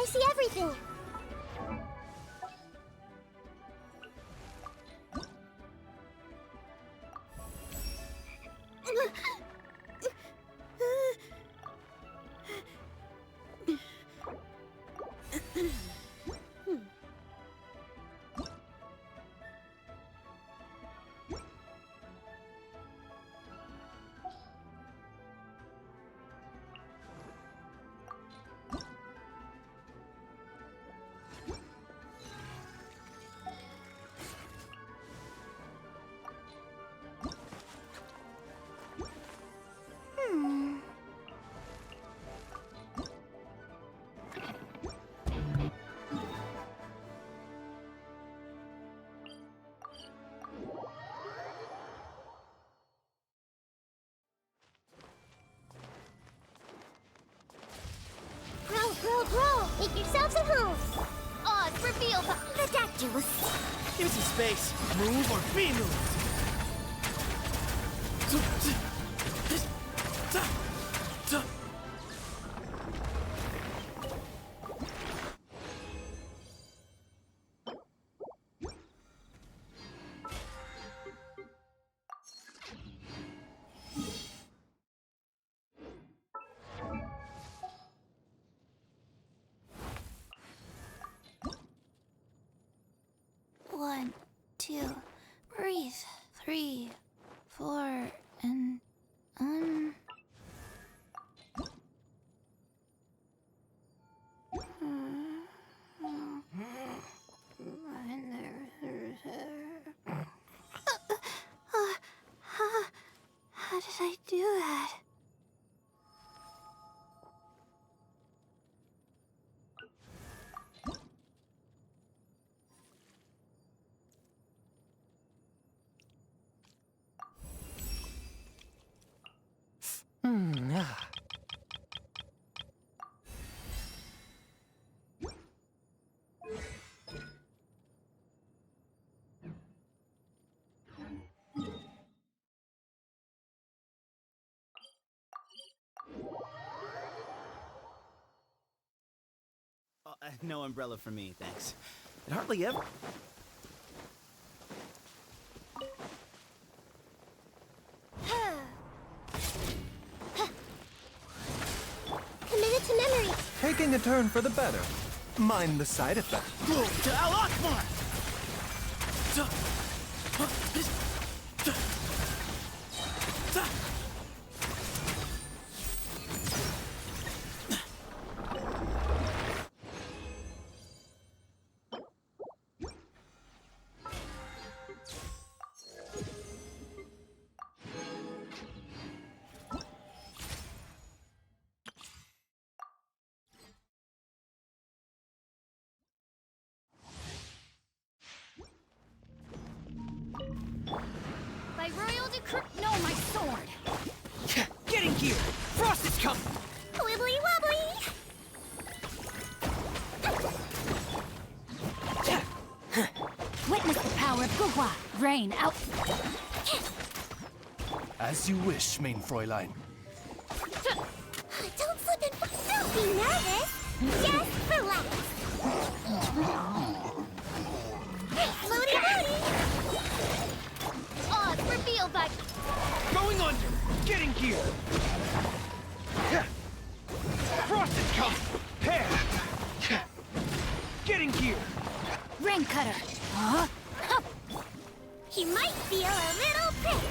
I see everything. Bro, make yourselves at home. Odds reveal ridiculous. Give me some space. Move or be moved. One, two, breathe. 3, 4, and how did I do that? No umbrella for me, thanks. It hardly ever... Committed to memory. Taking a turn for the better. Mind the side effect. Move to Al Akbar! By royal decree. No, my sword. Getting gear! Frost is coming! Wibbly wobbly. Witness the power of Gugwa. Rain out. As you wish, main Fräulein. Don't slip and fall. Don't be nervous. Just relax. Floaty floaty. Odds reveal by Going under! Getting gear! Frost is coming! Hair! Getting gear! rain cutter. Huh? Hup. He might feel a little prick.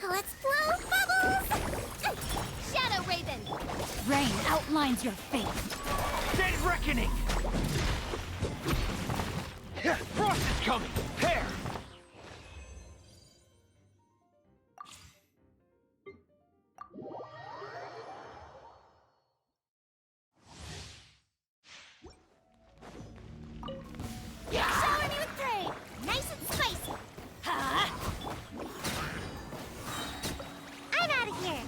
Let's blow bubbles! Shadow Raven. Rain outlines your fate. Dead reckoning! Frost is coming! Hair! Shower me with rain! Nice and spicy! Huh? I'm out of here!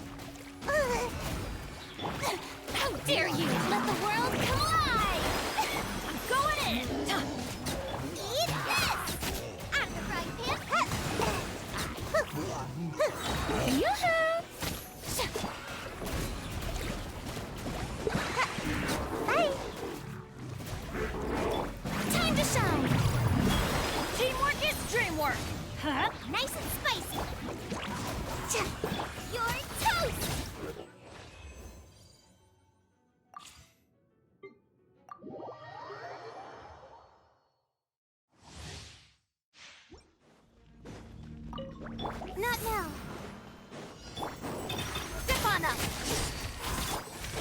How dare you! Let the world collide! I'm going in! Eat this! Out of the frying pan! Yoo-hoo! You're toast! Not now. Step on up!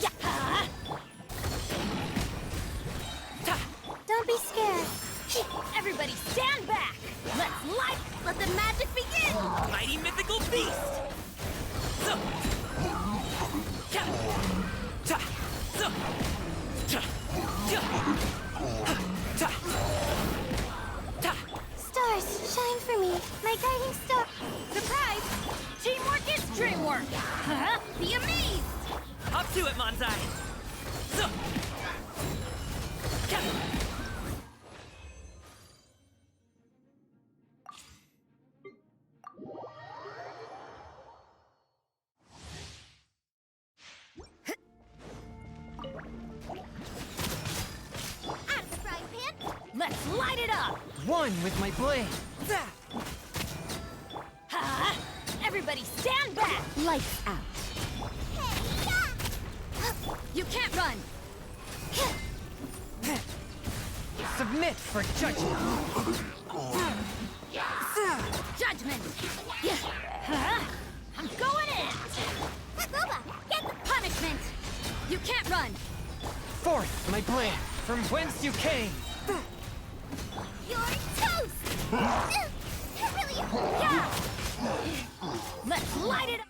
Yeah. Don't be scared. Everybody stand back! Let the magic begin! Mighty mythical beast! Stars, shine for me. My guiding star. Surprise! Teamwork is dreamwork! Be amazed! Up to it, Manzai! Out of the frying pan. Let's light it up! One with my blade. Everybody stand back! Lights out. Hey, yeah! You can't run! Submit for judgment. Judgment! I'm going in! Boba, get the Punishment! You can't run! Forth my blade from whence you came. You're toast! Really? Yeah! Let's light it up!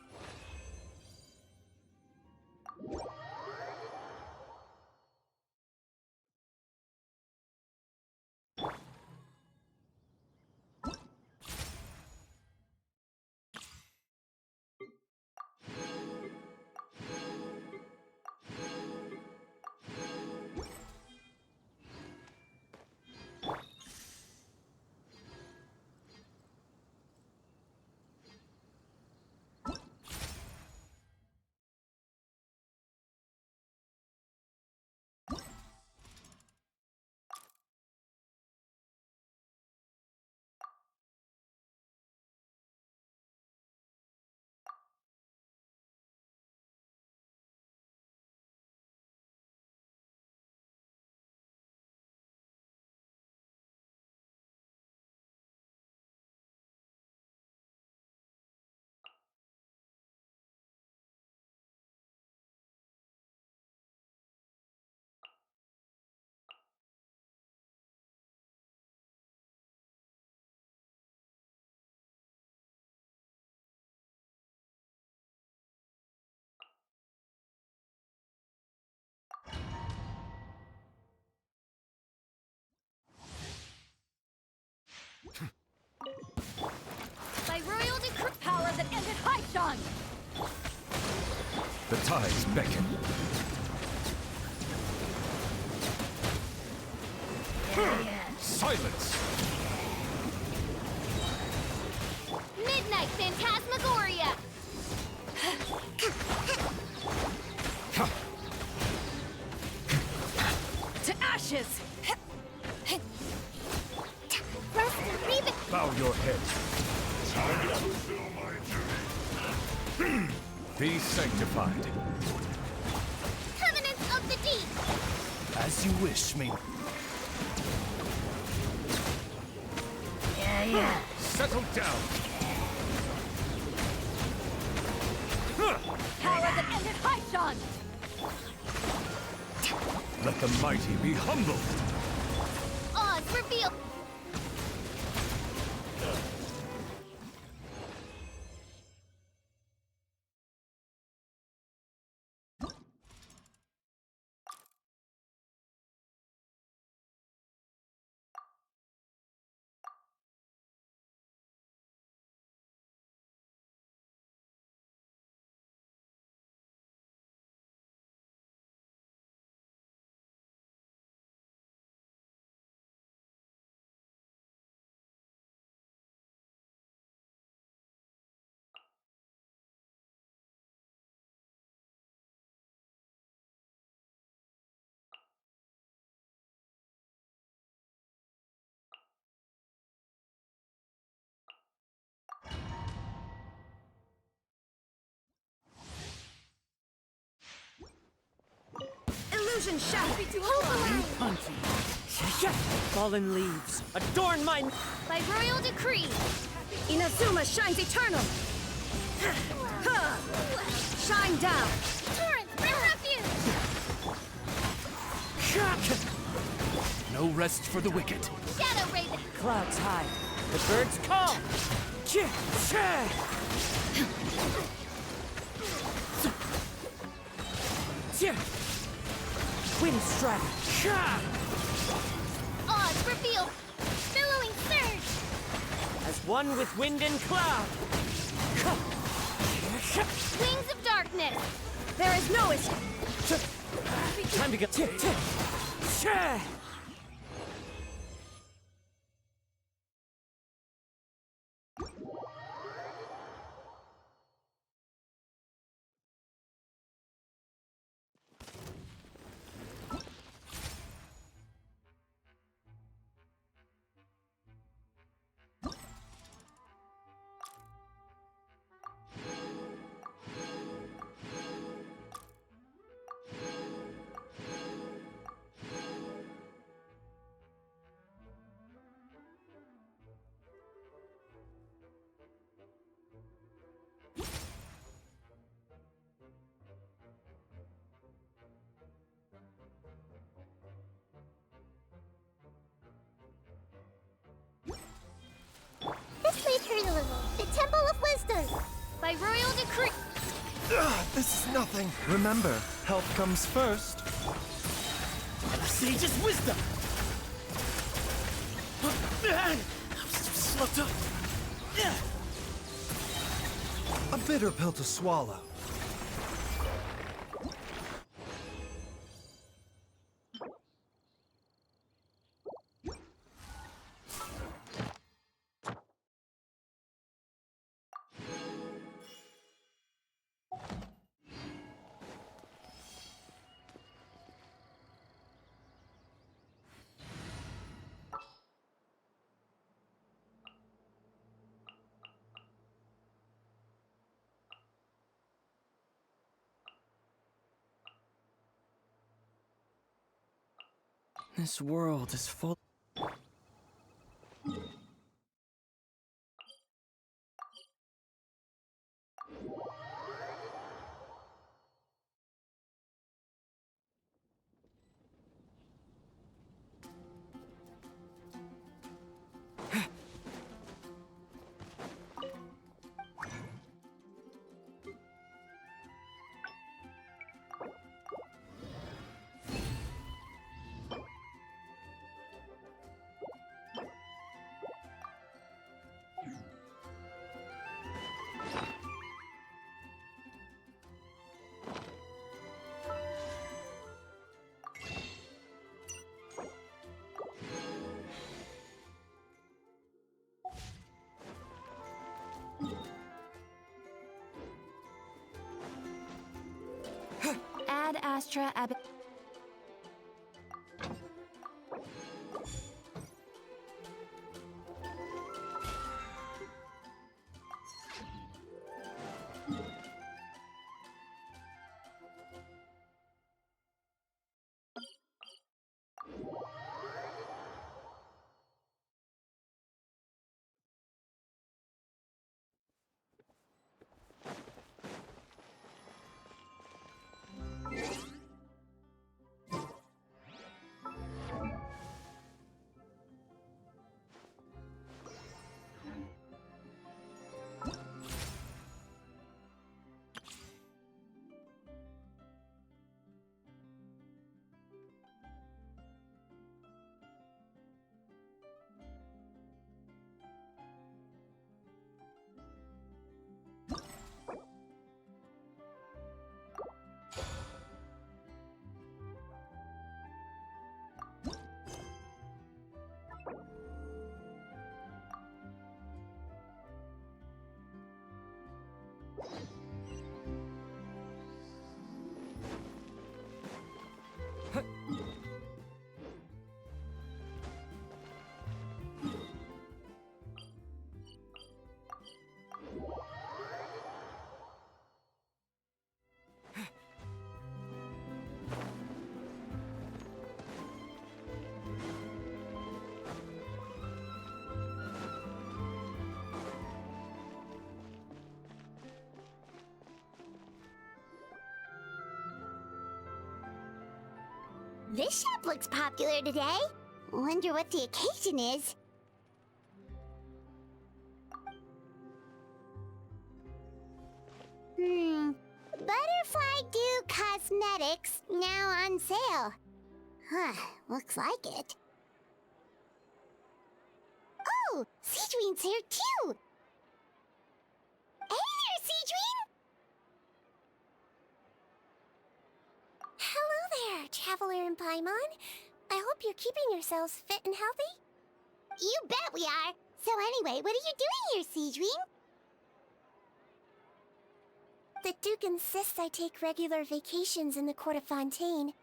By royal decree, power that ended Haishan! The tides beckon. Silence! Midnight Phantasmagoria! To ashes! Rust, leave it. Bow your head. Be sanctified. Covenants of the deep. As you wish, me. Settle down. Power that ended Haishan! Let the mighty be humbled. Oz, reveal. Illusion shaft! Punty. Fallen leaves, adorn my... By royal decree. Inazuma shines eternal! Shine down! Torrent, bring refuge. No rest for the wicked. Shadow Raven. Clouds high, the birds call. Wind strike. Odds reveal. Billowing surge. As one with wind and cloud. Wings of darkness. There is no escape! Time to go. This may hurt a little. The Temple of Wisdom. By royal decree. This is nothing. Remember, health comes first. The sage's wisdom! I'm so slow to... A bitter pill to swallow. This world is full... Ad Astra Ab... This shop looks popular today. Wonder what the occasion is. Butterfly Dew Cosmetics now on sale. Huh, looks like it. Oh, sigewinne's here too! Hey there, sigewinne! Hello there, Traveler and Paimon. I hope you're keeping yourselves fit and healthy. You bet we are. So anyway, what are you doing here, sigewinne? The Duke insists I take regular vacations in the Court of Fontaine.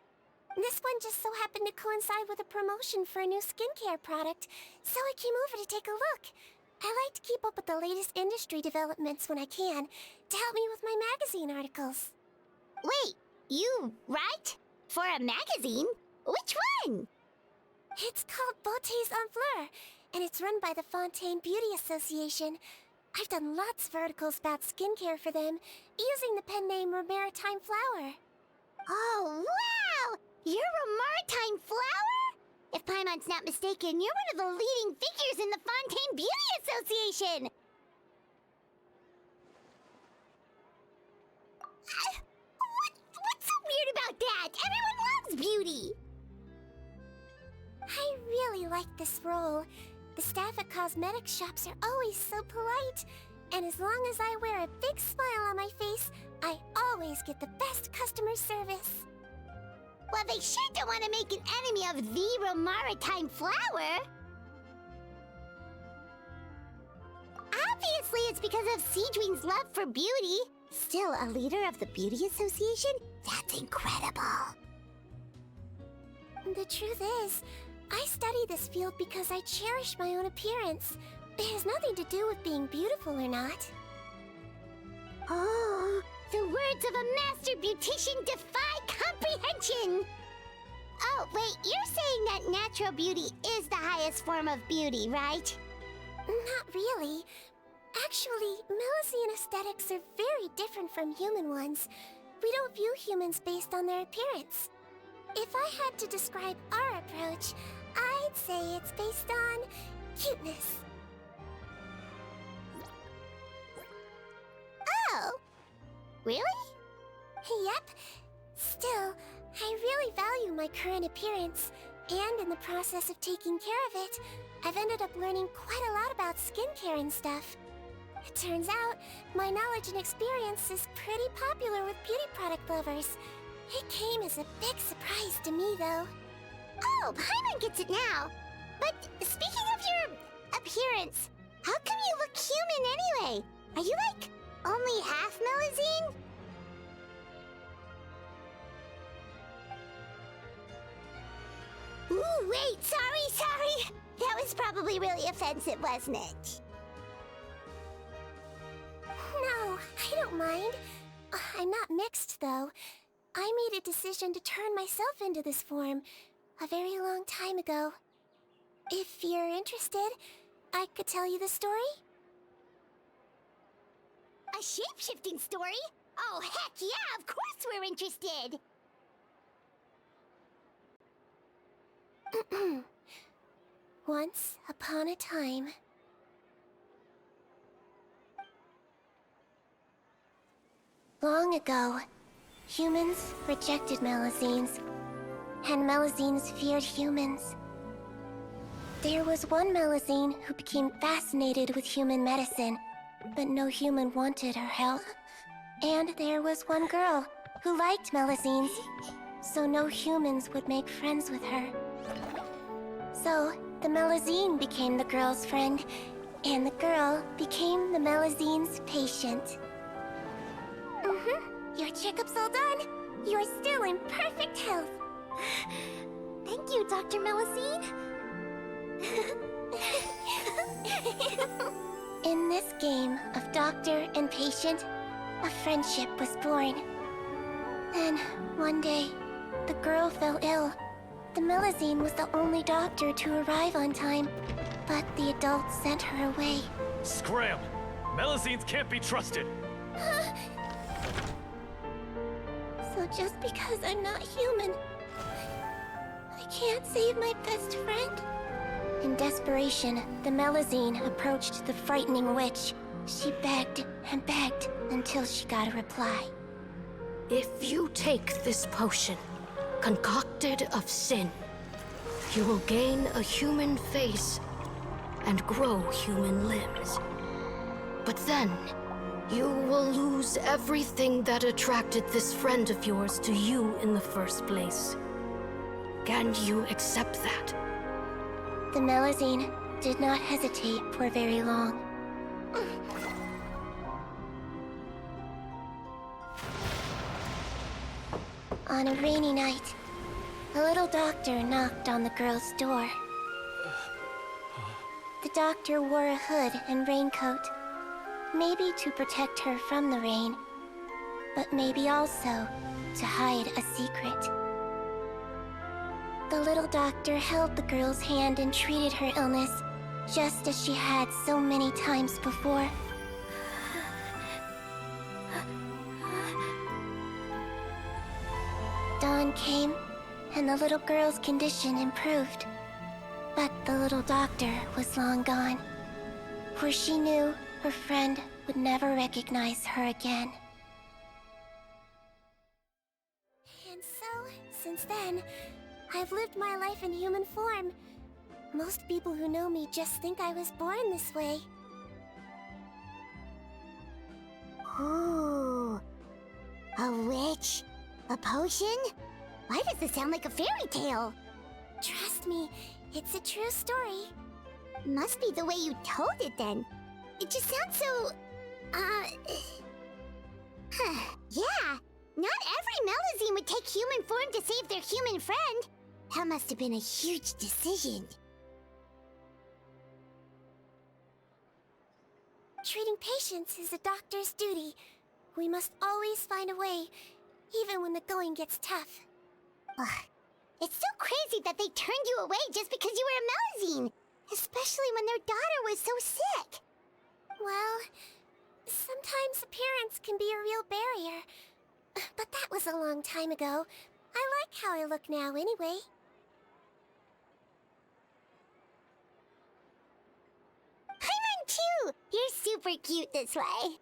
This one just so happened to coincide with a promotion for a new skincare product, so I came over to take a look. I like to keep up with the latest industry developments when I can, to help me with my magazine articles. Wait, you write? For a magazine? Which one? It's called Beautés en Fleur, and it's run by the Fontaine Beauty Association. I've done lots of articles about skincare for them, using the pen name Maritime Flower. Oh, wow! You're a Maritime Flower? If Paimon's not mistaken, you're one of the leading figures in the Fontaine Beauty Association! What's so weird about that? Everyone loves beauty! I really like this role. The staff at cosmetic shops are always so polite. And as long as I wear a big smile on my face, I always get the best customer service. Well, they sure don't want to make an enemy of the Maritime Flower. Obviously, it's because of sigewinne's love for beauty. Still a leader of the Beauty Association? That's incredible. The truth is, I study this field because I cherish my own appearance. It has nothing to do with being beautiful or not. Oh, the words of a master beautician defy comprehension! Oh, wait, you're saying that natural beauty is the highest form of beauty, right? Not really. Actually, Melusine aesthetics are very different from human ones. We don't view humans based on their appearance. If I had to describe our approach, I'd say it's based on cuteness. Oh, really? Yep. Still, I really value my current appearance, and in the process of taking care of it, I've ended up learning quite a lot about skincare and stuff. It turns out, my knowledge and experience is pretty popular with beauty product lovers. It came as a big surprise to me, though. Oh, Paimon gets it now. But speaking of your appearance, how come you look human anyway? Are you, like, only half Melusine? Ooh, wait, sorry. That was probably really offensive, wasn't it? No, I don't mind. I'm not mixed, though. I made a decision to turn myself into this form a very long time ago. If you're interested, I could tell you the story. A shape-shifting story? Oh, heck yeah, of course we're interested! Once upon a time... Long ago, humans rejected Melusines, and Melusines feared humans. There was one Melusine who became fascinated with human medicine, but no human wanted her help. And there was one girl who liked Melusines, so no humans would make friends with her. So, the Melusine became the girl's friend, and the girl became the Melusine's patient. Your checkup's all done. You're still in perfect health. Thank you, Dr. Melusine. In this game of doctor and patient, a friendship was born. Then, one day, the girl fell ill. The Melusine was the only doctor to arrive on time, but the adults sent her away. Scram! Melusines can't be trusted! So just because I'm not human, can't save my best friend. In desperation, the Melusine approached the frightening witch. She begged and begged until she got a reply. If you take this potion, concocted of sin, you will gain a human face and grow human limbs. But then, you will lose everything that attracted this friend of yours to you in the first place. Can you accept that? The Melusine did not hesitate for very long. On a rainy night, a little doctor knocked on the girl's door. The doctor wore a hood and raincoat, maybe to protect her from the rain, but maybe also to hide a secret. The little doctor held the girl's hand and treated her illness, just as she had so many times before. Dawn came, and the little girl's condition improved. But the little doctor was long gone, for she knew her friend would never recognize her again. And so, since then, I've lived my life in human form. Most people who know me just think I was born this way. Ooh. A witch? A potion? Why does this sound like a fairy tale? Trust me, it's a true story. Must be the way you told it then. It just sounds so... yeah. Not every Melusine would take human form to save their human friend. That must have been a huge decision. Treating patients is a doctor's duty. We must always find a way, even when the going gets tough. Ugh. It's so crazy that they turned you away just because you were a Melusine, especially when their daughter was so sick. Well, sometimes appearance can be a real barrier. But that was a long time ago. I like how I look now anyway. Paimon too! You're super cute this way.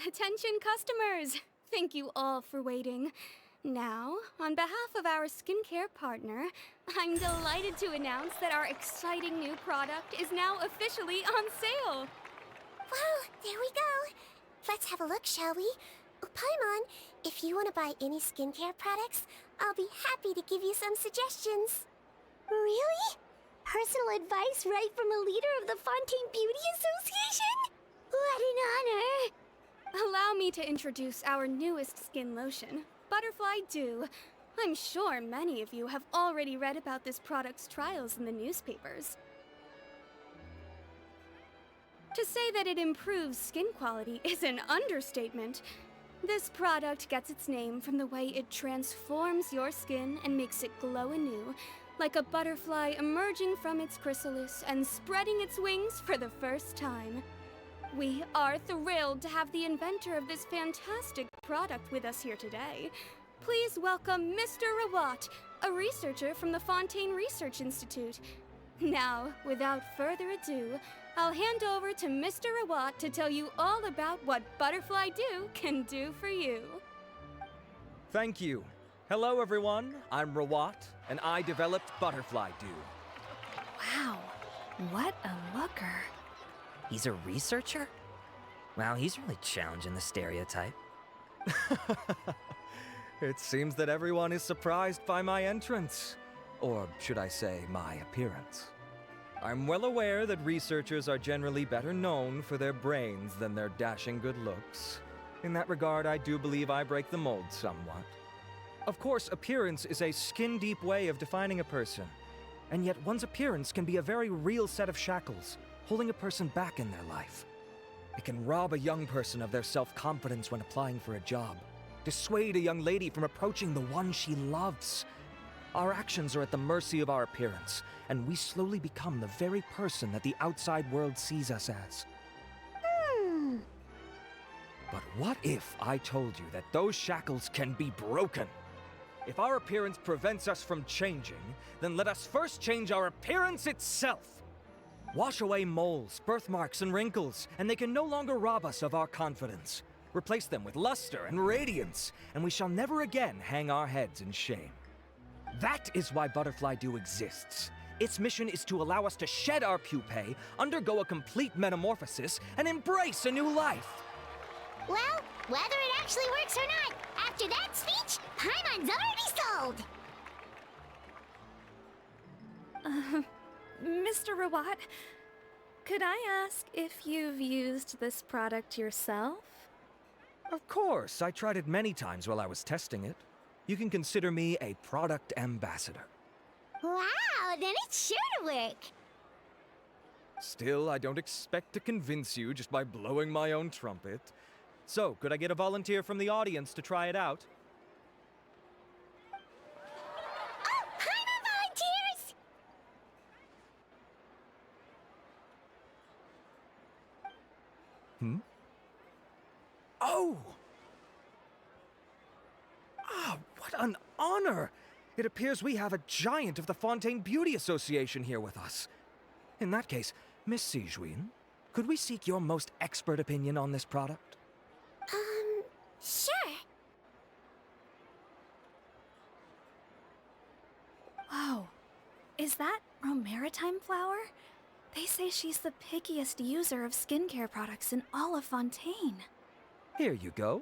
Attention customers! Thank you all for waiting. Now, on behalf of our skincare partner, I'm delighted to announce that our exciting new product is now officially on sale. Well, there we go. Let's have a look, shall we? Oh, Paimon, if you want to buy any skincare products, I'll be happy to give you some suggestions. Really? Personal advice right from a leader of the Fontaine Beauty Association? What an honor! Allow me to introduce our newest skin lotion, Butterfly Dew. I'm sure many of you have already read about this product's trials in the newspapers. To say that it improves skin quality is an understatement. This product gets its name from the way it transforms your skin and makes it glow anew, like a butterfly emerging from its chrysalis and spreading its wings for the first time. We are thrilled to have the inventor of this fantastic product with us here today. Please welcome Mr. Rawat, a researcher from the Fontaine Research Institute. Now, without further ado, I'll hand over to Mr. Rawat to tell you all about what Butterfly Dew can do for you. Thank you. Hello, everyone. I'm Rawat, and I developed Butterfly Dew. Wow, what a looker. He's a researcher? Wow, he's really challenging the stereotype. It seems that everyone is surprised by my entrance. Or should I say, my appearance. I'm well aware that researchers are generally better known for their brains than their dashing good looks. In that regard, I do believe I break the mold somewhat. Of course, appearance is a skin-deep way of defining a person. And yet one's appearance can be a very real set of shackles, holding a person back in their life. It can rob a young person of their self-confidence when applying for a job, dissuade a young lady from approaching the one she loves. Our actions are at the mercy of our appearance, and we slowly become the very person that the outside world sees us as. But what if I told you that those shackles can be broken? If our appearance prevents us from changing, then let us first change our appearance itself. Wash away moles, birthmarks, and wrinkles, and they can no longer rob us of our confidence. Replace them with luster and radiance, and we shall never again hang our heads in shame. That is why Butterfly Dew exists. Its mission is to allow us to shed our pupae, undergo a complete metamorphosis, and embrace a new life. Well, whether it actually works or not, after that speech, Paimon's already sold! Mr. Rawat, could I ask if you've used this product yourself? Of course, I tried it many times while I was testing it. You can consider me a product ambassador. Wow, then it's sure to work! Still, I don't expect to convince you just by blowing my own trumpet. So, could I get a volunteer from the audience to try it out? Oh, Paimon volunteers! Oh! Ah, what an honor! It appears we have a giant of the Fontaine Beauty Association here with us. In that case, Miss sigewinne, could we seek your most expert opinion on this product? Sure. Whoa, is that romaritime flower? They say she's the pickiest user of skincare products in all of Fontaine. Here you go.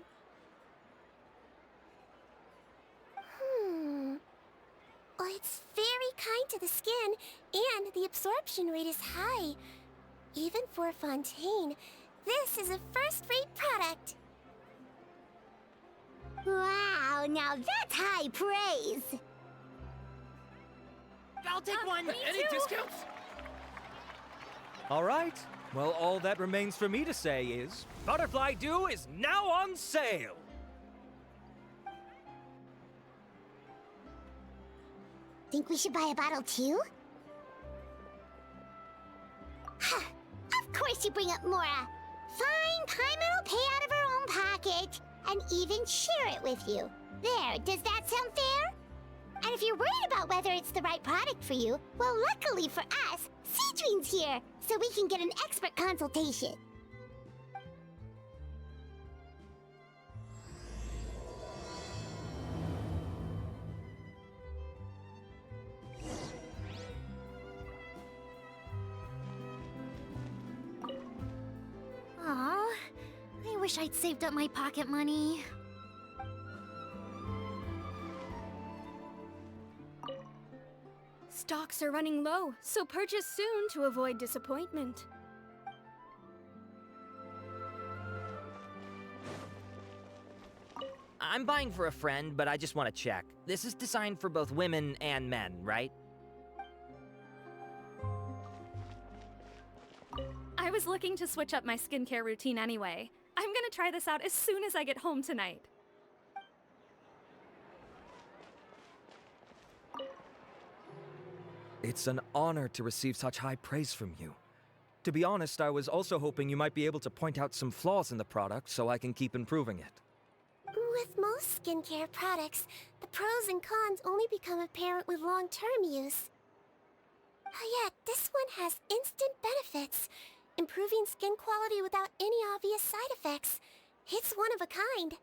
Well, it's very kind to the skin, and the absorption rate is high. Even for Fontaine, this is a first-rate product. Wow, now that's high praise! I'll take one! Any discounts? All right. Well, all that remains for me to say is, Butterfly Dew is now on sale! Think we should buy a bottle too? Of course you bring up Mora! Fine, Paimon will pay out of her own pocket, and even share it with you. There, does that sound fair? And if you're worried about whether it's the right product for you, well, luckily for us, sigewinne's here, so we can get an expert consultation. Aw, I wish I'd saved up my pocket money. Stocks are running low, so purchase soon to avoid disappointment. I'm buying for a friend, but I just want to check. This is designed for both women and men, right? I was looking to switch up my skincare routine anyway. I'm gonna try this out as soon as I get home tonight. It's an honor to receive such high praise from you. To be honest, I was also hoping you might be able to point out some flaws in the product so I can keep improving it. With most skincare products, the pros and cons only become apparent with long-term use. Yet, this one has instant benefits, improving skin quality without any obvious side effects. It's one of a kind.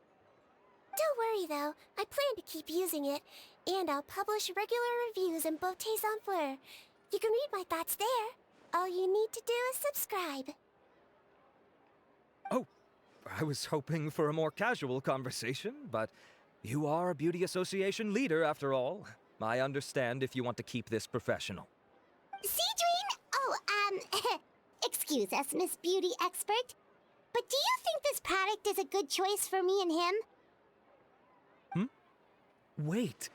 Don't worry though, I plan to keep using it, and I'll publish regular reviews in Beautés en Fleur. You can read my thoughts there. All you need to do is subscribe. Oh, I was hoping for a more casual conversation, but you are a beauty association leader after all. I understand if you want to keep this professional. sigewinne? Oh, excuse us, Miss Beauty Expert. But do you think this product is a good choice for me and him? Wait,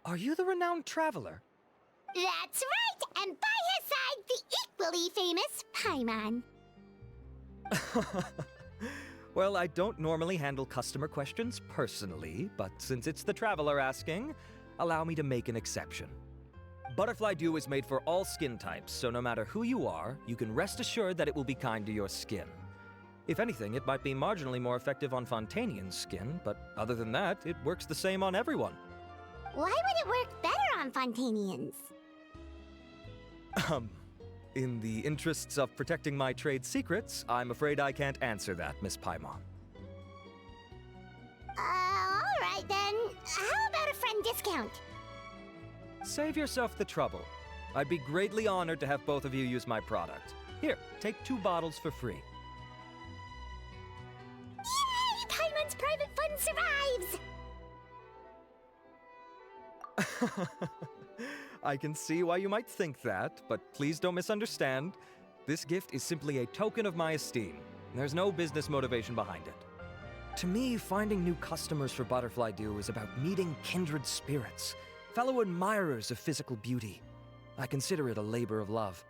are you the renowned traveler? That's right! And by his side, the equally famous Paimon. Well, I don't normally handle customer questions personally, but since it's the traveler asking, allow me to make an exception. Butterfly Dew is made for all skin types, so no matter who you are, you can rest assured that it will be kind to your skin. If anything, it might be marginally more effective on Fontainian skin, but other than that, it works the same on everyone. Why would it work better on Fontanians? In the interests of protecting my trade secrets, I'm afraid I can't answer that, Miss Paimon. Alright then. How about a friend discount? Save yourself the trouble. I'd be greatly honored to have both of you use my product. Here, take 2 bottles for free. Yay! Paimon's private fund survives! I can see why you might think that, but please don't misunderstand. This gift is simply a token of my esteem. There's no business motivation behind it. To me, finding new customers for Butterfly Dew is about meeting kindred spirits, fellow admirers of physical beauty. I consider it a labor of love.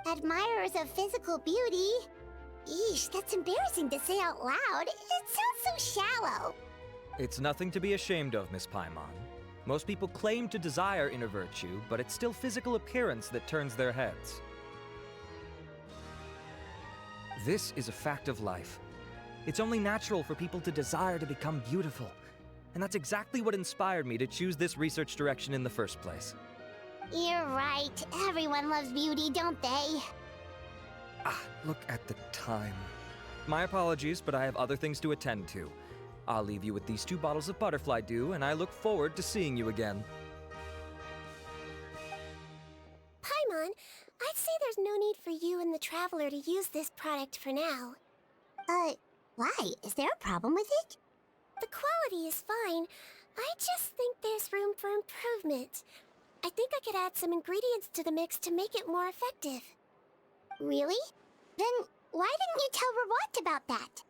Admirers of physical beauty? Eesh, that's embarrassing to say out loud. It sounds so shallow. It's nothing to be ashamed of, Miss Paimon. Most people claim to desire inner virtue, but it's still physical appearance that turns their heads. This is a fact of life. It's only natural for people to desire to become beautiful. And that's exactly what inspired me to choose this research direction in the first place. You're right. Everyone loves beauty, don't they? Look at the time. My apologies, but I have other things to attend to. I'll leave you with these 2 bottles of Butterfly Dew, and I look forward to seeing you again. Paimon, I'd say there's no need for you and the Traveler to use this product for now. Why? Is there a problem with it? The quality is fine. I just think there's room for improvement. I think I could add some ingredients to the mix to make it more effective. Really? Then why didn't you tell Rawat about that?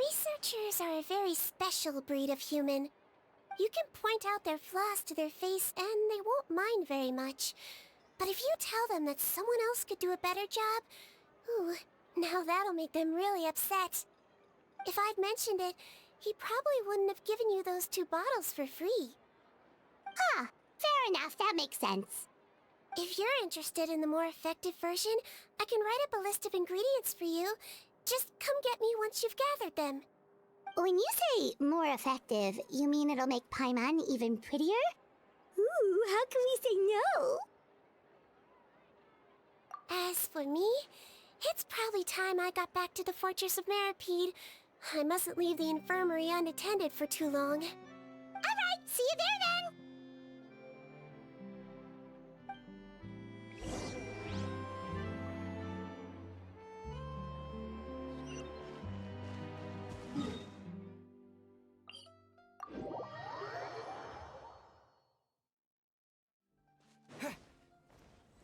Researchers are a very special breed of human. You can point out their flaws to their face and they won't mind very much. But if you tell them that someone else could do a better job, ooh, now that'll make them really upset. If I'd mentioned it, he probably wouldn't have given you those 2 bottles for free. Fair enough, that makes sense. If you're interested in the more effective version, I can write up a list of ingredients for you. Just come get me once you've gathered them. When you say more effective, you mean it'll make Paimon even prettier? Ooh, how can we say no? As for me, it's probably time I got back to the Fortress of Maripede. I mustn't leave the infirmary unattended for too long. Alright, see you there then!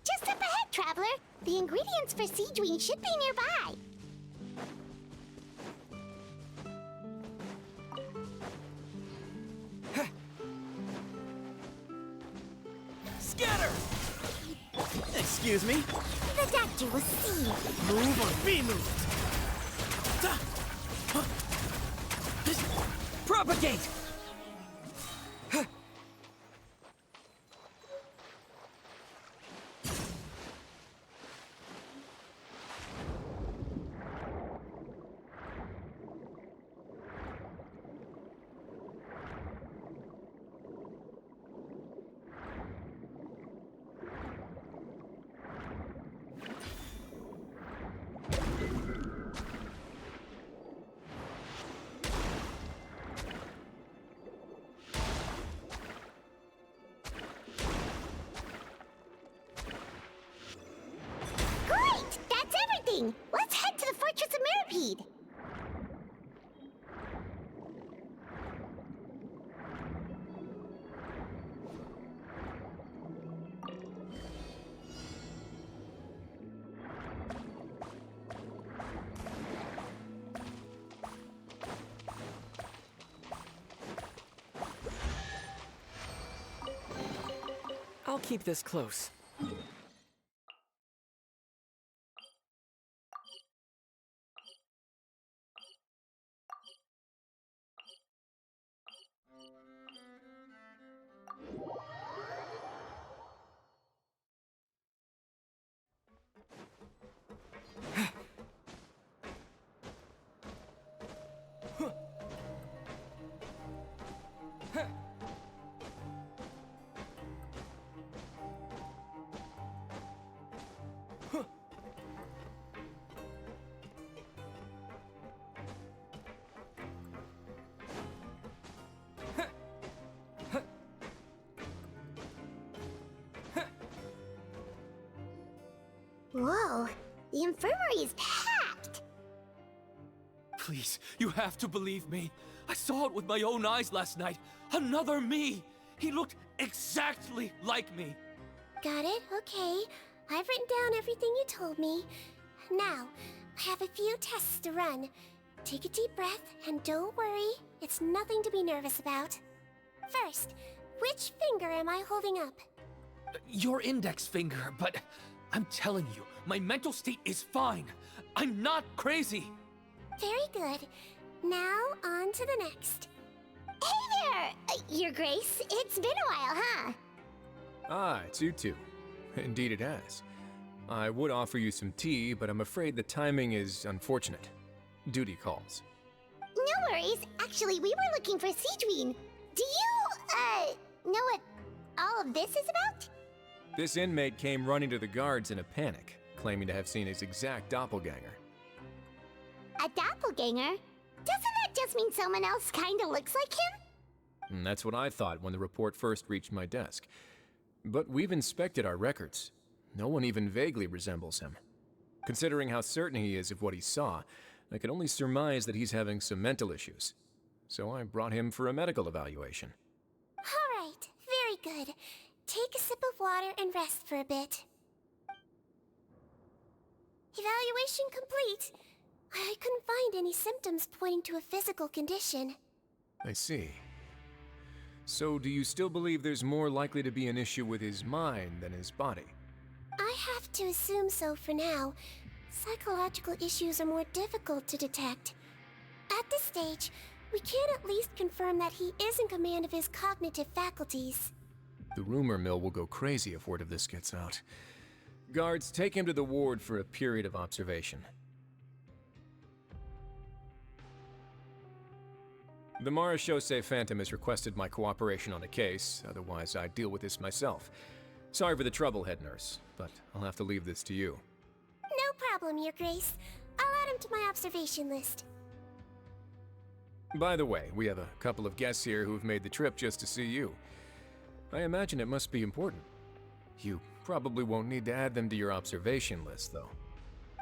Just up ahead, Traveler. The ingredients for sigewinne should be nearby. Scatter! Excuse me? The doctor will see you. Move or be moved! Propagate! Great! That's everything! Let's head to the Fortress of Maripede! I'll keep this close. Whoa, the infirmary is packed. Please, you have to believe me. I saw it with my own eyes last night. Another me! He looked exactly like me. Got it? Okay. I've written down everything you told me. Now, I have a few tests to run. Take a deep breath and don't worry. It's nothing to be nervous about. First, which finger am I holding up? Your index finger, but I'm telling you, my mental state is fine. I'm not crazy. Very good. Now, on to the next. Hey there, Your Grace. It's been a while, huh? Ah, it's you two. Indeed it has. I would offer you some tea, but I'm afraid the timing is unfortunate. Duty calls. No worries. Actually, we were looking for sigewinne. Do you, know what all of this is about? This inmate came running to the guards in a panic, claiming to have seen his exact doppelganger. A doppelganger? Doesn't that just mean someone else kinda looks like him? And that's what I thought when the report first reached my desk. But we've inspected our records. No one even vaguely resembles him. Considering how certain he is of what he saw, I can only surmise that he's having some mental issues. So I brought him for a medical evaluation. All right, very good. Take a sip of water and rest for a bit. Evaluation complete. I couldn't find any symptoms pointing to a physical condition. I see. So do you still believe there's more likely to be an issue with his mind than his body? I have to assume so for now. Psychological issues are more difficult to detect. At this stage, we can at least confirm that he is in command of his cognitive faculties. The rumor mill will go crazy if word of this gets out. Guards, take him to the ward for a period of observation. The Marechaussee Phantom has requested my cooperation on a case, otherwise I'd deal with this myself. Sorry for the trouble, head nurse, but I'll have to leave this to you. No problem, Your Grace. I'll add him to my observation list. By the way, we have a couple of guests here who've made the trip just to see you. I imagine it must be important. You probably won't need to add them to your observation list, though.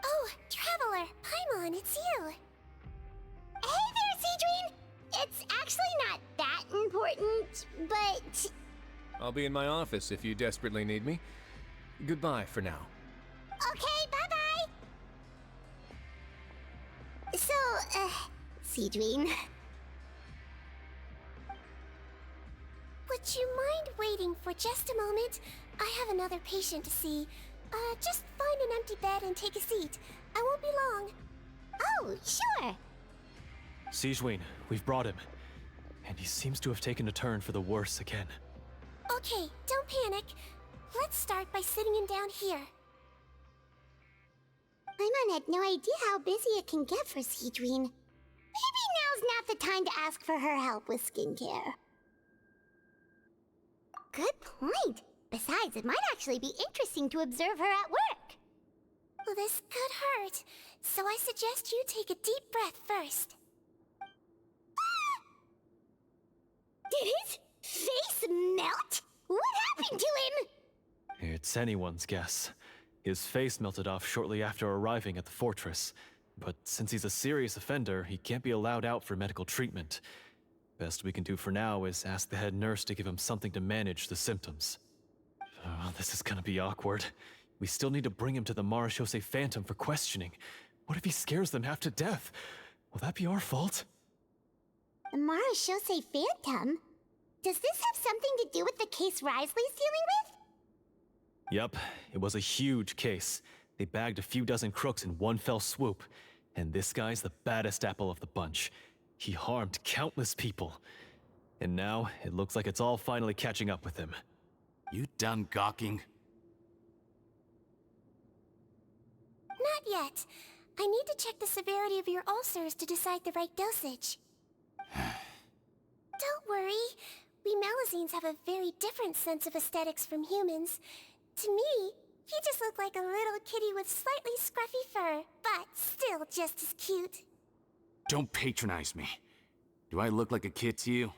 Oh, Traveler! Paimon, it's you! Hey there, sigewinne! It's actually not that important, but... I'll be in my office if you desperately need me. Goodbye for now. Okay, bye-bye! So, sigewinne... Would you mind waiting for just a moment? I have another patient to see. Just find an empty bed and take a seat. I won't be long. Oh, sure! Sigewinne, we've brought him. And he seems to have taken a turn for the worse again. Okay, don't panic. Let's start by sitting him down here. Paimon had no idea how busy it can get for sigewinne. Maybe now's not the time to ask for her help with skincare. Good point. Besides, it might actually be interesting to observe her at work. Well, this could hurt, so I suggest you take a deep breath first. Did his face melt? What happened to him? It's anyone's guess. His face melted off shortly after arriving at the fortress. But since he's a serious offender, he can't be allowed out for medical treatment. Best we can do for now is ask the head nurse to give him something to manage the symptoms. Oh, this is gonna be awkward. We still need to bring him to the Marechaussee Phantom for questioning. What if he scares them half to death? Will that be our fault? The Marechaussee Phantom? Does this have something to do with the case Risley's dealing with? Yep, it was a huge case. They bagged a few dozen crooks in one fell swoop. And this guy's the baddest apple of the bunch. He harmed countless people. And now, it looks like it's all finally catching up with him. You done gawking? Not yet. I need to check the severity of your ulcers to decide the right dosage. Don't worry. We Melazines have a very different sense of aesthetics from humans. To me, he just looked like a little kitty with slightly scruffy fur, but still just as cute. Don't patronize me. Do I look like a kid to you?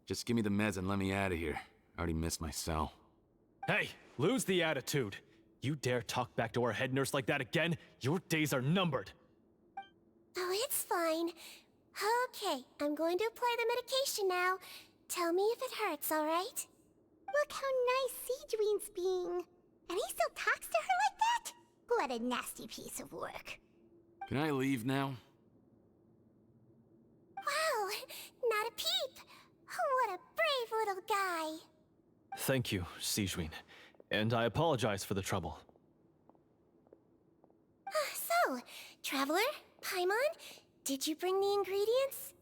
Just give me the meds and let me out of here. I already missed my cell. Hey, lose the attitude. You dare talk back to our head nurse like that again? Your days are numbered. Oh, it's fine. Okay, I'm going to apply the medication now. Tell me if it hurts, alright? Look how nice Sigewinne's being. And he still talks to her like that? What a nasty piece of work. Can I leave now? Wow, not a peep. What a brave little guy. Thank you, Sigewinne. And I apologize for the trouble. So, Traveler, Paimon, did you bring the ingredients?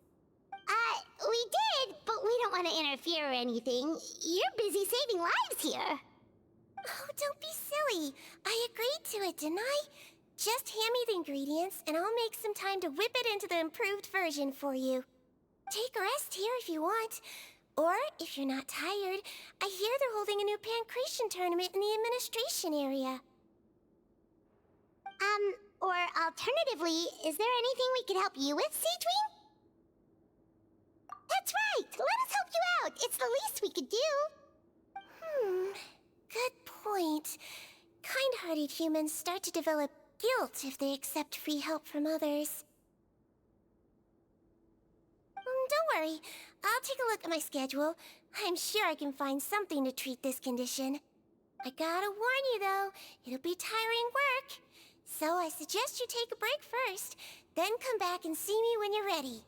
We did, but we don't want to interfere or anything. You're busy saving lives here. Oh, don't be silly. I agreed to it, didn't I? Just hand me the ingredients, and I'll make some time to whip it into the improved version for you. Take a rest here if you want. Or, if you're not tired, I hear they're holding a new pancreation tournament in the administration area. Or alternatively, is there anything we could help you with, Sigewinne? That's right! Let us help you out! It's the least we could do! Good point. Kind-hearted humans start to develop guilt if they accept free help from others. Don't worry. I'll take a look at my schedule. I'm sure I can find something to treat this condition. I gotta warn you, though, it'll be tiring work. So I suggest you take a break first, then come back and see me when you're ready.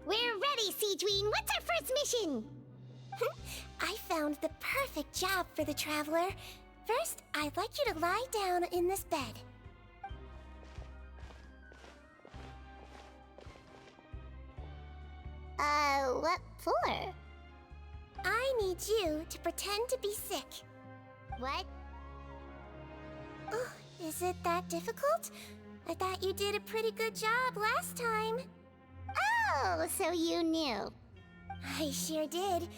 We're ready, Sigewinne! What's our first mission? I found the perfect job for the Traveler. First, I'd like you to lie down in this bed. What for? I need you to pretend to be sick. What? Oh, is it that difficult? I thought you did a pretty good job last time. Oh, so you knew. I sure did.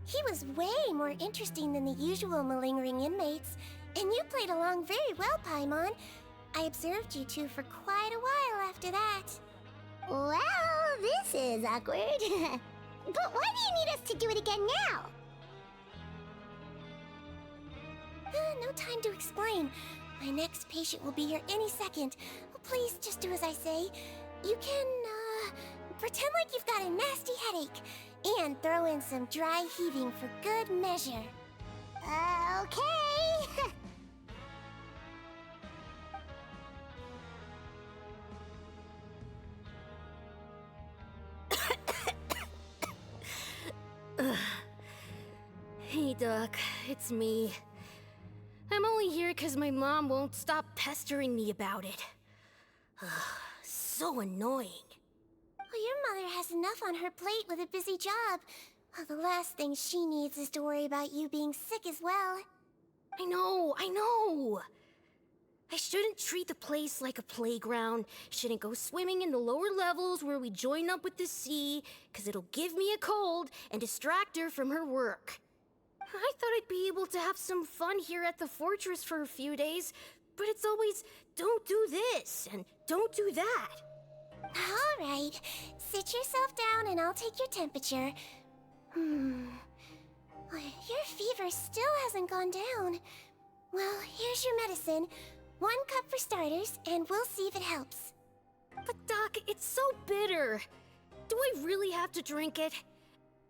He was way more interesting than the usual malingering inmates, and you played along very well, Paimon. I observed you two for quite a while after that. Well, this is awkward. But why do you need us to do it again now? No time to explain. My next patient will be here any second. Please just do as I say. You can, pretend like you've got a nasty headache, and throw in some dry heaving for good measure. Okay. Hey, Doc, it's me. I'm only here because my mom won't stop pestering me about it. So annoying. Well, your mother has enough on her plate with a busy job. Well, the last thing she needs is to worry about you being sick as well. I know. I shouldn't treat the place like a playground. Shouldn't go swimming in the lower levels where we join up with the sea, because it'll give me a cold and distract her from her work. I thought I'd be able to have some fun here at the fortress for a few days, but it's always, don't do this and don't do that. All right, sit yourself down and I'll take your temperature. Your fever still hasn't gone down. Well, here's your medicine. 1 cup for starters, and we'll see if it helps. But Doc, it's so bitter. Do I really have to drink it?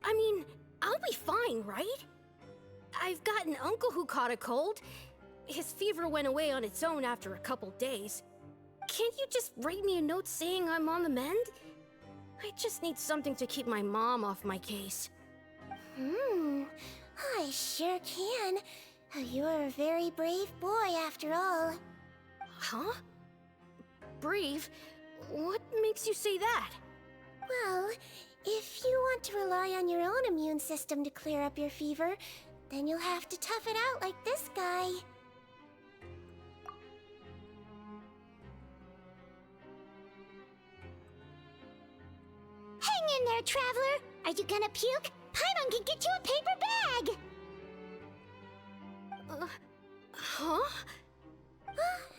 I mean, I'll be fine, right? I've got an uncle who caught a cold. His fever went away on its own after a couple days. Can't you just write me a note saying I'm on the mend? I just need something to keep my mom off my case. I sure can. You're a very brave boy, after all. Huh? Brave? What makes you say that? Well, if you want to rely on your own immune system to clear up your fever, then you'll have to tough it out like this guy. Hang in there, traveler! Are you gonna puke? Paimon can get you a paper bag! Huh?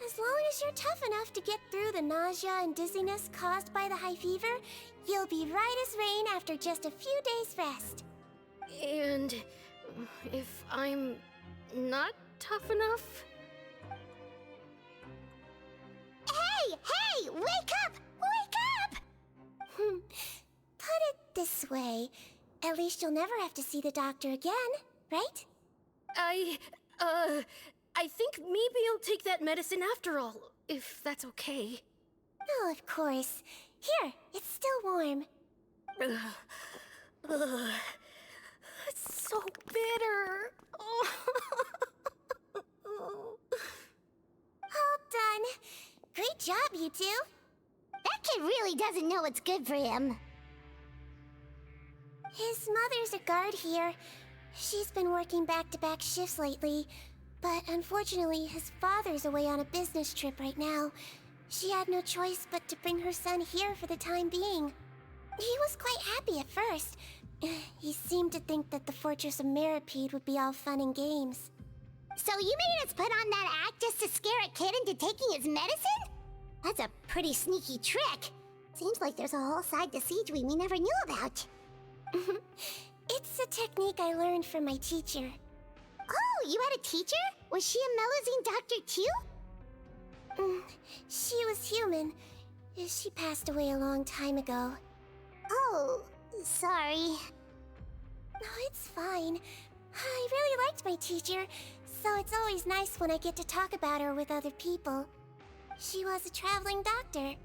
As long as you're tough enough to get through the nausea and dizziness caused by the high fever, you'll be right as rain after just a few days' rest. And if I'm not tough enough? Hey! Wake up! Wake up! Put it this way. At least you'll never have to see the doctor again, right? I think maybe I'll take that medicine after all, if that's okay. Oh, of course. Here, it's still warm. It's so bitter. All done. Great job, you two. That kid really doesn't know what's good for him. His mother's a guard here. She's been working back-to-back shifts lately, but unfortunately his father's away on a business trip right now. She had no choice but to bring her son here for the time being. He was quite happy at first. He seemed to think that the Fortress of Meripede would be all fun and games. So you made us put on that act just to scare a kid into taking his medicine? That's a pretty sneaky trick. Seems like there's a whole side to sigewinne we never knew about. It's a technique I learned from my teacher. Oh, you had a teacher? Was she a Mellowzine doctor too? She was human. She passed away a long time ago. Oh, sorry. No, it's fine. I really liked my teacher, so it's always nice when I get to talk about her with other people. She was a traveling doctor,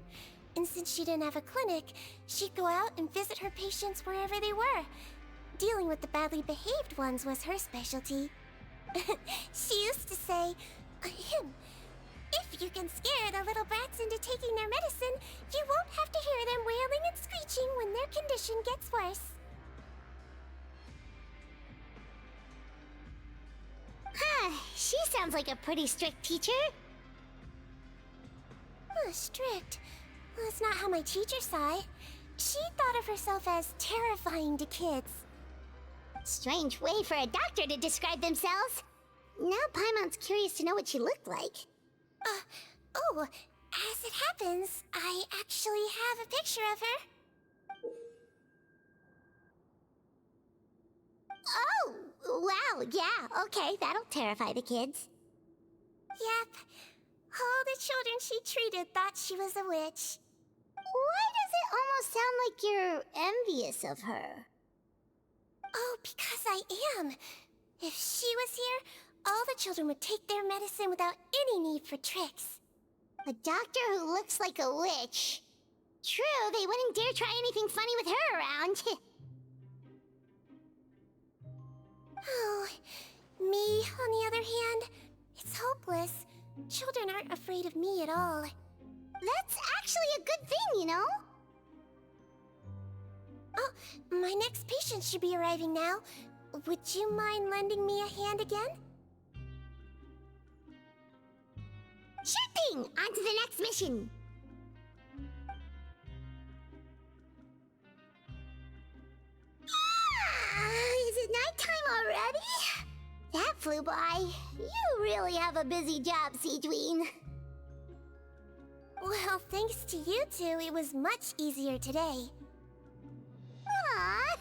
and since she didn't have a clinic, she'd go out and visit her patients wherever they were. Dealing with the badly behaved ones was her specialty. She used to say, if you can scare the little brats into taking their medicine, you won't have to hear them wailing and screeching when their condition gets worse. She sounds like a pretty strict teacher. Strict? Well, that's not how my teacher saw it. She thought of herself as terrifying to kids. Strange way for a doctor to describe themselves. Now Paimon's curious to know what she looked like. As it happens, I actually have a picture of her. Oh, wow, yeah, okay, that'll terrify the kids. Yep. All the children she treated thought she was a witch. Why does it almost sound like you're envious of her? Oh, because I am. If she was here, all the children would take their medicine without any need for tricks. A doctor who looks like a witch. True, they wouldn't dare try anything funny with her around. Oh, me, on the other hand, it's hopeless. Children aren't afraid of me at all. That's actually a good thing, you know? Oh, my next patient should be arriving now. Would you mind lending me a hand again? Sure thing! On to the next mission! Is it nighttime already? That flew by. You really have a busy job, sigewinne. Well, thanks to you two, it was much easier today. Aww.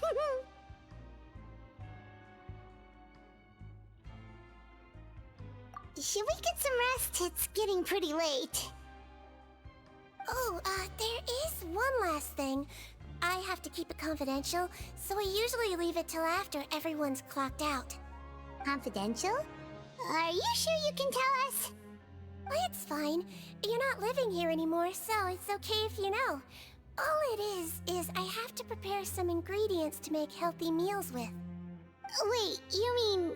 Should we get some rest? It's getting pretty late. Oh, there is one last thing. I have to keep it confidential, so I usually leave it till after everyone's clocked out. Confidential? Are you sure you can tell us? It's fine. You're not living here anymore, so it's okay if you know. All it is I have to prepare some ingredients to make healthy meals with. Wait, you mean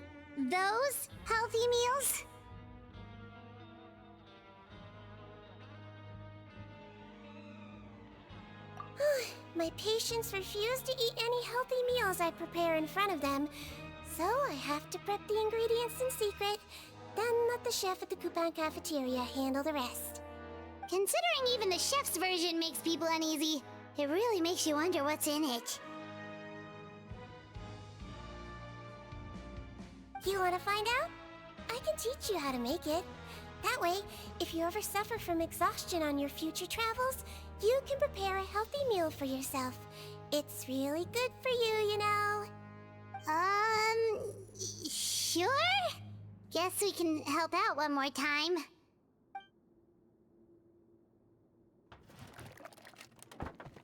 those healthy meals? My patients refuse to eat any healthy meals I prepare in front of them, so I have to prep the ingredients in secret, then let the chef at the Coupon cafeteria handle the rest. Considering even the chef's version makes people uneasy, it really makes you wonder what's in it. You want to find out? I can teach you how to make it. That way, if you ever suffer from exhaustion on your future travels, you can prepare a healthy meal for yourself. It's really good for you, you know. Sure? Guess we can help out one more time.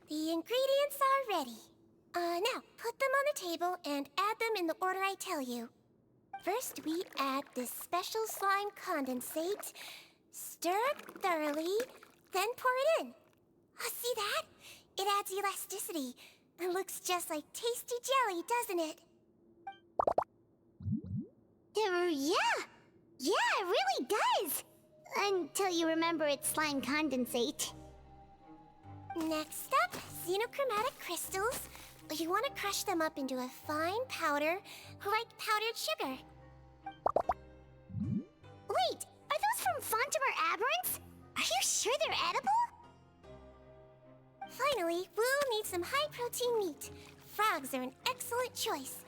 The ingredients are ready. Now, put them on the table and add them in the order I tell you. First, we add this special slime condensate, stir it thoroughly, then pour it in. See that? It adds elasticity. It looks just like tasty jelly, doesn't it? Yeah, it really does. Until you remember it's slime condensate. Next up, xenochromatic crystals. You want to crush them up into a fine powder, like powdered sugar. Wait, are those from Fontimer Aberrants? Are you sure they're edible? Finally, we'll need some high-protein meat. Frogs are an excellent choice.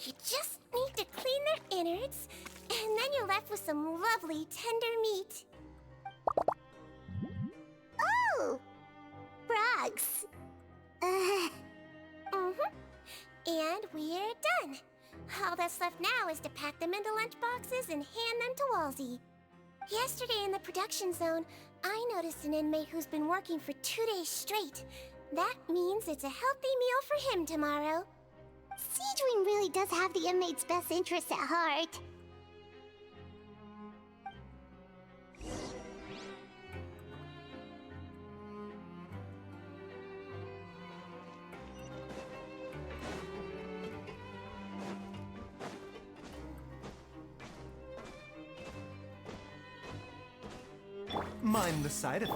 You just need to clean their innards, and then you're left with some lovely, tender meat. Oh! Frogs. And we're done. All that's left now is to pack them into lunchboxes and hand them to Walsey. Yesterday in the production zone, I noticed an inmate who's been working for 2 days straight. That means it's a healthy meal for him tomorrow. Sigewinne really does have the inmate's best interests at heart. Mind the sight of it.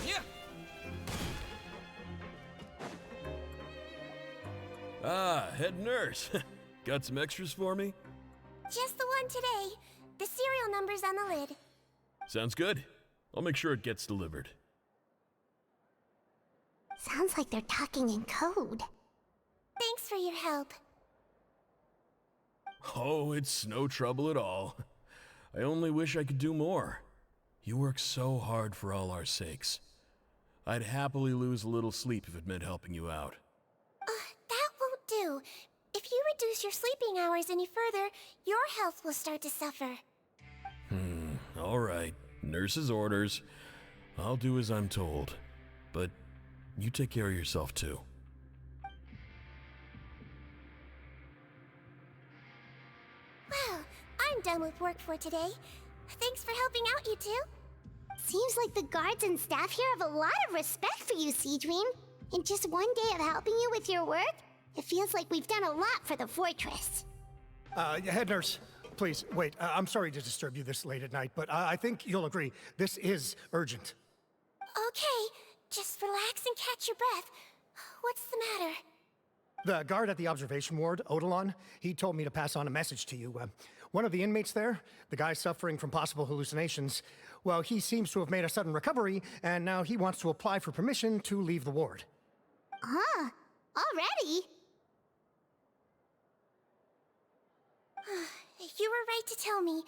Yeah. Head nurse. Got some extras for me? Just the one today. The serial number's on the lid. Sounds good. I'll make sure it gets delivered. Sounds like they're talking in code. Thanks for your help. Oh, it's no trouble at all. I only wish I could do more. You work so hard for all our sakes. I'd happily lose a little sleep if it meant helping you out. That won't do. If you reduce your sleeping hours any further, your health will start to suffer. All right. Nurse's orders. I'll do as I'm told. But you take care of yourself too. Well, I'm done with work for today. Thanks for helping out, you two. Seems like the guards and staff here have a lot of respect for you, Sigewinne. In just one day of helping you with your work, it feels like we've done a lot for the fortress. Head nurse, please, wait. I'm sorry to disturb you this late at night, but I think you'll agree, this is urgent. Okay, just relax and catch your breath. What's the matter? The guard at the observation ward, Odilon, he told me to pass on a message to you. One of the inmates there, the guy suffering from possible hallucinations, well, he seems to have made a sudden recovery, and now he wants to apply for permission to leave the ward. Huh? Already? You were right to tell me.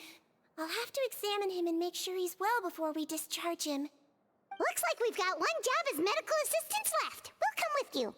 I'll have to examine him and make sure he's well before we discharge him. Looks like we've got one job as medical assistants left. We'll come with you.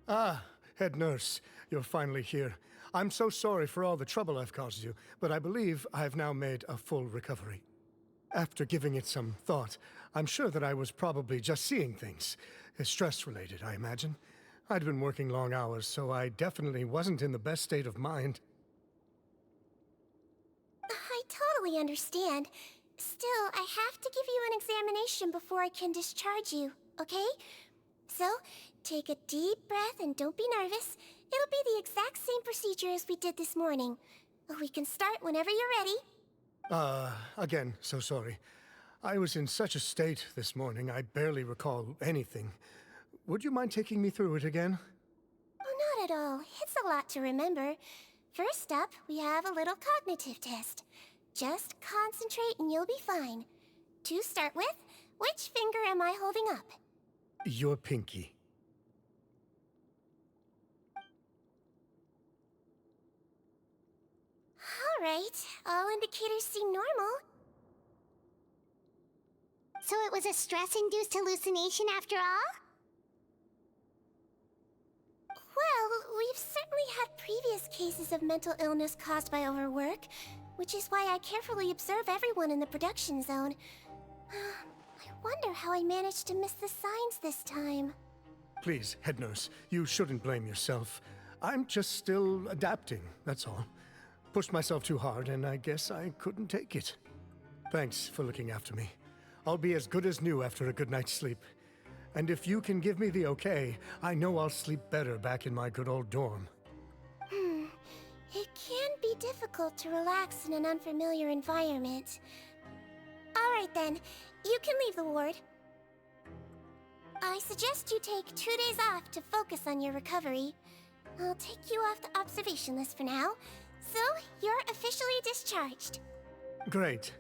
Ah, head nurse, you're finally here. I'm so sorry for all the trouble I've caused you, but I believe I've now made a full recovery. After giving it some thought, I'm sure that I was probably just seeing things. Stress-related, I imagine. I'd been working long hours, so I definitely wasn't in the best state of mind. I totally understand. Still, I have to give you an examination before I can discharge you, okay? So, take a deep breath and don't be nervous. It'll be the exact same procedure as we did this morning. We can start whenever you're ready. Again, so sorry. I was in such a state this morning, I barely recall anything. Would you mind taking me through it again? Oh, not at all. It's a lot to remember. First up, we have a little cognitive test. Just concentrate and you'll be fine. To start with, which finger am I holding up? Your pinky. Alright, all indicators seem normal. So it was a stress-induced hallucination after all? Well, we've certainly had previous cases of mental illness caused by overwork, which is why I carefully observe everyone in the production zone. I wonder how I managed to miss the signs this time. Please, head nurse, you shouldn't blame yourself. I'm just still adapting, that's all. Pushed myself too hard, and I guess I couldn't take it. Thanks for looking after me. I'll be as good as new after a good night's sleep. And if you can give me the okay, I know I'll sleep better back in my good old dorm. It can be difficult to relax in an unfamiliar environment. Alright then, you can leave the ward. I suggest you take 2 days off to focus on your recovery. I'll take you off the observation list for now, so you're officially discharged. Great.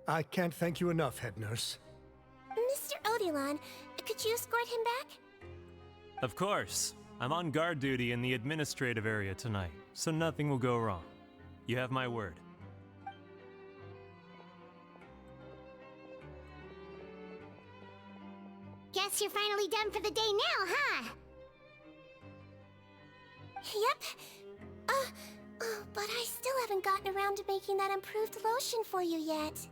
I can't thank you enough, head nurse. Mr. Odilon, could you escort him back? Of course. I'm on guard duty in the administrative area tonight, so nothing will go wrong. You have my word. Guess you're finally done for the day now, huh? Yep. But I still haven't gotten around to making that improved lotion for you yet.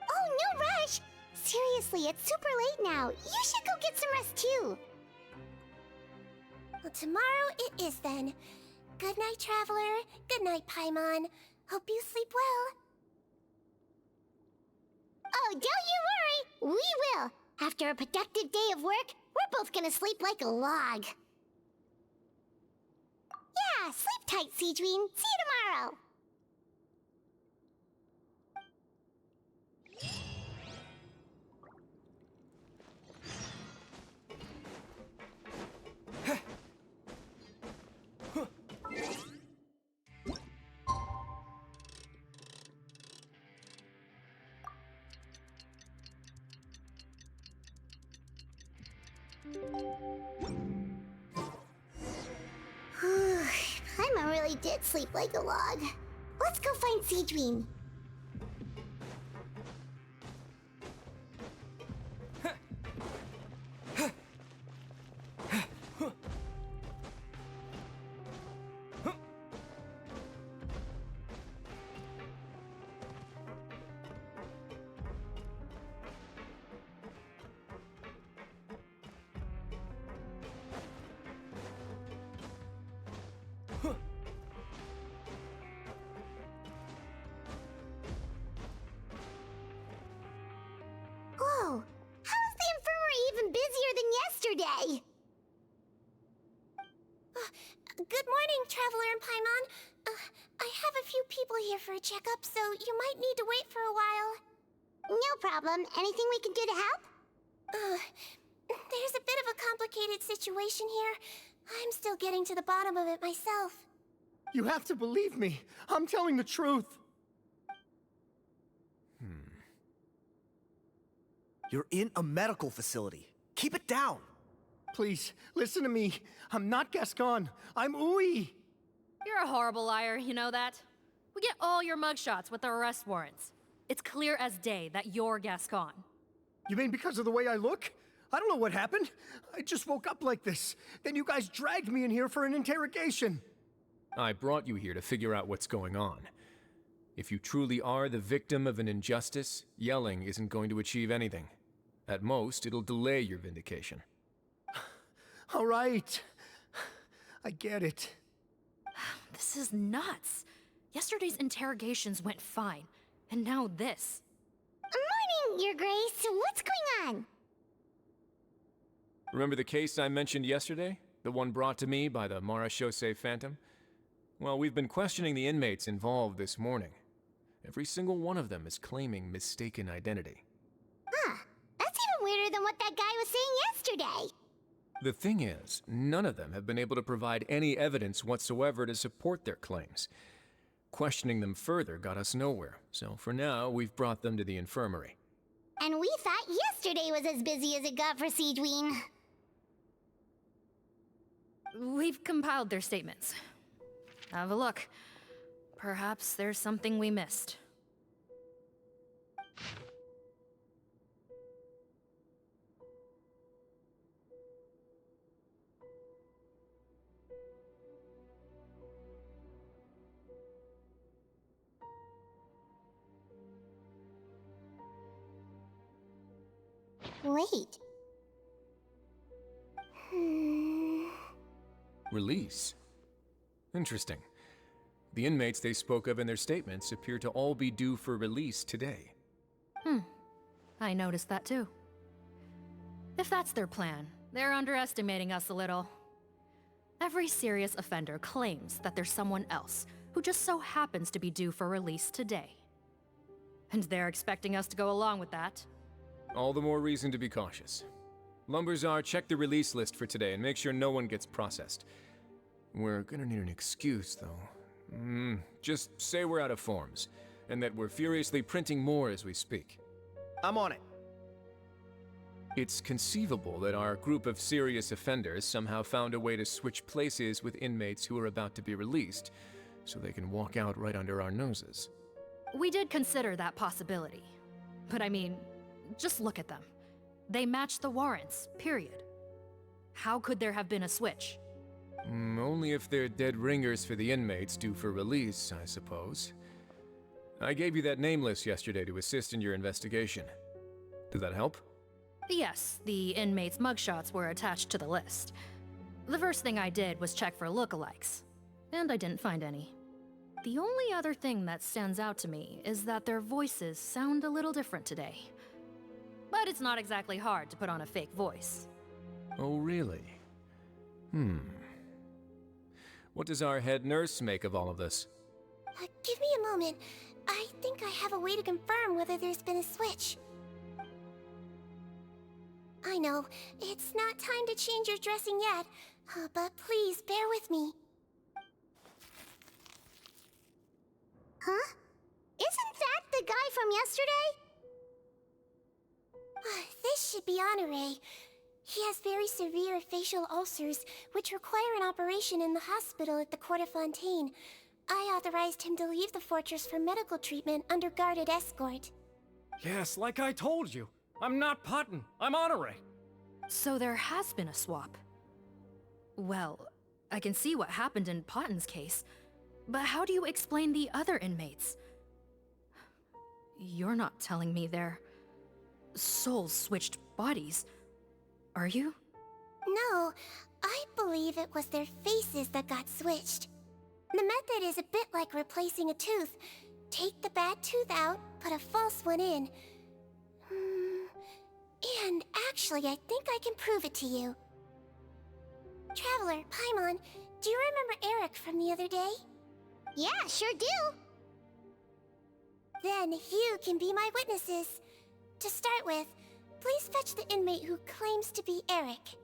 Oh, no rush! Seriously, it's super late now. You should go get some rest too. Well, tomorrow it is then. Good night, Traveler. Good night, Paimon. Hope you sleep well. Oh, don't you worry! We will! After a productive day of work, we're both gonna sleep like a log. Yeah, sleep tight, sigewinne. See you tomorrow! Paimon really did sleep like a log. Let's go find sigewinne. Whoa! How is the infirmary even busier than yesterday? Good morning, Traveler and Paimon. I have a few people here for a checkup, so you might need to wait for a while. No problem. Anything we can do to help? There's a bit of a complicated situation here. I'm still getting to the bottom of it myself. You have to believe me. I'm telling the truth. You're in a medical facility. Keep it down. Please, listen to me. I'm not Gascon. I'm Uwe. You're a horrible liar, you know that? We get all your mugshots with the arrest warrants. It's clear as day that you're Gascon. You mean because of the way I look? I don't know what happened. I just woke up like this. Then you guys dragged me in here for an interrogation. I brought you here to figure out what's going on. If you truly are the victim of an injustice, yelling isn't going to achieve anything. At most, it'll delay your vindication. All right. I get it. This is nuts. Yesterday's interrogations went fine, and now this. Morning, Your Grace. What's going on? Remember the case I mentioned yesterday? The one brought to me by the Marechaussee Phantom? Well, we've been questioning the inmates involved this morning. Every single one of them is claiming mistaken identity. Huh. That's even weirder than what that guy was saying yesterday. The thing is, none of them have been able to provide any evidence whatsoever to support their claims. Questioning them further got us nowhere, so for now, we've brought them to the infirmary. And we thought yesterday was as busy as it got for sigewinne. We've compiled their statements. Have a look. Perhaps there's something we missed. Wait. Release? Interesting. The inmates they spoke of in their statements appear to all be due for release today. I noticed that too. If that's their plan, they're underestimating us a little. Every serious offender claims that there's someone else who just so happens to be due for release today. And they're expecting us to go along with that. All the more reason to be cautious. Lumberzar, check the release list for today and make sure no one gets processed. We're gonna need an excuse, though. Just say we're out of forms, and that we're furiously printing more as we speak. I'm on it. It's conceivable that our group of serious offenders somehow found a way to switch places with inmates who are about to be released, so they can walk out right under our noses. We did consider that possibility. But I mean, just look at them. They match the warrants, period. How could there have been a switch? Only if they're dead ringers for the inmates due for release, I suppose. I gave you that name list yesterday to assist in your investigation. Did that help? Yes, the inmates' mugshots were attached to the list. The first thing I did was check for lookalikes, and I didn't find any. The only other thing that stands out to me is that their voices sound a little different today. But it's not exactly hard to put on a fake voice. Oh, really? What does our head nurse make of all of this? Give me a moment. I think I have a way to confirm whether there's been a switch. I know, it's not time to change your dressing yet, but please bear with me. Huh? Isn't that the guy from yesterday? This should be Honore. He has very severe facial ulcers, which require an operation in the hospital at the Court-Fontaine. I authorized him to leave the fortress for medical treatment under guarded escort. Yes, like I told you. I'm not Putton. I'm Honore. So there has been a swap. Well, I can see what happened in Potton's case, but how do you explain the other inmates? You're not telling me their souls switched bodies, are you? No, I believe it was their faces that got switched. The method is a bit like replacing a tooth. Take the bad tooth out, put a false one in. And actually, I think I can prove it to you. Traveler, Paimon, do you remember Eric from the other day? Yeah, sure do. Then you can be my witnesses. To start with, please fetch the inmate who claims to be Eric.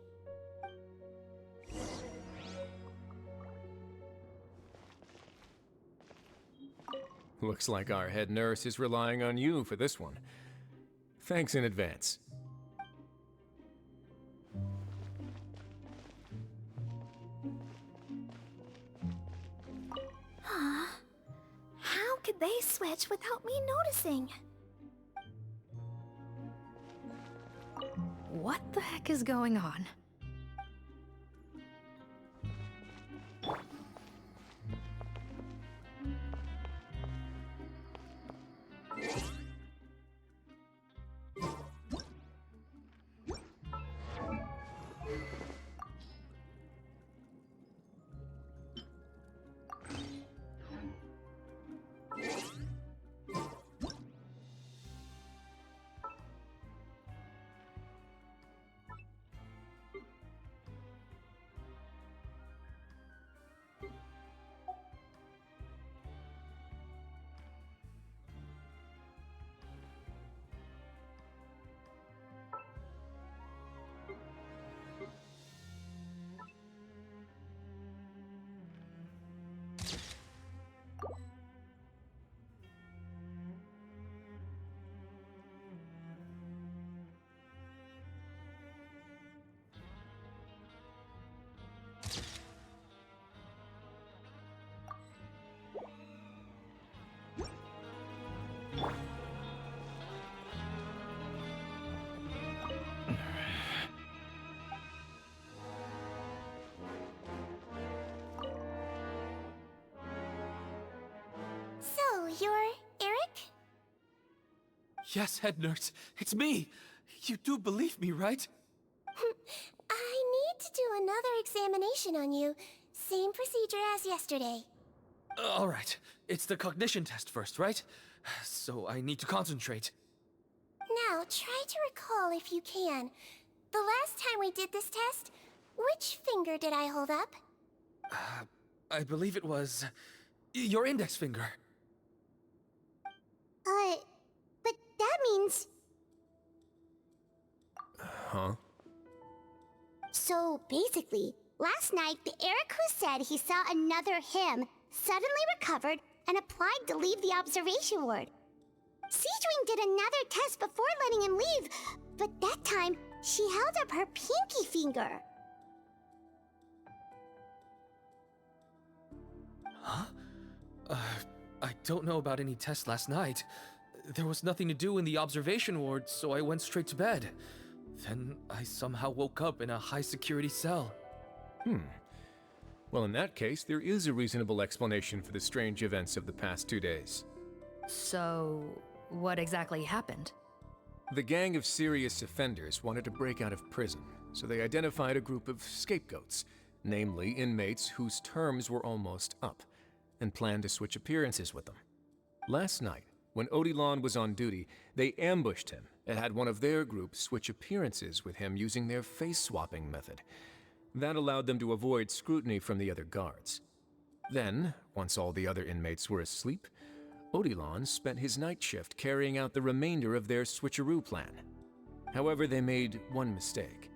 Looks like our head nurse is relying on you for this one. Thanks in advance. How could they switch without me noticing? What the heck is going on? So, you're Eric? Yes, head nurse. It's me. You do believe me, right? I need to do another examination on you. Same procedure as yesterday. All right. It's the cognition test first, right? So I need to concentrate. Now, try to recall if you can. The last time we did this test, which finger did I hold up? I believe it was your index finger. But that means... Huh? So, basically, last night, the Eric who said he saw another him suddenly recovered and applied to leave the observation ward. sigewinne did another test before letting him leave, but that time, she held up her pinky finger. Huh? I don't know about any tests last night. There was nothing to do in the observation ward, so I went straight to bed. Then I somehow woke up in a high-security cell. Well, in that case, there is a reasonable explanation for the strange events of the past 2 days. So, what exactly happened? The gang of serious offenders wanted to break out of prison, so they identified a group of scapegoats, namely inmates whose terms were almost up, and planned to switch appearances with them. Last night, when Odilon was on duty, they ambushed him and had one of their group switch appearances with him using their face-swapping method. That allowed them to avoid scrutiny from the other guards. Then, once all the other inmates were asleep, Odilon spent his night shift carrying out the remainder of their switcheroo plan. However, they made one mistake.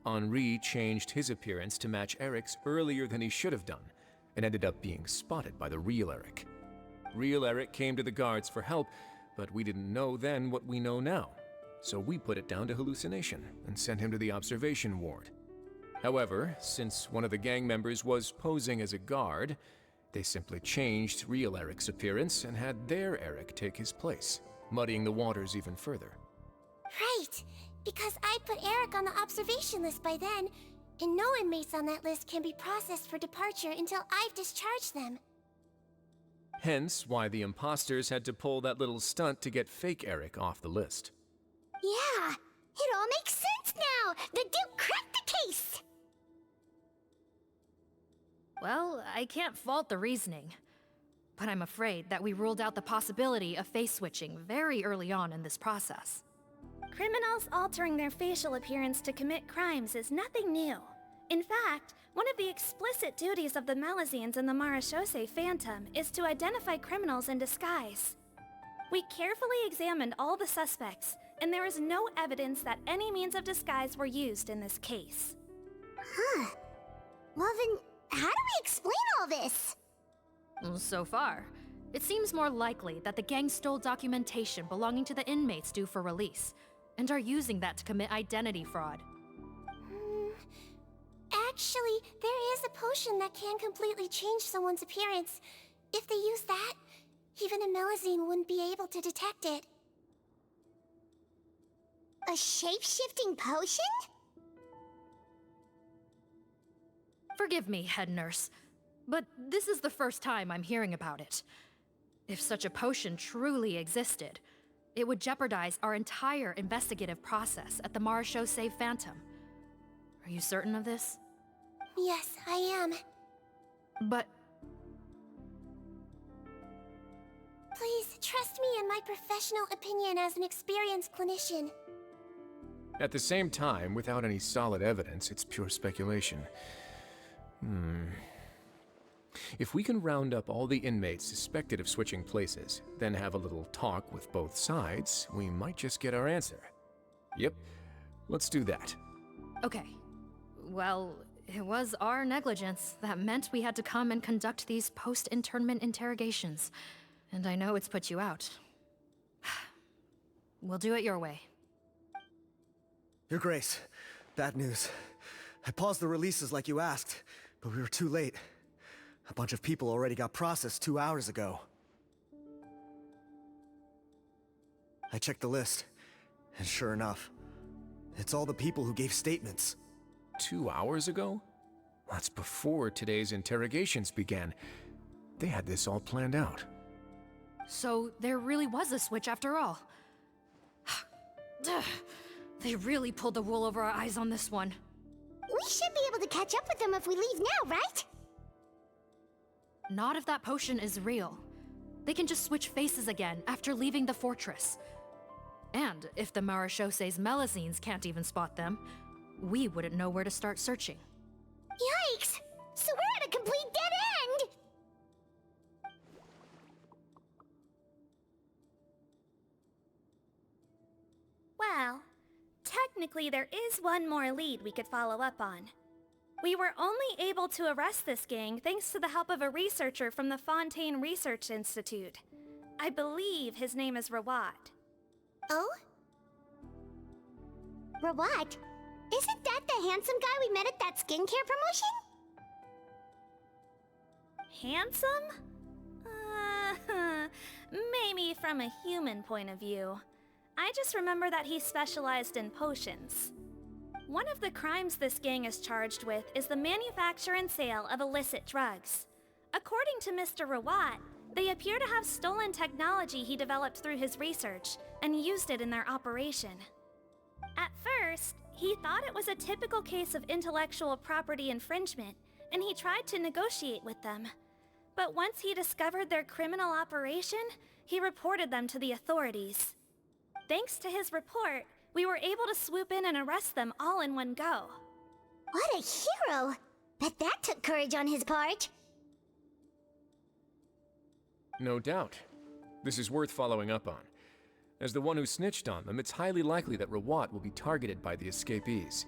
Henri changed his appearance to match Eric's earlier than he should have done, and ended up being spotted by the real Eric. Real Eric came to the guards for help, but we didn't know then what we know now, so we put it down to hallucination and sent him to the observation ward. However, since one of the gang members was posing as a guard, they simply changed real Eric's appearance and had their Eric take his place, muddying the waters even further. Right, because I put Eric on the observation list by then, and no inmates on that list can be processed for departure until I've discharged them. Hence why the imposters had to pull that little stunt to get fake Eric off the list. Yeah, it all makes sense now! The Duke cracked the case! Well, I can't fault the reasoning. But I'm afraid that we ruled out the possibility of face switching very early on in this process. Criminals altering their facial appearance to commit crimes is nothing new. In fact, one of the explicit duties of the Malazines in the Marechaussee Phantom is to identify criminals in disguise. We carefully examined all the suspects, and there is no evidence that any means of disguise were used in this case. Huh. Well then, how do we explain all this? So far, it seems more likely that the gang stole documentation belonging to the inmates due for release, and are using that to commit identity fraud. Actually, there is a potion that can completely change someone's appearance. If they use that, even a Malazine wouldn't be able to detect it. A shape-shifting potion? Forgive me, head nurse, but this is the first time I'm hearing about it. If such a potion truly existed, it would jeopardize our entire investigative process at the Marasho Save Phantom. Are you certain of this? Yes, I am. But... Please, trust me in my professional opinion as an experienced clinician. At the same time, without any solid evidence, it's pure speculation. If we can round up all the inmates suspected of switching places, then have a little talk with both sides, we might just get our answer. Yep, let's do that. Okay. Well, it was our negligence that meant we had to come and conduct these post-internment interrogations. And I know it's put you out. We'll do it your way. Your Grace, bad news. I paused the releases like you asked, but we were too late. A bunch of people already got processed 2 hours ago. I checked the list, and sure enough, it's all the people who gave statements. 2 hours ago? That's before today's interrogations began. They had this all planned out. So there really was a switch after all. They really pulled the wool over our eyes on this one. We should be able to catch up with them if we leave now, right? Not if that potion is real. They can just switch faces again after leaving the fortress. And if the Marashose's Melusines can't even spot them, we wouldn't know where to start searching. Yikes! So we're at a complete dead end! Well, technically there is one more lead we could follow up on. We were only able to arrest this gang thanks to the help of a researcher from the Fontaine Research Institute. I believe his name is Rawat. Oh? Rawat? Isn't that the handsome guy we met at that skincare promotion? Handsome? Maybe from a human point of view. I just remember that he specialized in potions. One of the crimes this gang is charged with is the manufacture and sale of illicit drugs. According to Mr. Rawat, they appear to have stolen technology he developed through his research and used it in their operation. At first, he thought it was a typical case of intellectual property infringement, and he tried to negotiate with them. But once he discovered their criminal operation, he reported them to the authorities. Thanks to his report, we were able to swoop in and arrest them all in one go. What a hero! Bet that took courage on his part. No doubt. This is worth following up on. As the one who snitched on them, it's highly likely that Rawat will be targeted by the escapees.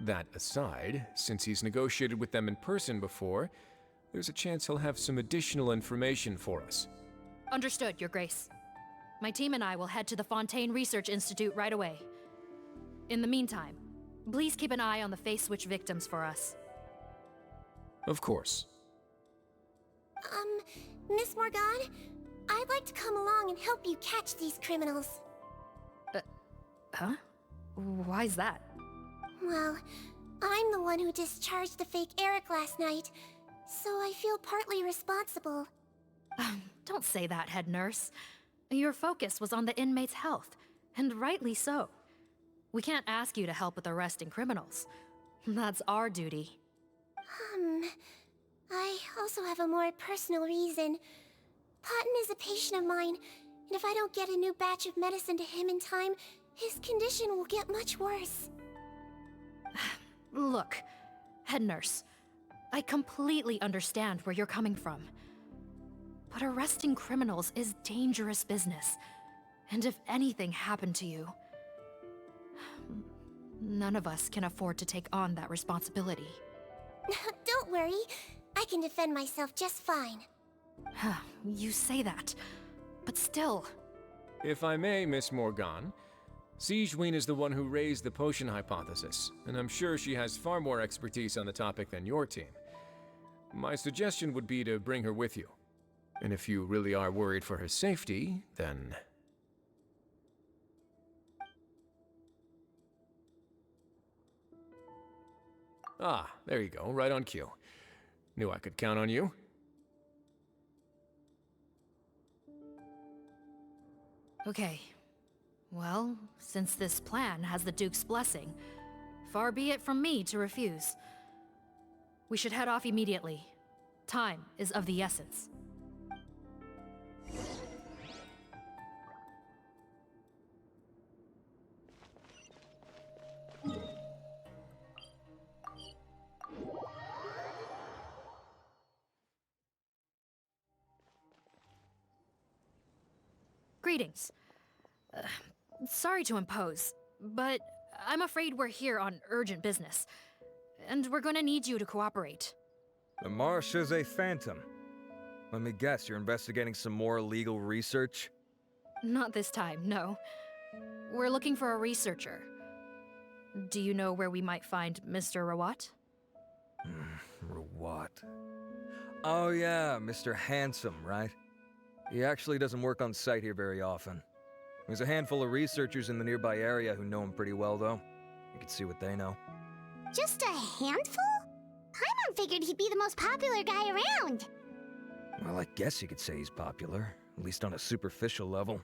That aside, since he's negotiated with them in person before, there's a chance he'll have some additional information for us. Understood, Your Grace. My team and I will head to the Fontaine Research Institute right away. In the meantime, please keep an eye on the face switch victims for us. Of course. Miss Morgan, I'd like to come along and help you catch these criminals. Huh? Why's that? Well, I'm the one who discharged the fake Eric last night, so I feel partly responsible. Don't say that, head nurse. Your focus was on the inmates' health, and rightly so. We can't ask you to help with arresting criminals. That's our duty. I also have a more personal reason. Cotton is a patient of mine, and if I don't get a new batch of medicine to him in time, his condition will get much worse. Look, head nurse, I completely understand where you're coming from. But arresting criminals is dangerous business. And if anything happened to you, none of us can afford to take on that responsibility. Don't worry, I can defend myself just fine. You say that, but still. If I may, Miss Morgan, Sigewinne is the one who raised the potion hypothesis, and I'm sure she has far more expertise on the topic than your team. My suggestion would be to bring her with you. And if you really are worried for her safety, then... Ah, there you go, right on cue. Knew I could count on you. Okay. Well, since this plan has the Duke's blessing, far be it from me to refuse. We should head off immediately. Time is of the essence. Greetings. Sorry to impose, but I'm afraid we're here on urgent business, and we're gonna need you to cooperate. The Marsh is a phantom. Let me guess, you're investigating some more illegal research? Not this time, no. We're looking for a researcher. Do you know where we might find Mr. Rawat? Rawat. Oh yeah, Mr. Handsome, right? He actually doesn't work on site here very often. There's a handful of researchers in the nearby area who know him pretty well, though. You can see what they know. Just a handful? Paimon figured he'd be the most popular guy around. Well, I guess you could say he's popular, at least on a superficial level.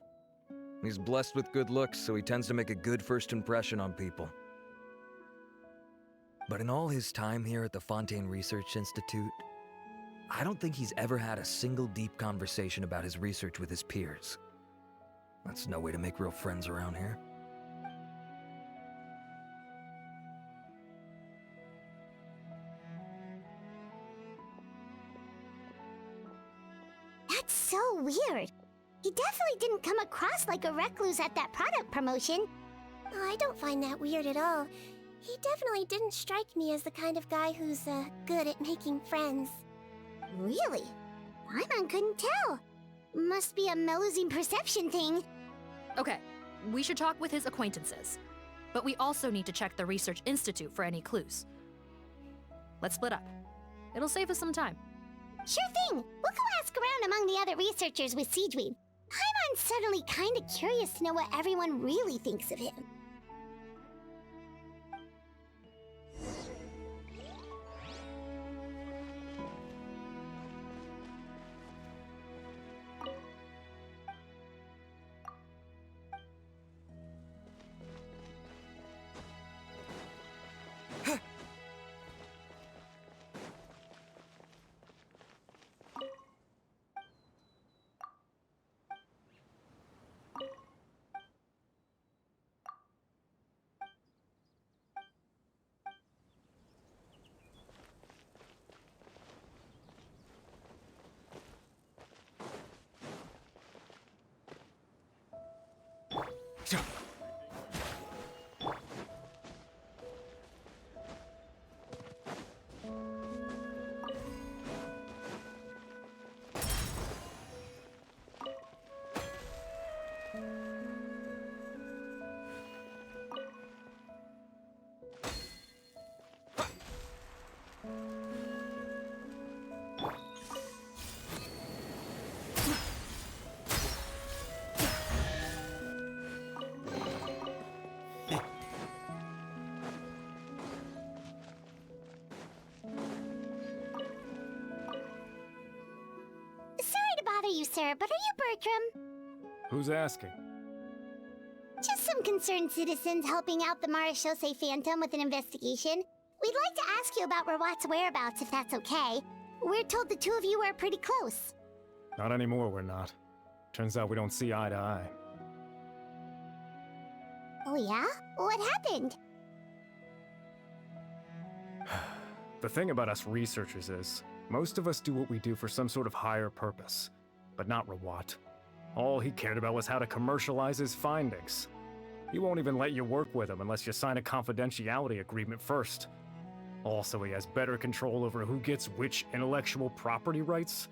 He's blessed with good looks, so he tends to make a good first impression on people. But in all his time here at the Fontaine Research Institute, I don't think he's ever had a single deep conversation about his research with his peers. That's no way to make real friends around here. That's so weird. He definitely didn't come across like a recluse at that product promotion. I don't find that weird at all. He definitely didn't strike me as the kind of guy who's, good at making friends. Really? Paimon couldn't tell. Must be a Melusine perception thing. Okay, we should talk with his acquaintances. But we also need to check the Research Institute for any clues. Let's split up. It'll save us some time. Sure thing. We'll go ask around among the other researchers with sigewinne. Paimon's suddenly kinda curious to know what everyone really thinks of him. You, sir, but are you Bertram? Who's asking? Just some concerned citizens helping out the Marechaussee Phantom with an investigation. We'd like to ask you about Rawat's whereabouts, if that's okay. We're told the two of you are pretty close. Not anymore, we're not. Turns out we don't see eye to eye. Oh yeah? What happened? The thing about us researchers is, most of us do what we do for some sort of higher purpose. But not Rawat. All he cared about was how to commercialize his findings. He won't even let you work with him unless you sign a confidentiality agreement first. Also, he has better control over who gets which intellectual property rights.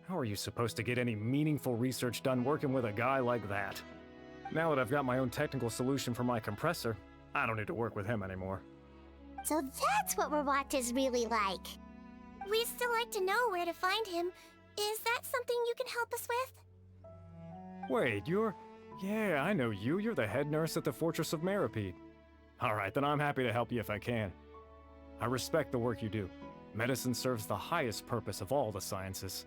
How are you supposed to get any meaningful research done working with a guy like that? Now that I've got my own technical solution for my compressor, I don't need to work with him anymore. So that's what Rawat is really like. We'd still like to know where to find him. Is that something you can help us with? Wait, Yeah, I know you. You're the head nurse at the Fortress of Meripede. Alright, then I'm happy to help you if I can. I respect the work you do. Medicine serves the highest purpose of all the sciences.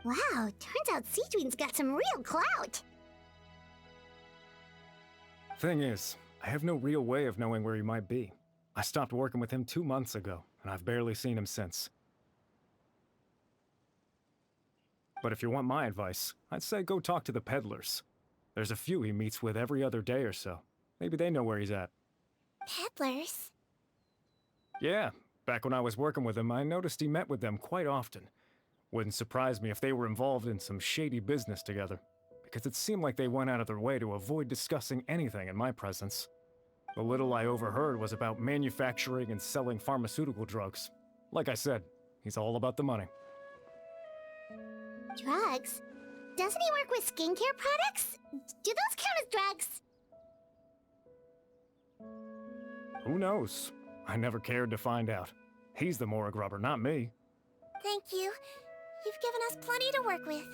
Wow, turns out sigewinne's got some real clout. Thing is, I have no real way of knowing where he might be. I stopped working with him 2 months ago, and I've barely seen him since. But if you want my advice, I'd say go talk to the peddlers. There's a few he meets with every other day or so. Maybe they know where he's at. Peddlers? Yeah, back when I was working with him, I noticed he met with them quite often. Wouldn't surprise me if they were involved in some shady business together, because it seemed like they went out of their way to avoid discussing anything in my presence. The little I overheard was about manufacturing and selling pharmaceutical drugs. Like I said, he's all about the money. Drugs? Doesn't he work with skincare products? Do those count as drugs? Who knows? I never cared to find out. He's the morgue rubber, not me. Thank you. You've given us plenty to work with.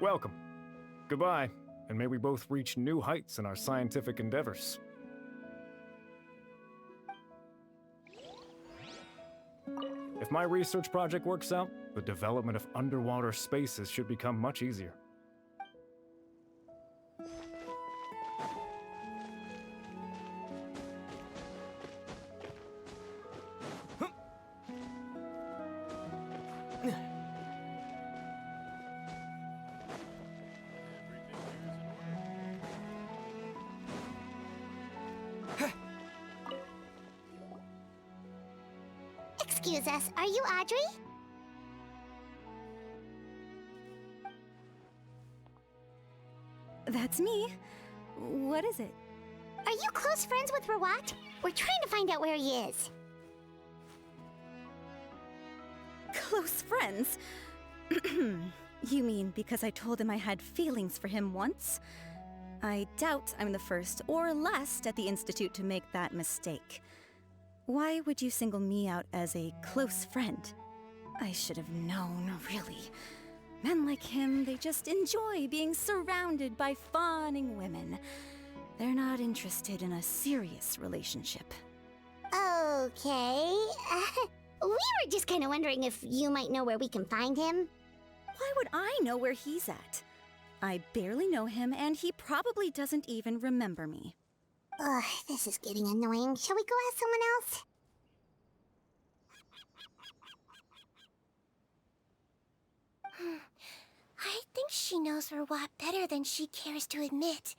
Welcome. Goodbye, and may we both reach new heights in our scientific endeavors. If my research project works out, the development of underwater spaces should become much easier. Excuse us, are you Audrey? That's me. What is it? Are you close friends with Rawat? We're trying to find out where he is. Close friends? You mean because I told him I had feelings for him once? I doubt I'm the first or last at the Institute to make that mistake. Why would you single me out as a close friend? I should have known, really. Men like him, they just enjoy being surrounded by fawning women. They're not interested in a serious relationship. Okay. We were just kind of wondering if you might know where we can find him. Why would I know where he's at? I barely know him, and he probably doesn't even remember me. Ugh, this is getting annoying. Shall we go ask someone else? I think she knows Rawat better than she cares to admit.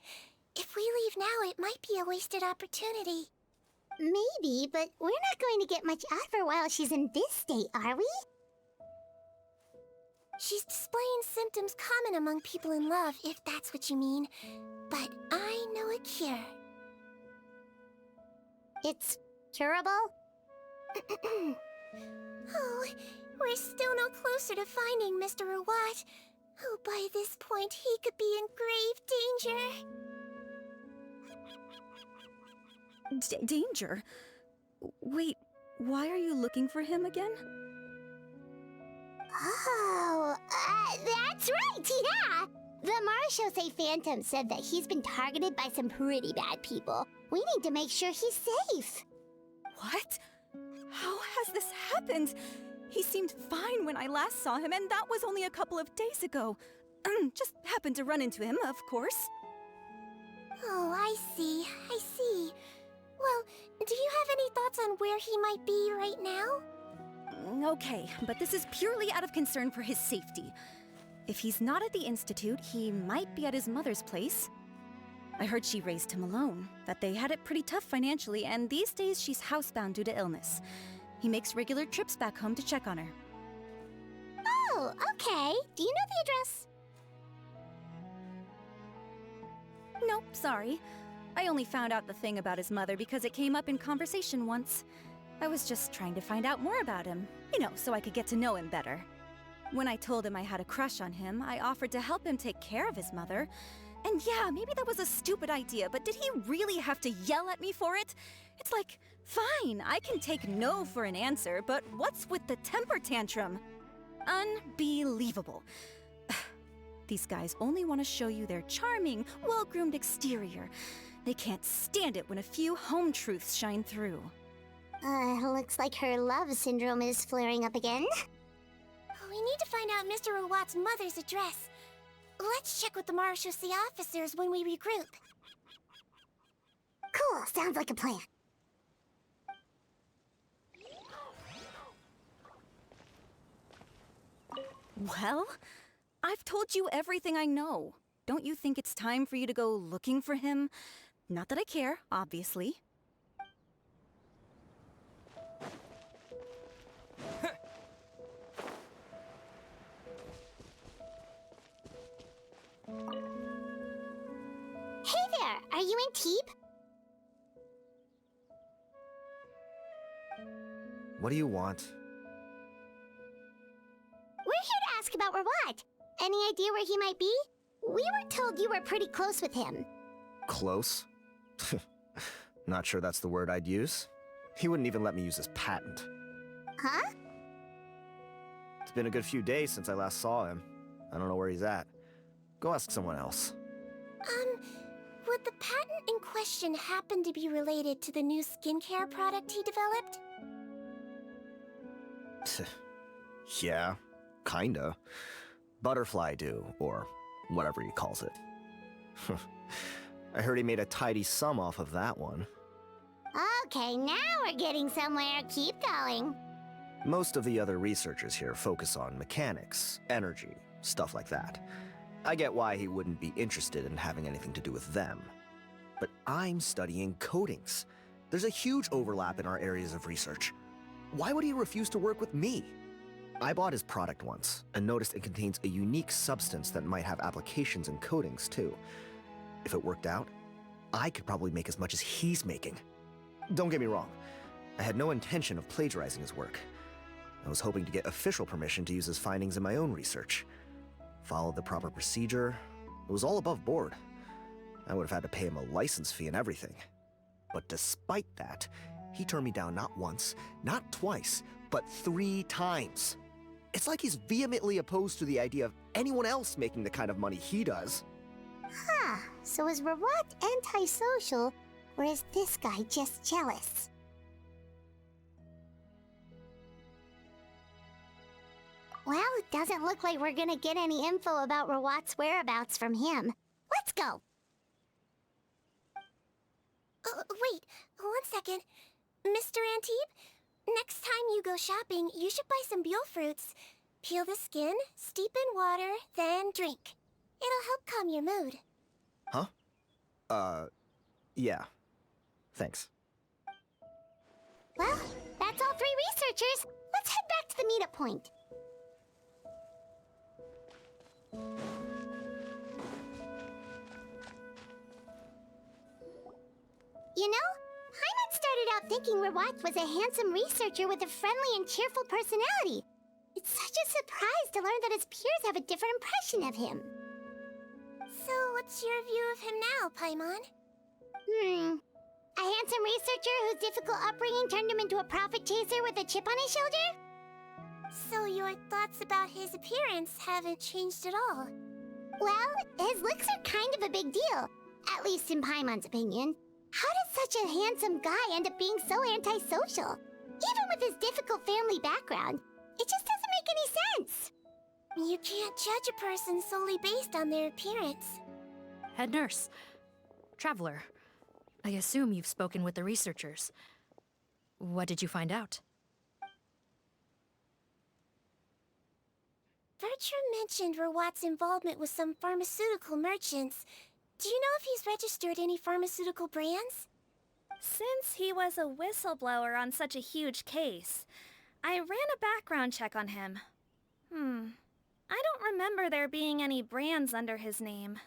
If we leave now, it might be a wasted opportunity. Maybe, but we're not going to get much out of her while she's in this state, are we? She's displaying symptoms common among people in love, if that's what you mean. But I know a cure. It's curable? Oh, we're still no closer to finding Mr. Rawat. Oh, by this point, he could be in grave danger. Danger? Wait, why are you looking for him again? Oh, that's right, yeah! The Marshose Phantom said that he's been targeted by some pretty bad people. We need to make sure he's safe. What? How has this happened? He seemed fine when I last saw him, and that was only a couple of days ago. Just happened to run into him, of course. Oh, I see. Well, do you have any thoughts on where he might be right now? Okay, but this is purely out of concern for his safety. If he's not at the Institute, he might be at his mother's place. I heard she raised him alone, that they had it pretty tough financially, and these days she's housebound due to illness. He makes regular trips back home to check on her. Oh, okay. Do you know the address? Nope, sorry. I only found out the thing about his mother because it came up in conversation once. I was just trying to find out more about him, so I could get to know him better. When I told him I had a crush on him, I offered to help him take care of his mother. And yeah, maybe that was a stupid idea, but did he really have to yell at me for it? It's like, fine, I can take no for an answer, but what's with the temper tantrum? Unbelievable. These guys only want to show you their charming, well-groomed exterior. They can't stand it when a few home truths shine through. Looks like her love syndrome is flaring up again. We need to find out Mr. Rawat's mother's address. Let's check with the Marechaussee officers when we regroup. Cool, sounds like a plan. Well, I've told you everything I know. Don't you think it's time for you to go looking for him? Not that I care, obviously. Hey there, are you in Teeb? What do you want? We're here to ask about Rawat. Any idea where he might be? We were told you were pretty close with him. Close? Not sure that's the word I'd use. He wouldn't even let me use his patent. Huh? It's been a good few days since I last saw him. I don't know where he's at. Go ask someone else. Would the patent in question happen to be related to the new skincare product he developed? Yeah, kinda. Butterfly dew, or whatever he calls it. I heard he made a tidy sum off of that one. Okay, now we're getting somewhere. Keep going. Most of the other researchers here focus on mechanics, energy, stuff like that. I get why he wouldn't be interested in having anything to do with them. But I'm studying coatings. There's a huge overlap in our areas of research. Why would he refuse to work with me? I bought his product once and noticed it contains a unique substance that might have applications in coatings too. If it worked out, I could probably make as much as he's making. Don't get me wrong, I had no intention of plagiarizing his work. I was hoping to get official permission to use his findings in my own research. Followed the proper procedure. It was all above board. I would have had to pay him a license fee and everything. But despite that, he turned me down not once, not twice, but 3 times. It's like he's vehemently opposed to the idea of anyone else making the kind of money he does. Huh, so is Rawat antisocial, or is this guy just jealous? Well, it doesn't look like we're gonna get any info about Rawat's whereabouts from him. Let's go! Wait, 1 second. Mr. Antibes, next time you go shopping, you should buy some Buell fruits. Peel the skin, steep in water, then drink. It'll help calm your mood. Huh? Yeah. Thanks. Well, that's all 3 researchers. Let's head back to the meetup point. You know, Paimon started out thinking Rawat was a handsome researcher with a friendly and cheerful personality. It's such a surprise to learn that his peers have a different impression of him. So what's your view of him now, Paimon? A handsome researcher whose difficult upbringing turned him into a profit chaser with a chip on his shoulder? So your thoughts about his appearance haven't changed at all? Well, his looks are kind of a big deal, at least in Paimon's opinion. How does such a handsome guy end up being so antisocial? Even with his difficult family background, it just doesn't make any sense. You can't judge a person solely based on their appearance. Head nurse. Traveler. I assume you've spoken with the researchers. What did you find out? Bertram mentioned Rawat's involvement with some pharmaceutical merchants. Do you know if he's registered any pharmaceutical brands? Since he was a whistleblower on such a huge case, I ran a background check on him. I don't remember there being any brands under his name.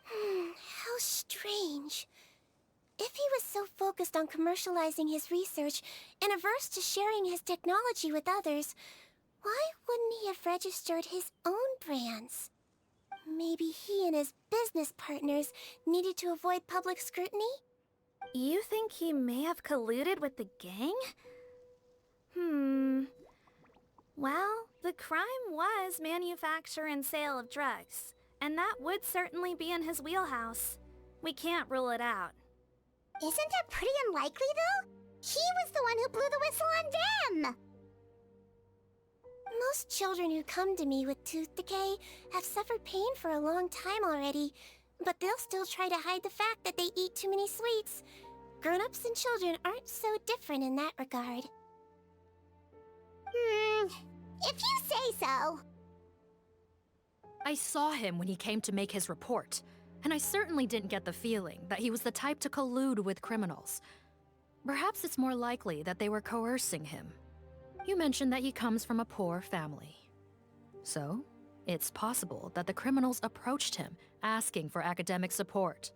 How strange. If he was so focused on commercializing his research and averse to sharing his technology with others, why wouldn't he have registered his own brands? Maybe he and his business partners needed to avoid public scrutiny? You think he may have colluded with the gang? Well, the crime was manufacture and sale of drugs, and that would certainly be in his wheelhouse. We can't rule it out. Isn't that pretty unlikely, though? He was the one who blew the whistle on them! Most children who come to me with tooth decay have suffered pain for a long time already, but they'll still try to hide the fact that they eat too many sweets. Grown-ups and children aren't so different in that regard. If you say so. I saw him when he came to make his report, and I certainly didn't get the feeling that he was the type to collude with criminals. Perhaps it's more likely that they were coercing him. You mentioned that he comes from a poor family. So, it's possible that the criminals approached him asking for academic support,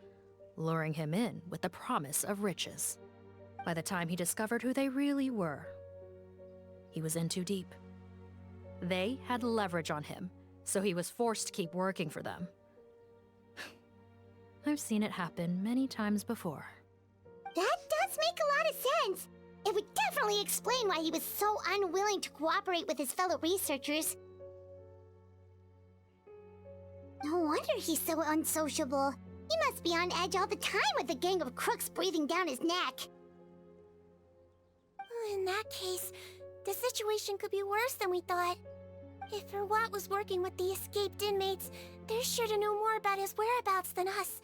luring him in with the promise of riches. By the time he discovered who they really were, he was in too deep. They had leverage on him, so he was forced to keep working for them. I've seen it happen many times before. That does make a lot of sense. It would definitely explain why he was so unwilling to cooperate with his fellow researchers. No wonder he's so unsociable. He must be on edge all the time with a gang of crooks breathing down his neck. In that case, the situation could be worse than we thought. If Rawat was working with the escaped inmates, they're sure to know more about his whereabouts than us.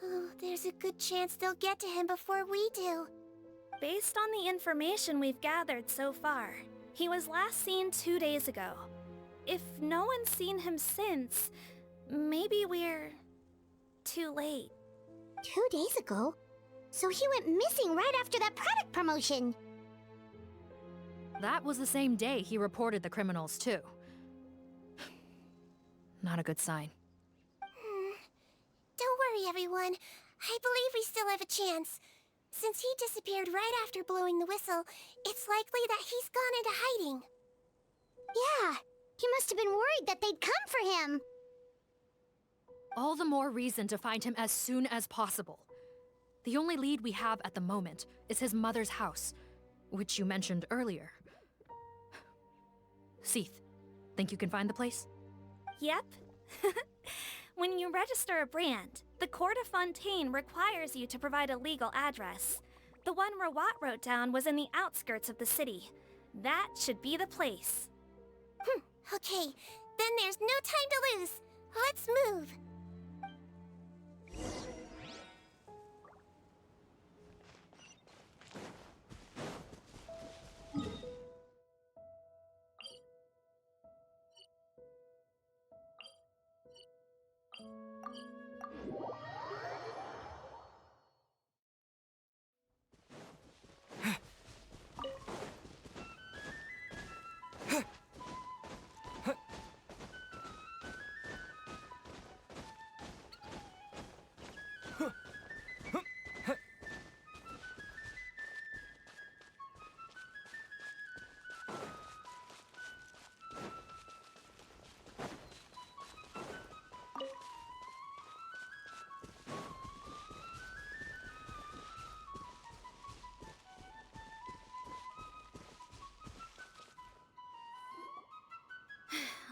Oh, there's a good chance they'll get to him before we do. Based on the information we've gathered so far, he was last seen 2 days ago. If no one's seen him since, maybe we're too late. 2 days ago? So he went missing right after that product promotion. That was the same day he reported the criminals, too. Not a good sign. Don't worry, everyone. I believe we still have a chance. Since he disappeared right after blowing the whistle, it's likely that he's gone into hiding. Yeah, he must have been worried that they'd come for him. All the more reason to find him as soon as possible. The only lead we have at the moment is his mother's house, which you mentioned earlier. Seath, think you can find the place? Yep. When you register a brand, the Court of Fontaine requires you to provide a legal address. The one Rawat wrote down was in the outskirts of the city. That should be the place. Okay, then there's no time to lose. Let's move.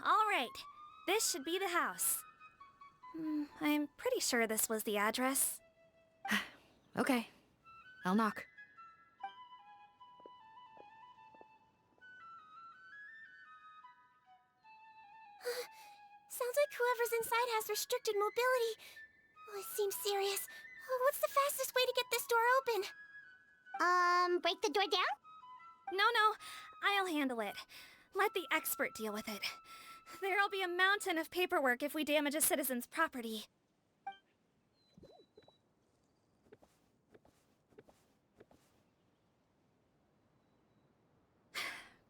All right, this should be the house. I'm pretty sure this was the address. Okay, I'll knock. Sounds like whoever's inside has restricted mobility. Oh, it seems serious. What's the fastest way to get this door open? Break the door down? No, I'll handle it. Let the expert deal with it. There'll be a mountain of paperwork if we damage a citizen's property.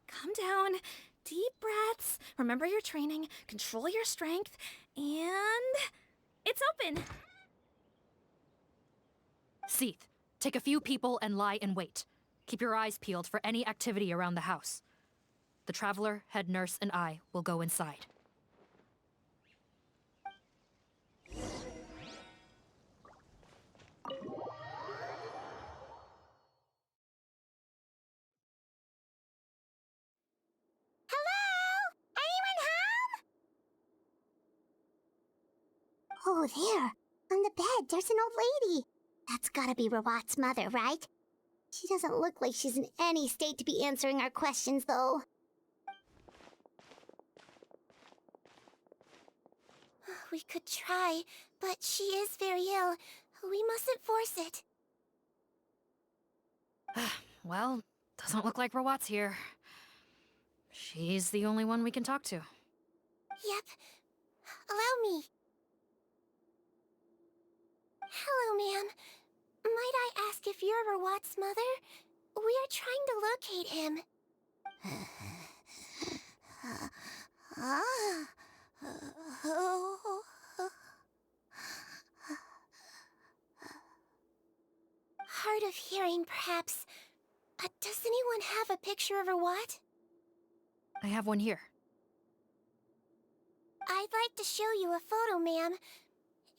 Calm down. Deep breaths. Remember your training. Control your strength. And... it's open! Seath, take a few people and lie in wait. Keep your eyes peeled for any activity around the house. The Traveler, head nurse, and I will go inside. Oh, there. On the bed, there's an old lady. That's gotta be Rawat's mother, right? She doesn't look like she's in any state to be answering our questions, though. We could try, but she is very ill. We mustn't force it. Well, doesn't look like Rawat's here. She's the only one we can talk to. Yep. Allow me. Hello, ma'am. Might I ask if you're Rawat's mother? We are trying to locate him. Hard of hearing, perhaps. Does anyone have a picture of Rawat? I have one here. I'd like to show you a photo, ma'am.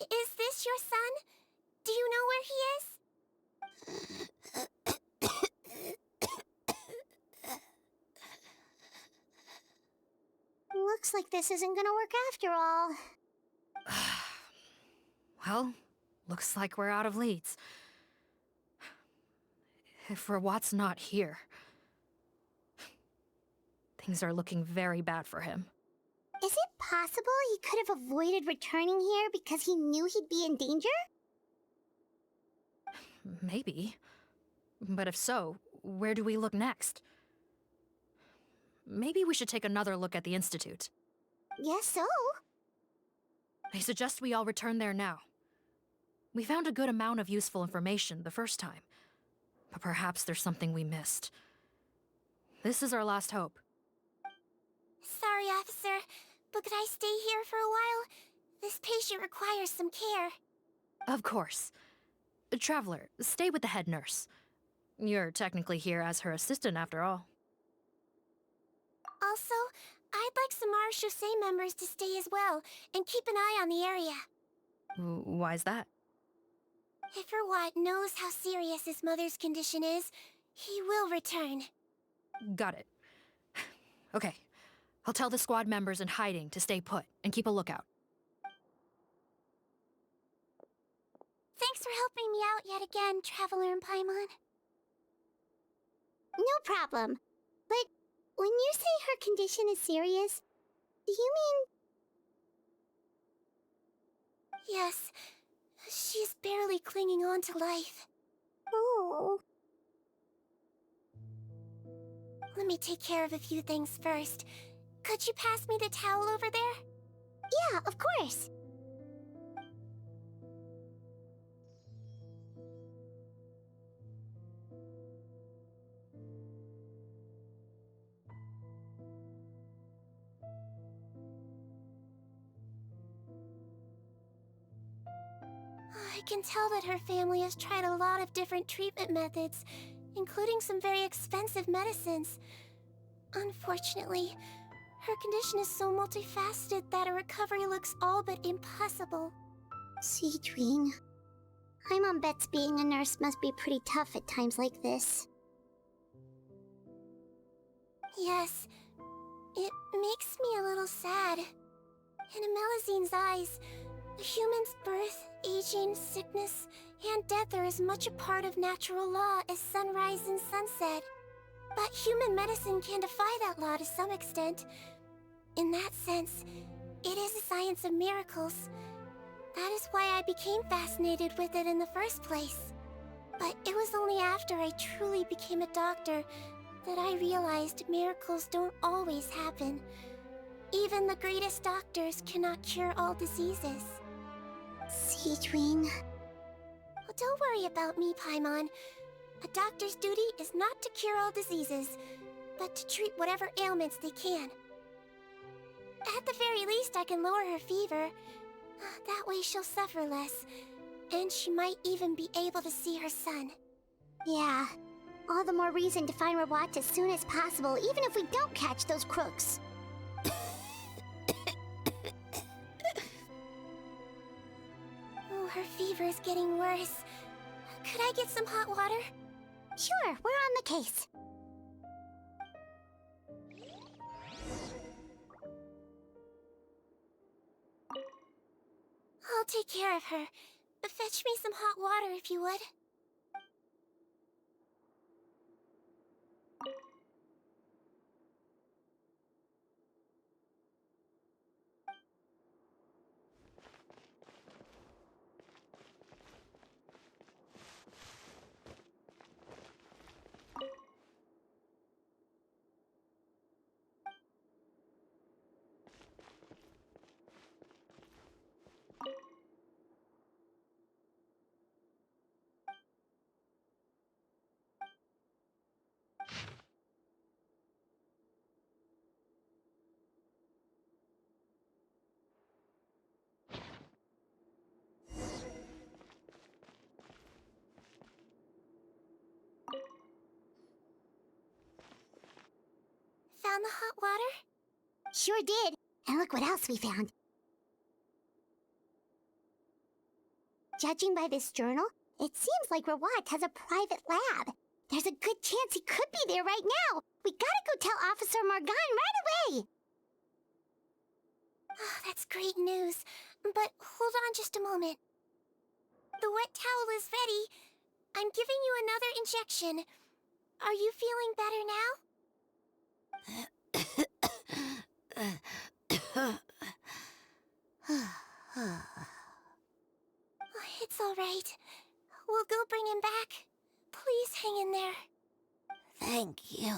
Is this your son? Do you know where he is? Looks like this isn't gonna work after all. Well, looks like we're out of leads. If Rawat's not here, things are looking very bad for him. Is it possible he could have avoided returning here because he knew he'd be in danger? Maybe. But if so, where do we look next? Maybe we should take another look at the Institute. Yes, so. I suggest we all return there now. We found a good amount of useful information the first time, but perhaps there's something we missed. This is our last hope. Sorry, officer, but could I stay here for a while? This patient requires some care. Of course. Traveler, stay with the head nurse. You're technically here as her assistant after all. Also, I'd like some Marechaussee members to stay as well, and keep an eye on the area. Why's that? If Rawat knows how serious his mother's condition is, he will return. Got it. Okay. I'll tell the squad members in hiding to stay put and keep a lookout. Thanks for helping me out yet again, Traveler and Paimon. No problem. But when you say her condition is serious, do you mean... Yes. She's barely clinging on to life. Oh. Let me take care of a few things first. Could you pass me the towel over there? Yeah, of course. I can tell that her family has tried a lot of different treatment methods, including some very expensive medicines. Unfortunately, her condition is so multifaceted that a recovery looks all but impossible. Sigewinne. Paimon bets being a nurse must be pretty tough at times like this. Yes, it makes me a little sad. In Amelizine's eyes, a human's birth, aging, sickness, and death are as much a part of natural law as sunrise and sunset. But human medicine can defy that law to some extent. In that sense, it is a science of miracles. That is why I became fascinated with it in the first place. But it was only after I truly became a doctor that I realized miracles don't always happen. Even the greatest doctors cannot cure all diseases. Sigewinne. Well, don't worry about me, Paimon. A doctor's duty is not to cure all diseases, but to treat whatever ailments they can. At the very least, I can lower her fever. That way she'll suffer less, and she might even be able to see her son. Yeah, all the more reason to find Rawat as soon as possible, even if we don't catch those crooks. Oh, her fever is getting worse. Could I get some hot water? Sure, we're on the case. I'll take care of her. Fetch me some hot water if you would. Found the hot water? Sure did. And look what else we found. Judging by this journal, it seems like Rawat has a private lab. There's a good chance he could be there right now. We gotta go tell Officer Morgan right away. Oh, that's great news. But hold on just a moment. The wet towel is ready. I'm giving you another injection. Are you feeling better now? It's all right. We'll go bring him back. Please hang in there. Thank you.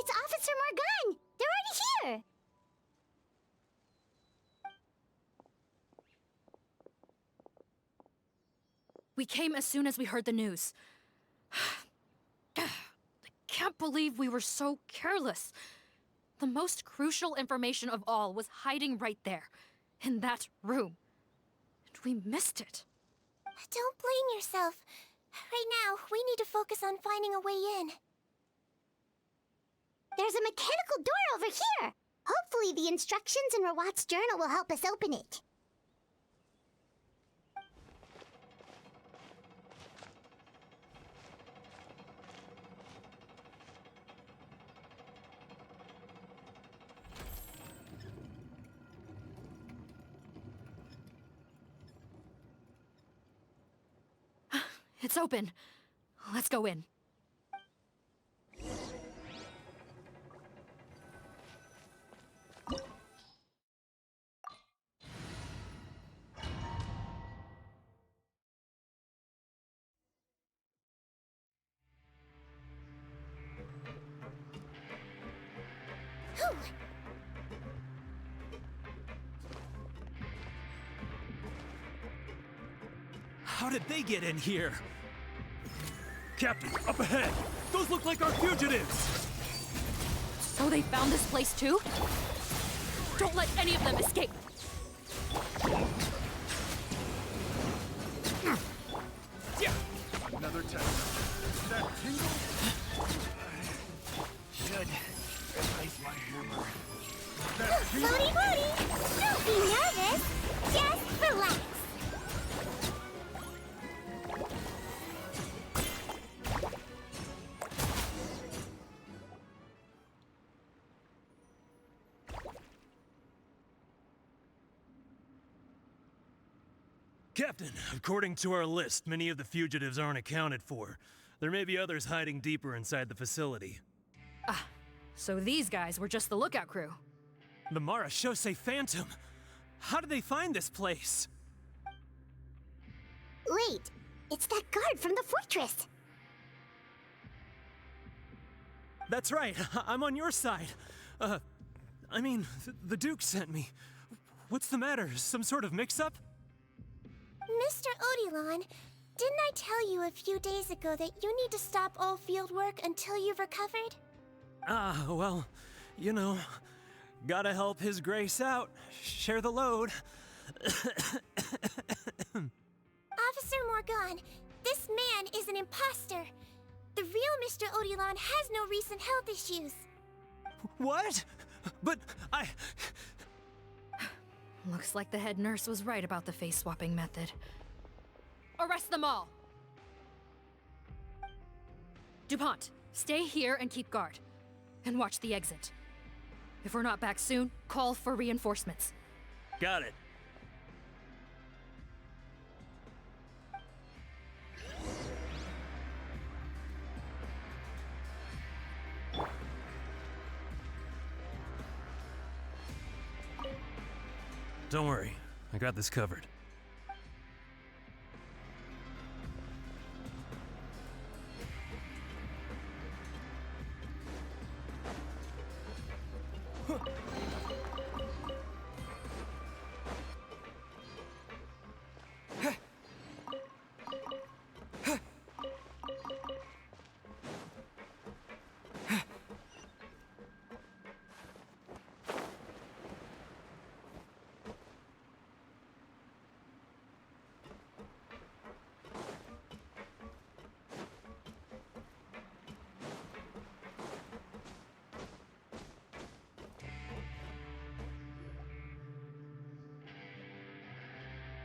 It's Officer Morgan! They're already here! We came as soon as we heard the news. I can't believe we were so careless. The most crucial information of all was hiding right there, in that room. And we missed it. Don't blame yourself. Right now, we need to focus on finding a way in. There's a mechanical door over here! Hopefully the instructions in Rawat's journal will help us open it. It's open. Let's go in. How did they get in here? Captain, up ahead! Those look like our fugitives! So they found this place too? Don't let any of them escape! Yeah. Another test. That tingle? Should replace my hammer. That tingle? Floaty Floaty! Don't be nervous! Just relax! Captain, according to our list, many of the fugitives aren't accounted for. There may be others hiding deeper inside the facility. Ah, so these guys were just the lookout crew. The Marachose Phantom! How did they find this place? Wait, it's that guard from the fortress. That's right. I'm on your side. I mean, the Duke sent me. What's the matter? Some sort of mix-up? Mr. Odilon, didn't I tell you a few days ago that you need to stop all field work until you've recovered? Ah, well, you know, gotta help His Grace out. Share the load. Officer Morgan, this man is an imposter. The real Mr. Odilon has no recent health issues. What? But I... Looks like the head nurse was right about the face-swapping method. Arrest them all! DuPont, stay here and keep guard. And watch the exit. If we're not back soon, call for reinforcements. Got it. Don't worry, I got this covered.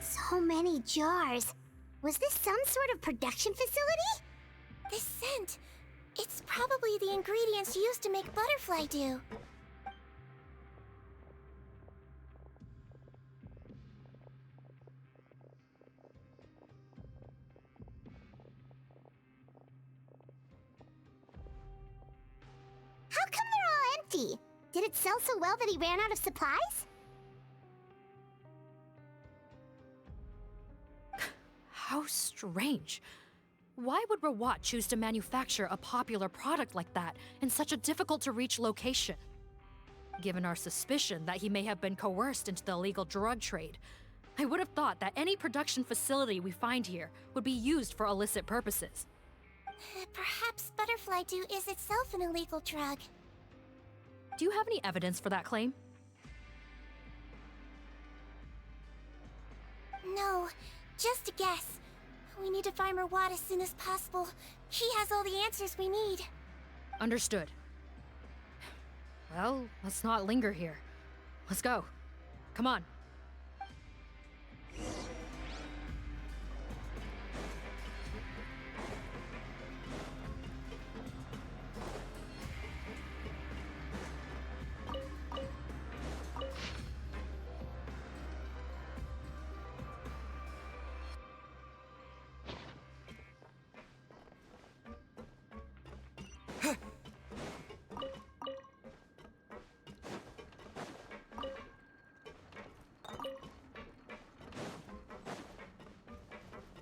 So many jars. Was this some sort of production facility? This scent, it's probably the ingredients used to make butterfly dew. How come they're all empty? Did it sell so well that he ran out of supplies? How strange. Why would Rawat choose to manufacture a popular product like that in such a difficult-to-reach location? Given our suspicion that he may have been coerced into the illegal drug trade, I would have thought that any production facility we find here would be used for illicit purposes. Perhaps butterfly dew is itself an illegal drug. Do you have any evidence for that claim? No, just a guess. We need to find Rawat as soon as possible. He has all the answers we need. Understood. Well, let's not linger here. Let's go. Come on.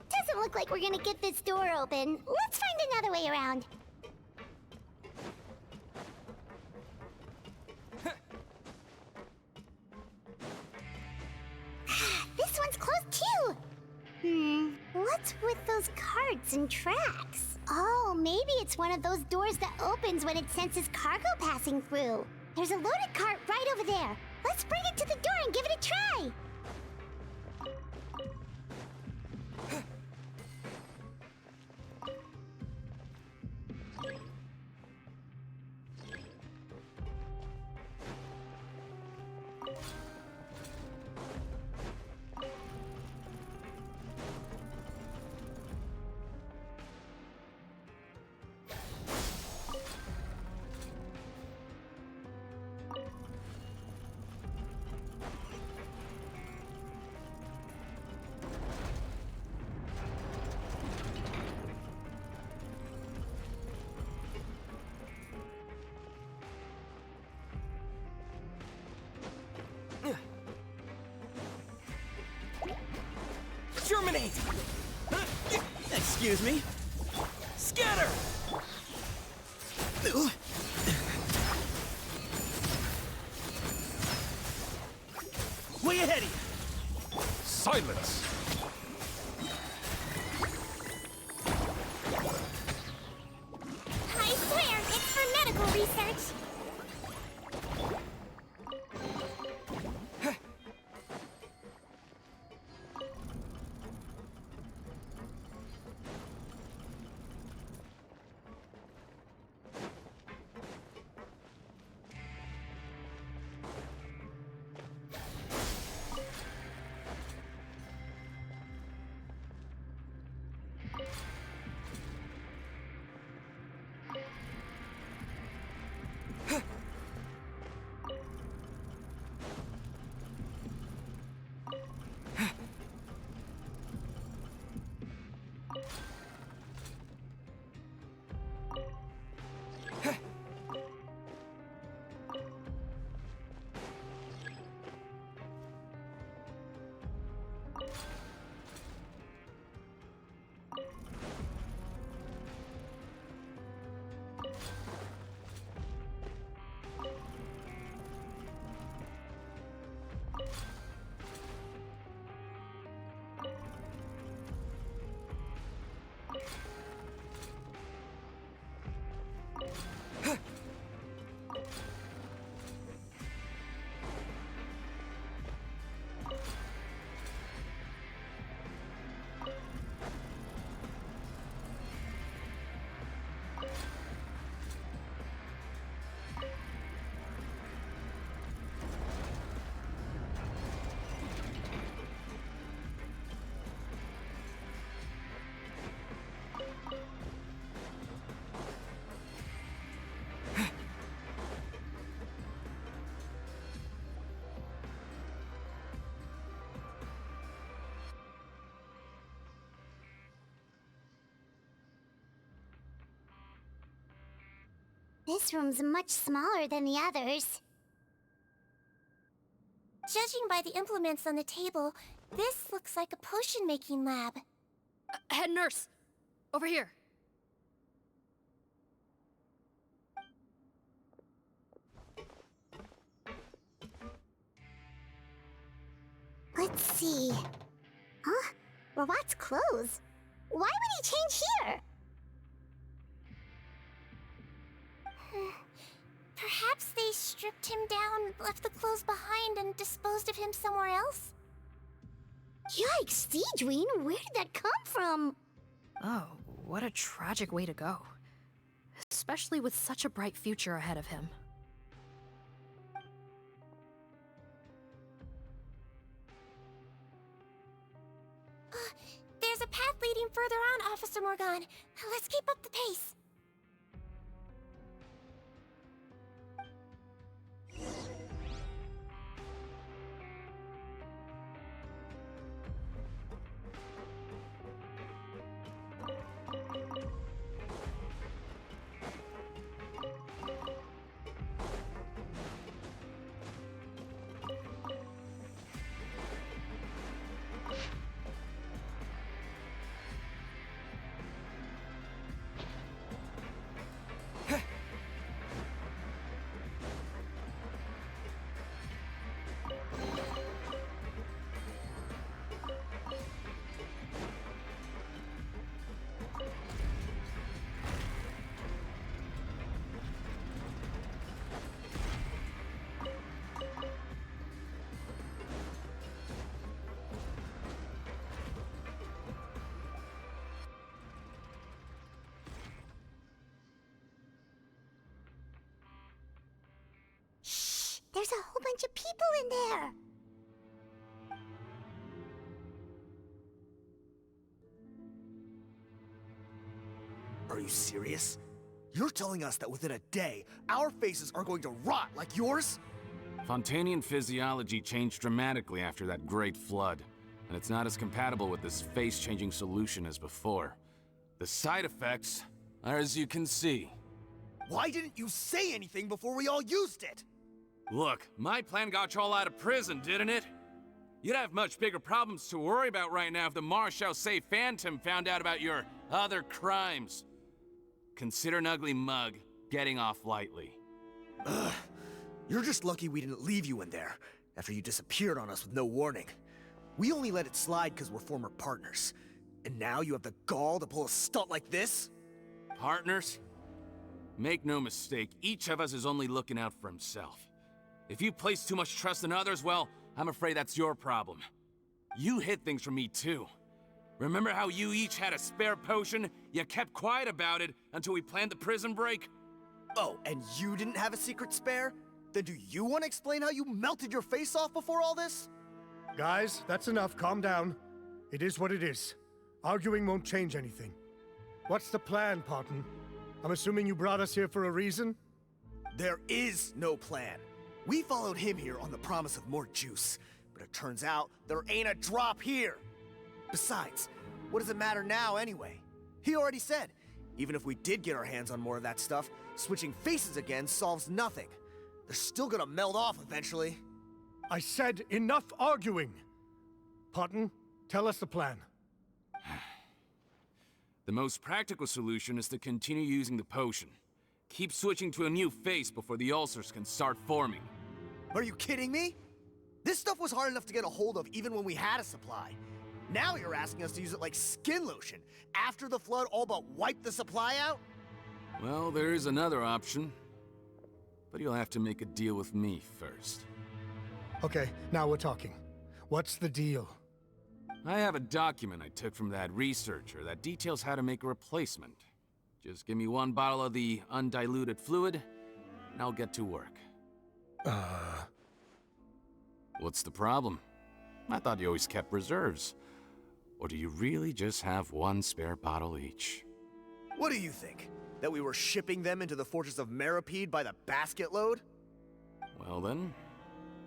Doesn't look like we're gonna get this door open. Let's find another way around. This one's closed too! What's with those carts and tracks? Oh, maybe it's one of those doors that opens when it senses cargo passing through. There's a loaded cart right over there. Let's bring it to the door and give it a try! Terminate! Excuse me. Scatter! Silence! I swear, it's for medical research. This room's much smaller than the others. Judging by the implements on the table, this looks like a potion-making lab. Head nurse! Over here! Let's see. Huh? Robot's clothes? Why would he change here? Perhaps they stripped him down, left the clothes behind, and disposed of him somewhere else? Yikes, sigewinne, where did that come from? Oh, what a tragic way to go. Especially with such a bright future ahead of him. There's a path leading further on, Officer Morgan. Let's keep up the pace. There's a whole bunch of people in there. Are you serious? You're telling us that within a day, our faces are going to rot like yours? Fontanian physiology changed dramatically after that great flood, and it's not as compatible with this face-changing solution as before. The side effects are as you can see. Why didn't you say anything before we all used it? Look, my plan got you all out of prison, didn't it? You'd have much bigger problems to worry about right now if the Marshal Say Phantom found out about your other crimes. Consider an ugly mug getting off lightly. Ugh. You're just lucky we didn't leave you in there after you disappeared on us with no warning. We only let it slide because we're former partners. And now you have the gall to pull a stunt like this? Partners? Make no mistake, each of us is only looking out for himself. If you place too much trust in others, well, I'm afraid that's your problem. You hid things from me too. Remember how you each had a spare potion? You kept quiet about it until we planned the prison break? Oh, and you didn't have a secret spare? Then do you want to explain how you melted your face off before all this? Guys, that's enough. Calm down. It is what it is. Arguing won't change anything. What's the plan, Parton? I'm assuming you brought us here for a reason? There is no plan. We followed him here on the promise of more juice, but it turns out there ain't a drop here. Besides, what does it matter now anyway? He already said, even if we did get our hands on more of that stuff, switching faces again solves nothing. They're still gonna melt off eventually. I said enough arguing! Parton, tell us the plan. The most practical solution is to continue using the potion. Keep switching to a new face before the ulcers can start forming. Are you kidding me? This stuff was hard enough to get a hold of even when we had a supply. Now you're asking us to use it like skin lotion, after the flood all but wiped the supply out? Well, there is another option. But you'll have to make a deal with me first. Okay, now we're talking. What's the deal? I have a document I took from that researcher that details how to make a replacement. Just give me one bottle of the undiluted fluid, and I'll get to work. What's the problem? I thought you always kept reserves. Or do you really just have one spare bottle each? What do you think? That we were shipping them into the fortress of Meripede by the basket load? Well then,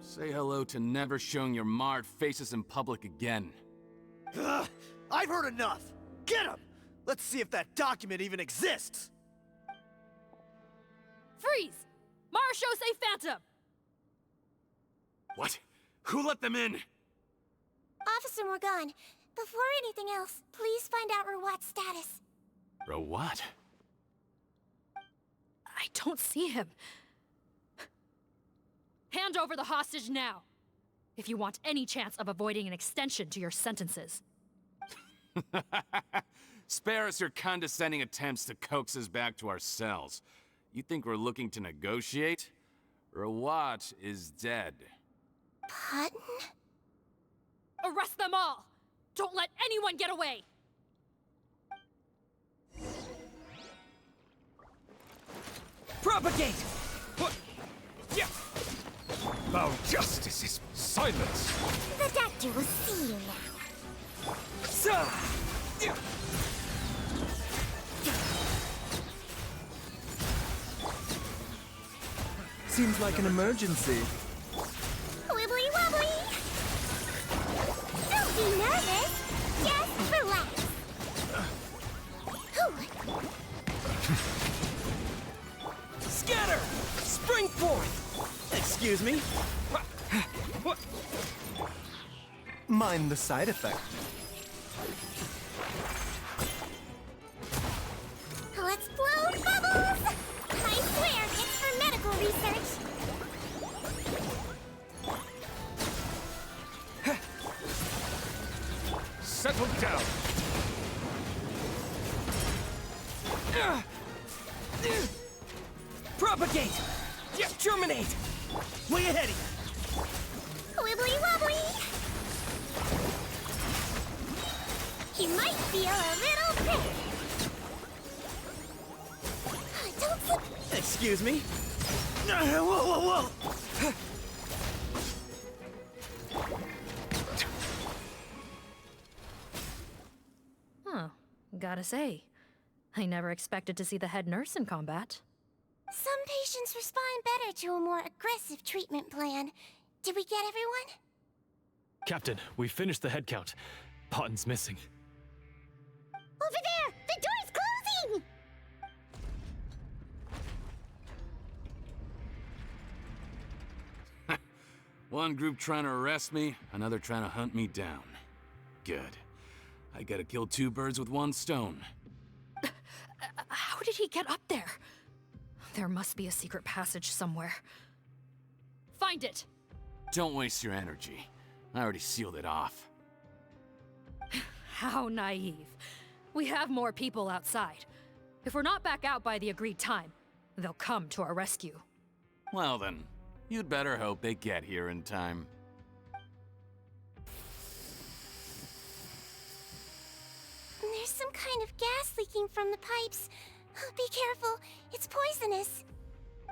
say hello to never showing your marred faces in public again. Ugh, I've heard enough! Get him! Let's see if that document even exists! Freeze! Marshall say Phantom! What? Who let them in? Officer Morgan, before anything else, please find out Rawat's status. Rawat? I don't see him. Hand over the hostage now, if you want any chance of avoiding an extension to your sentences. Spare us your condescending attempts to coax us back to our cells. You think we're looking to negotiate? Rawat is dead. Parton? Arrest them all! Don't let anyone get away! Propagate! Yeah. Thou justice is silence! The doctor will see you now. Sir! Seems like an emergency. Wibbly wobbly! Don't be nervous. Just relax. Scatter! Spring forth! Excuse me? Mind the side effect. Let's blow bubbles! I swear it's for medical research. Settle down! Propagate! Germinate! Way ahead of you! Wibbly wobbly! You might feel a little prick. Don't slip. Excuse me? Whoa! Huh. Gotta say, I never expected to see the head nurse in combat. Some patients respond better to a more aggressive treatment plan. Did we get everyone? Captain, we finished the head count. Potton's missing. Over there! The door's closing! One group trying to arrest me, another trying to hunt me down. Good. I gotta kill two birds with one stone. How did he get up there? There must be a secret passage somewhere. Find it! Don't waste your energy. I already sealed it off. How naive. We have more people outside. If we're not back out by the agreed time, they'll come to our rescue. Well then, you'd better hope they get here in time. There's some kind of gas leaking from the pipes. Oh, be careful, it's poisonous.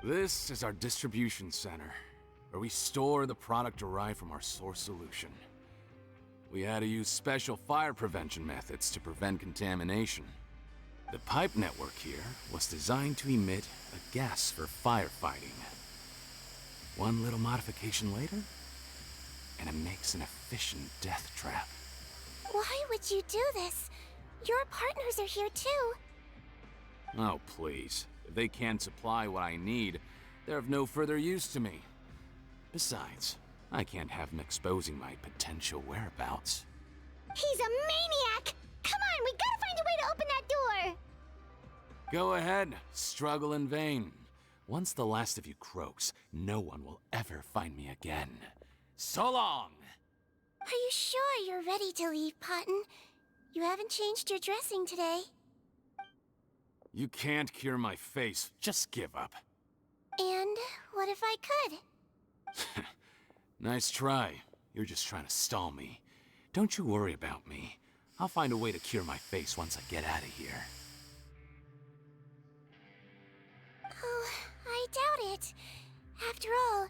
This is our distribution center, where we store the product derived from our source solution. We had to use special fire prevention methods to prevent contamination. The pipe network here was designed to emit a gas for firefighting. One little modification later, and it makes an efficient death trap. Why would you do this? Your partners are here too. Oh, please. If they can't supply what I need, they're of no further use to me. Besides, I can't have them exposing my potential whereabouts. He's a maniac! Come on, we gotta find a way to open that door! Go ahead, struggle in vain. Once the last of you croaks, no one will ever find me again. So long! Are you sure you're ready to leave, Potton? You haven't changed your dressing today. You can't cure my face, just give up. And what if I could? Nice try. You're just trying to stall me. Don't you worry about me. I'll find a way to cure my face once I get out of here. Oh, I doubt it. After all,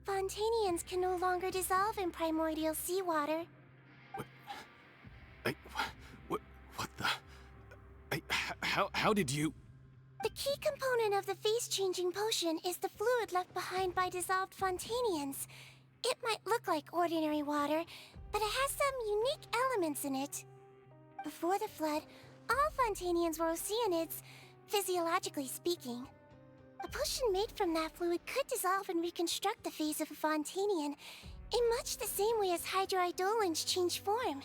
Fontanians can no longer dissolve in primordial seawater. What the... How did you... The key component of the face-changing potion is the fluid left behind by dissolved Fontanians. It might look like ordinary water, but it has some unique elements in it. Before the flood, all Fontanians were oceanids, physiologically speaking. A potion made from that fluid could dissolve and reconstruct the face of a Fontanian in much the same way as hydroidolins change form.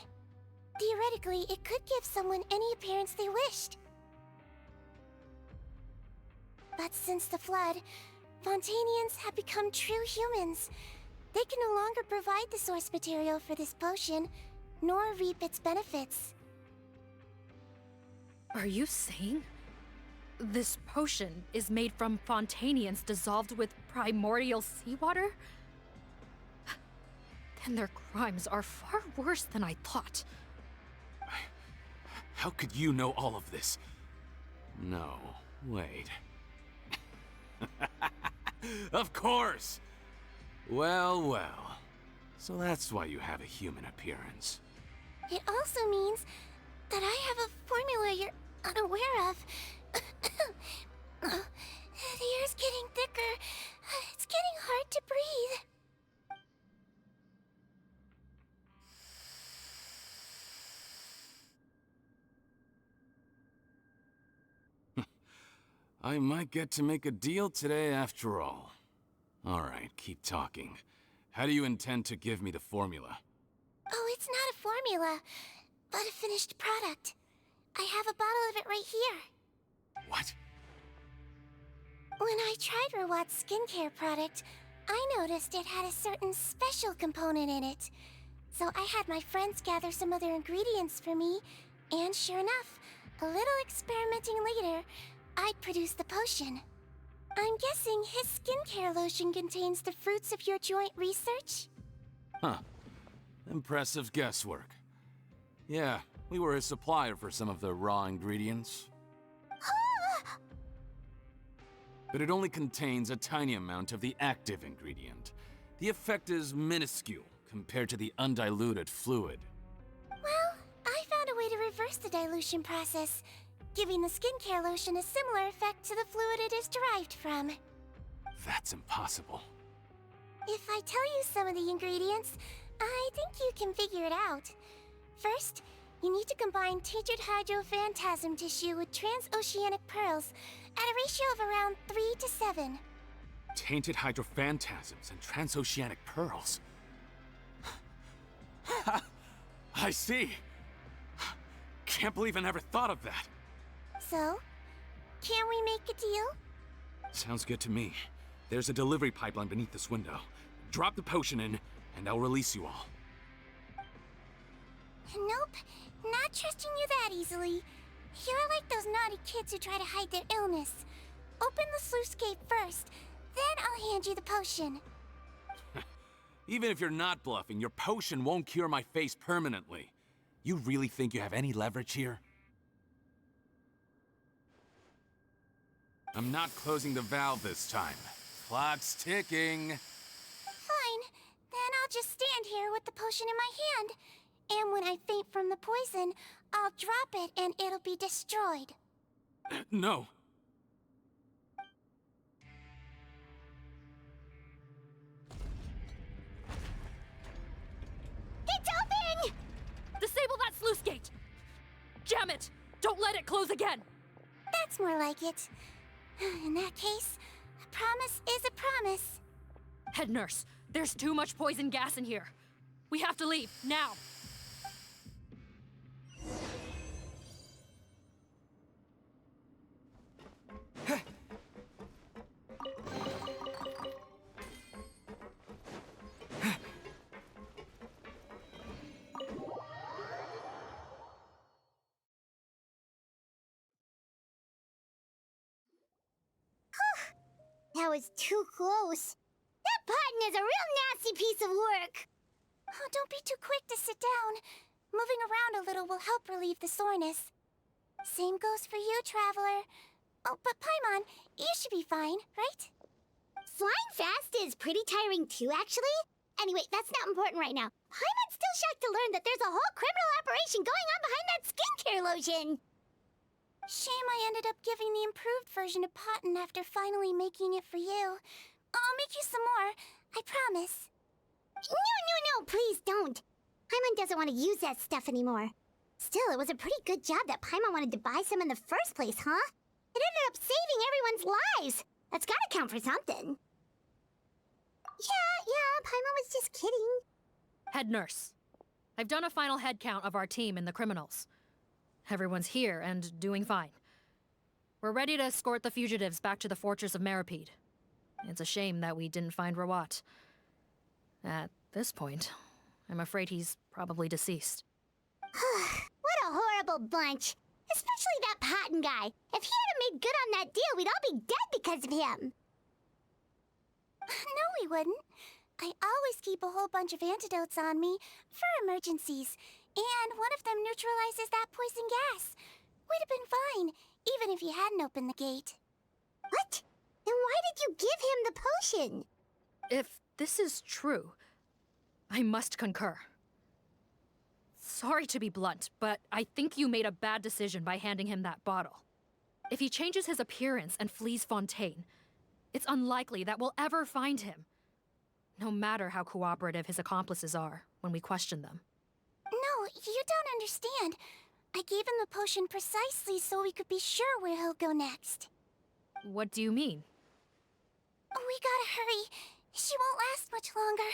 Theoretically, it could give someone any appearance they wished. But since the flood, Fontanians have become true humans. They can no longer provide the source material for this potion, nor reap its benefits. Are you saying this potion is made from Fontanians dissolved with primordial seawater? Then their crimes are far worse than I thought. How could you know all of this? No, wait. Of course! Well, well. So that's why you have a human appearance. It also means that I have a formula you're unaware of. The air's getting thicker. It's getting hard to breathe. I might get to make a deal today after all. Alright, keep talking. How do you intend to give me the formula? Oh, it's not a formula, but a finished product. I have a bottle of it right here. What? When I tried Rawat's skincare product, I noticed it had a certain special component in it. So I had my friends gather some other ingredients for me, and sure enough, a little experimenting later, I'd produced the potion. I'm guessing his skincare lotion contains the fruits of your joint research? Huh. Impressive guesswork. Yeah, we were a supplier for some of the raw ingredients. But it only contains a tiny amount of the active ingredient. The effect is minuscule compared to the undiluted fluid. Well, I found a way to reverse the dilution process, giving the skincare lotion a similar effect to the fluid it is derived from. That's impossible. If I tell you some of the ingredients, I think you can figure it out. First, you need to combine tainted hydrophantasm tissue with transoceanic pearls at a ratio of around 3 to 7. Tainted hydrophantasms and transoceanic pearls. I see. Can't believe I never thought of that. So, can we make a deal? Sounds good to me. There's a delivery pipeline beneath this window. Drop the potion in, and I'll release you all. Nope, not trusting you that easily. You're like those naughty kids who try to hide their illness. Open the sluice gate first, then I'll hand you the potion. Even if you're not bluffing, your potion won't cure my face permanently. You really think you have any leverage here? I'm not closing the valve this time. Clock's ticking. Fine, then I'll just stand here with the potion in my hand. And when I faint from the poison, I'll drop it and it'll be destroyed. No. It's open! Disable that sluice gate! Jam it! Don't let it close again! That's more like it. In that case, a promise is a promise. Head nurse, there's too much poison gas in here. We have to leave, now! That was too close. That button is a real nasty piece of work. Oh, don't be too quick to sit down. Moving around a little will help relieve the soreness. Same goes for you, Traveler. Oh, but Paimon, you should be fine, right? Flying fast is pretty tiring too, actually. Anyway, that's not important right now. Paimon's still shocked to learn that there's a whole criminal operation going on behind that skincare lotion. Shame I ended up giving the improved version to Potton after finally making it for you. I'll make you some more, I promise. No, please don't. Paimon doesn't want to use that stuff anymore. Still, it was a pretty good job that Paimon wanted to buy some in the first place, huh? It ended up saving everyone's lives. That's gotta count for something. Yeah, Paimon was just kidding. Head nurse, I've done a final head count of our team and the criminals. Everyone's here and doing fine. We're ready to escort the fugitives back to the fortress of Meripede. It's a shame that we didn't find Rawat. At this point, I'm afraid he's probably deceased. What a horrible bunch. Especially that Potton guy. If he hadn't made good on that deal, we'd all be dead because of him. No, we wouldn't. I always keep a whole bunch of antidotes on me for emergencies, and one of them neutralizes that poison gas. We'd have been fine, even if you hadn't opened the gate. What? Then why did you give him the potion? If this is true, I must concur. Sorry to be blunt, but I think you made a bad decision by handing him that bottle. If he changes his appearance and flees Fontaine, it's unlikely that we'll ever find him. No matter how cooperative his accomplices are when we question them. No, you don't understand. I gave him the potion precisely so we could be sure where he'll go next. What do you mean? We gotta hurry. She won't last much longer.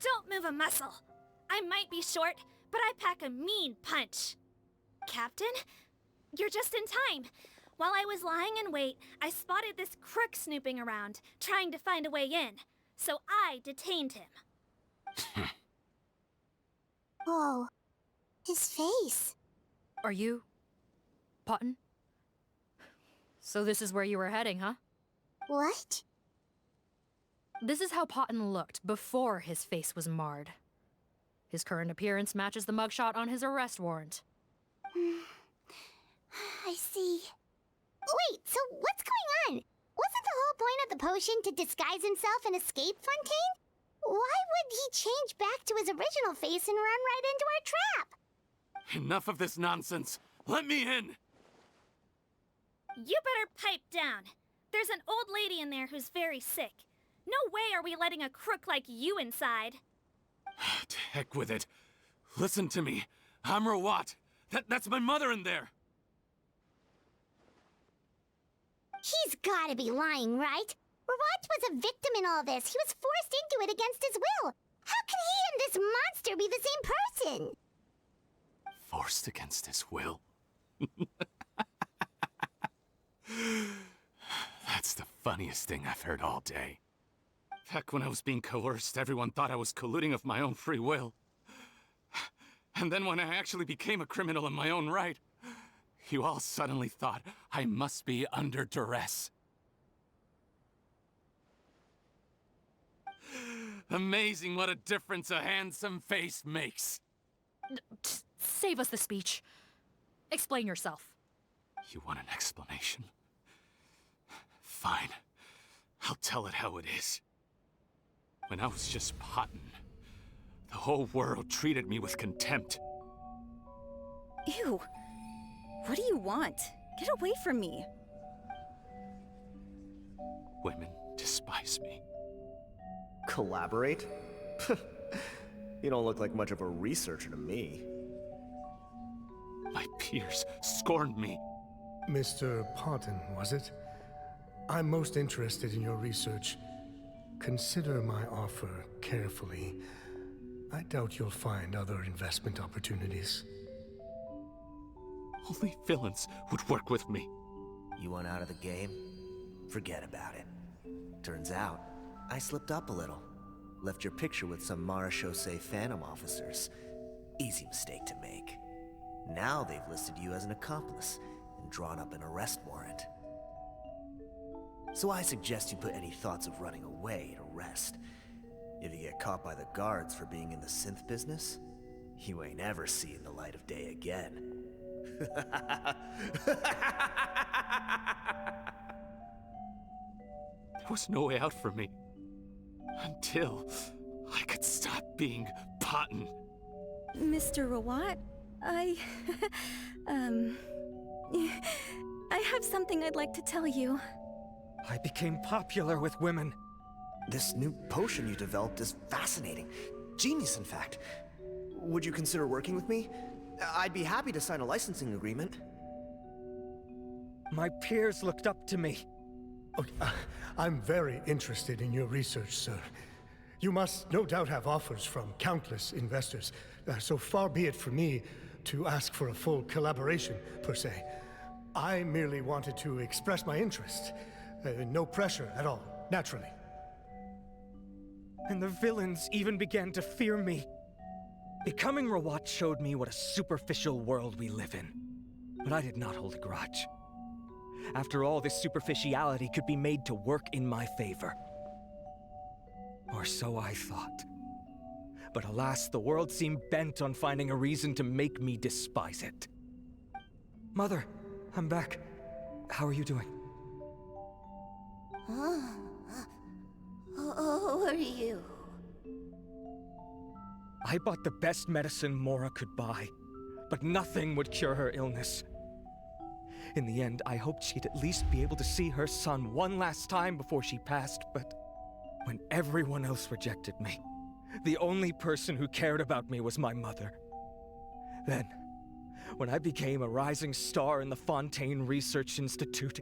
Don't move a muscle. I might be short, but I pack a mean punch. Captain, you're just in time. While I was lying in wait, I spotted this crook snooping around, trying to find a way in. So I detained him. Oh, his face. Are you... Potton? So this is where you were heading, huh? What? This is how Potton looked before his face was marred. His current appearance matches the mugshot on his arrest warrant. I see. Wait, so what's going on? Wasn't the whole point of the potion to disguise himself and escape Fontaine? Why would he change back to his original face and run right into our trap? Enough of this nonsense. Let me in! You better pipe down. There's an old lady in there who's very sick. No way are we letting a crook like you inside. To heck with it. Listen to me. I'm Rawat. That's my mother in there. He's gotta be lying, right? Rawat was a victim in all this. He was forced into it against his will. How can he and this monster be the same person? Forced against his will? That's the funniest thing I've heard all day. Back when I was being coerced, everyone thought I was colluding of my own free will. And then when I actually became a criminal in my own right, you all suddenly thought I must be under duress. Amazing what a difference a handsome face makes. Save us the speech. Explain yourself. You want an explanation? Fine. I'll tell it how it is. When I was just Potton, the whole world treated me with contempt. Ew. What do you want? Get away from me. Women despise me. Collaborate? You don't look like much of a researcher to me. My peers scorned me. Mr. Potton, was it? I'm most interested in your research. Consider my offer carefully. I doubt you'll find other investment opportunities. Only villains would work with me. You want out of the game? Forget about it. Turns out, I slipped up a little. Left your picture with some Marechaussee Phantom officers. Easy mistake to make. Now they've listed you as an accomplice and drawn up an arrest warrant. So I suggest you put any thoughts of running away to rest. If you get caught by the guards for being in the synth business, you ain't ever seeing the light of day again. There was no way out for me. Until I could stop being Potton. Mr. Rawat, I have something I'd like to tell you. I became popular with women. This new potion you developed is fascinating. Genius, in fact. Would you consider working with me? I'd be happy to sign a licensing agreement. My peers looked up to me. I'm very interested in your research, sir. You must no doubt have offers from countless investors, so far be it from me to ask for a full collaboration, per se. I merely wanted to express my interest. No pressure at all, naturally. And the villains even began to fear me. Becoming Rawat showed me what a superficial world we live in. But I did not hold a grudge. After all, this superficiality could be made to work in my favor. Or so I thought. But alas, the world seemed bent on finding a reason to make me despise it. Mother, I'm back. How are you doing? Who are you? I bought the best medicine Mora could buy, but nothing would cure her illness. In the end, I hoped she'd at least be able to see her son one last time before she passed, but when everyone else rejected me, the only person who cared about me was my mother. Then, when I became a rising star in the Fontaine Research Institute,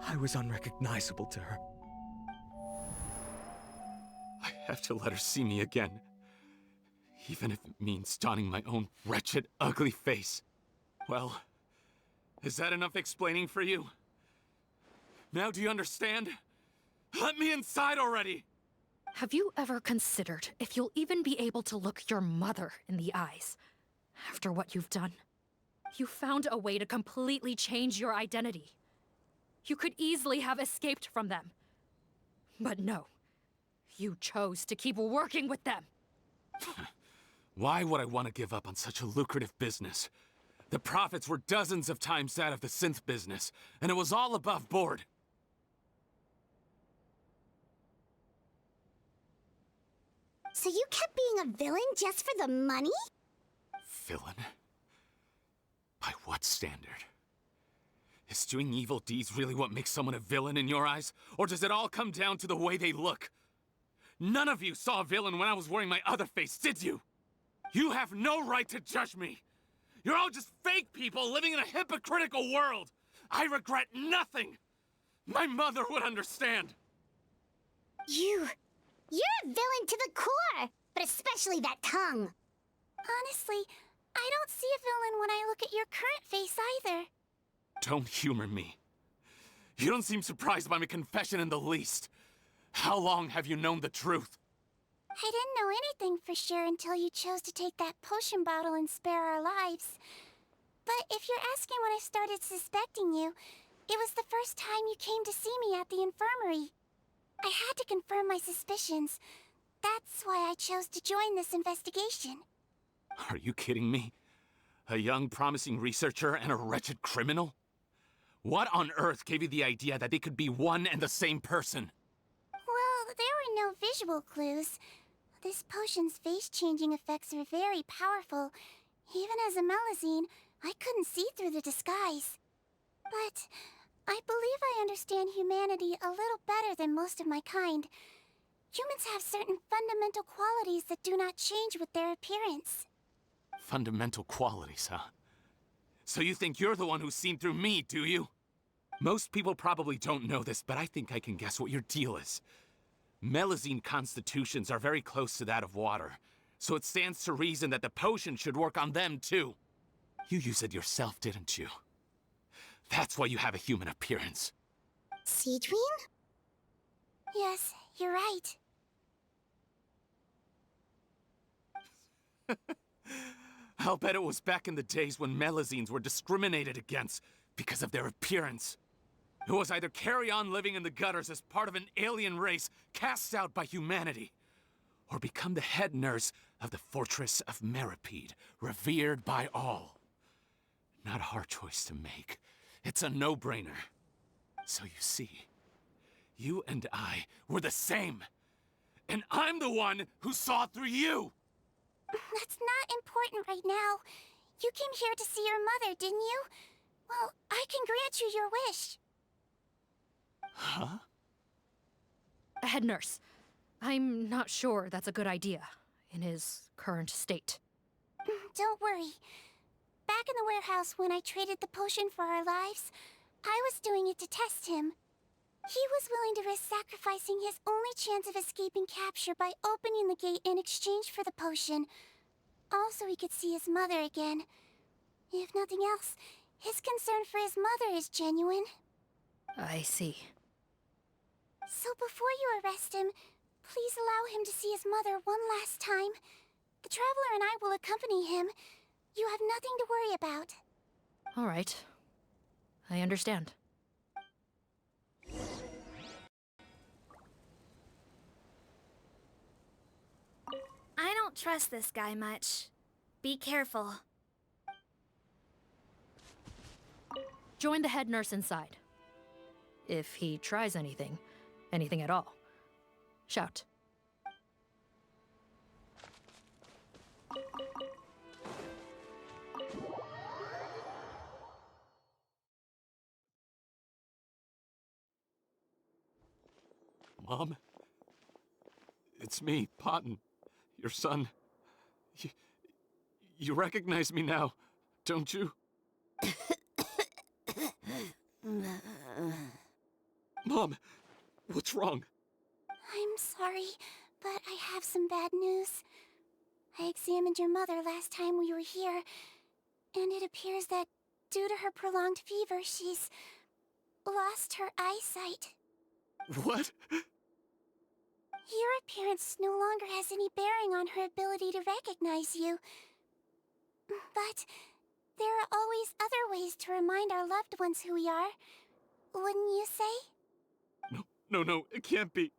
I was unrecognizable to her. I have to let her see me again. Even if it means donning my own wretched, ugly face. Well, is that enough explaining for you? Now do you understand? Let me inside already! Have you ever considered if you'll even be able to look your mother in the eyes after what you've done? You found a way to completely change your identity. You could easily have escaped from them. But no, you chose to keep working with them. Why would I want to give up on such a lucrative business? The profits were dozens of times that of the synth business, and it was all above board. So you kept being a villain just for the money? Villain? By what standard? Is doing evil deeds really what makes someone a villain in your eyes? Or does it all come down to the way they look? None of you saw a villain when I was wearing my other face, did you? You have no right to judge me! You're all just fake people living in a hypocritical world! I regret nothing! My mother would understand! You're a villain to the core, but especially that tongue. Honestly, I don't see a villain when I look at your current face either. Don't humor me. You don't seem surprised by my confession in the least. How long have you known the truth? I didn't know anything for sure until you chose to take that potion bottle and spare our lives. But if you're asking when I started suspecting you, it was the first time you came to see me at the infirmary. I had to confirm my suspicions. That's why I chose to join this investigation. Are you kidding me? A young, promising researcher and a wretched criminal? What on earth gave you the idea that they could be one and the same person? Well, there were no visual clues. This potion's face-changing effects are very powerful. Even as a Melazine, I couldn't see through the disguise. But I believe I understand humanity a little better than most of my kind. Humans have certain fundamental qualities that do not change with their appearance. Fundamental qualities, huh? So you think you're the one who's seen through me, do you? Most people probably don't know this, but I think I can guess what your deal is. Melazine constitutions are very close to that of water, so it stands to reason that the potion should work on them too. You use it yourself, didn't you? That's why you have a human appearance. Sigewinne? Yes, you're right. I'll bet it was back in the days when Melazines were discriminated against because of their appearance. It was either carry on living in the gutters as part of an alien race cast out by humanity, or become the head nurse of the fortress of Meripede, revered by all. Not a hard choice to make. It's a no-brainer. So you see, you and I were the same. And I'm the one who saw through you! That's not important right now. You came here to see your mother, didn't you? Well, I can grant you your wish. Huh? Head nurse, I'm not sure that's a good idea in his current state. Don't worry. Back in the warehouse when I traded the potion for our lives, I was doing it to test him. He was willing to risk sacrificing his only chance of escaping capture by opening the gate in exchange for the potion. Also, he could see his mother again. If nothing else, his concern for his mother is genuine. I see. So before you arrest him, please allow him to see his mother one last time. The Traveler and I will accompany him. You have nothing to worry about. All right. I understand. I don't trust this guy much. Be careful. Join the head nurse inside. If he tries anything at all, shout. Mom? It's me, Potton, your son. You recognize me now, don't you? Mom, what's wrong? I'm sorry, but I have some bad news. I examined your mother last time we were here, and it appears that due to her prolonged fever, she's lost her eyesight. What? Your appearance no longer has any bearing on her ability to recognize you. But there are always other ways to remind our loved ones who we are. Wouldn't you say? No, it can't be.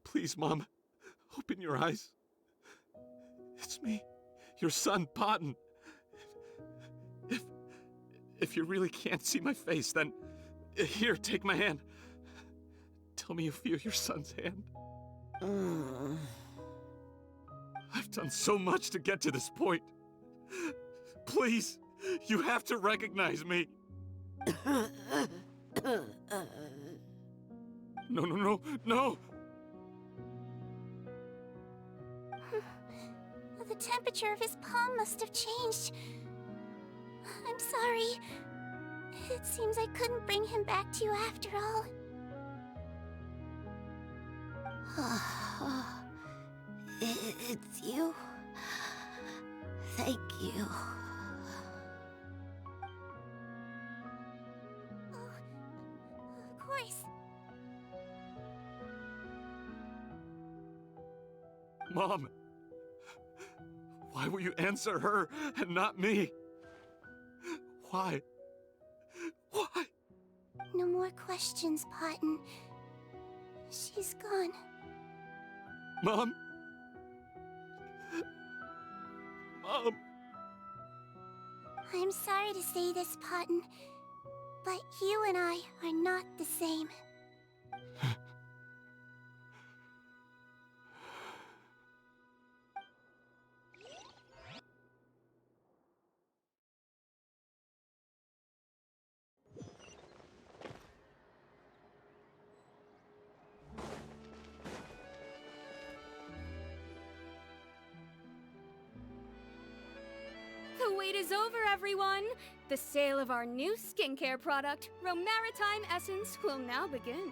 Please, Mom, open your eyes. It's me, your son, Potton. If you really can't see my face, then here, take my hand. Tell me you feel your son's hand. I've done so much to get to this point. Please, you have to recognize me. No. The temperature of his palm must have changed. I'm sorry. It seems I couldn't bring him back to you after all. It's you. Thank you. Of course. Mom, why will you answer her and not me? Why? Why? No more questions, Potton. She's gone. Mom? Mom? I'm sorry to say this, Potton, but you and I are not the same. The wait is over, everyone! The sale of our new skincare product, Romaritime Essence, will now begin.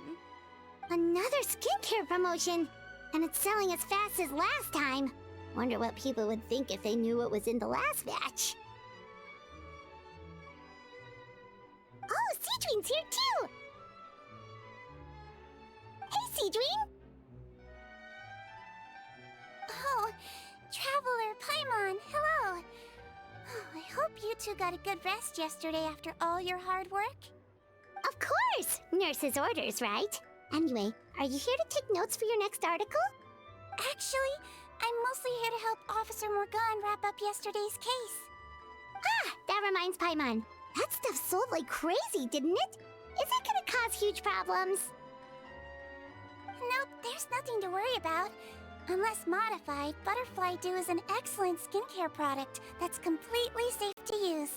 Another skincare promotion! And it's selling as fast as last time. Wonder what people would think if they knew what was in the last batch. Oh, Sigewinne's here too! Hey, Sigewinne! Oh, Traveler Paimon, hello! Oh, I hope you two got a good rest yesterday after all your hard work. Of course! Nurse's orders, right? Anyway, are you here to take notes for your next article? Actually, I'm mostly here to help Officer Morgan wrap up yesterday's case. Ah, that reminds Paimon. That stuff sold like crazy, didn't it? Is it gonna cause huge problems? Nope, there's nothing to worry about. Unless modified, Butterfly Dew is an excellent skincare product that's completely safe to use.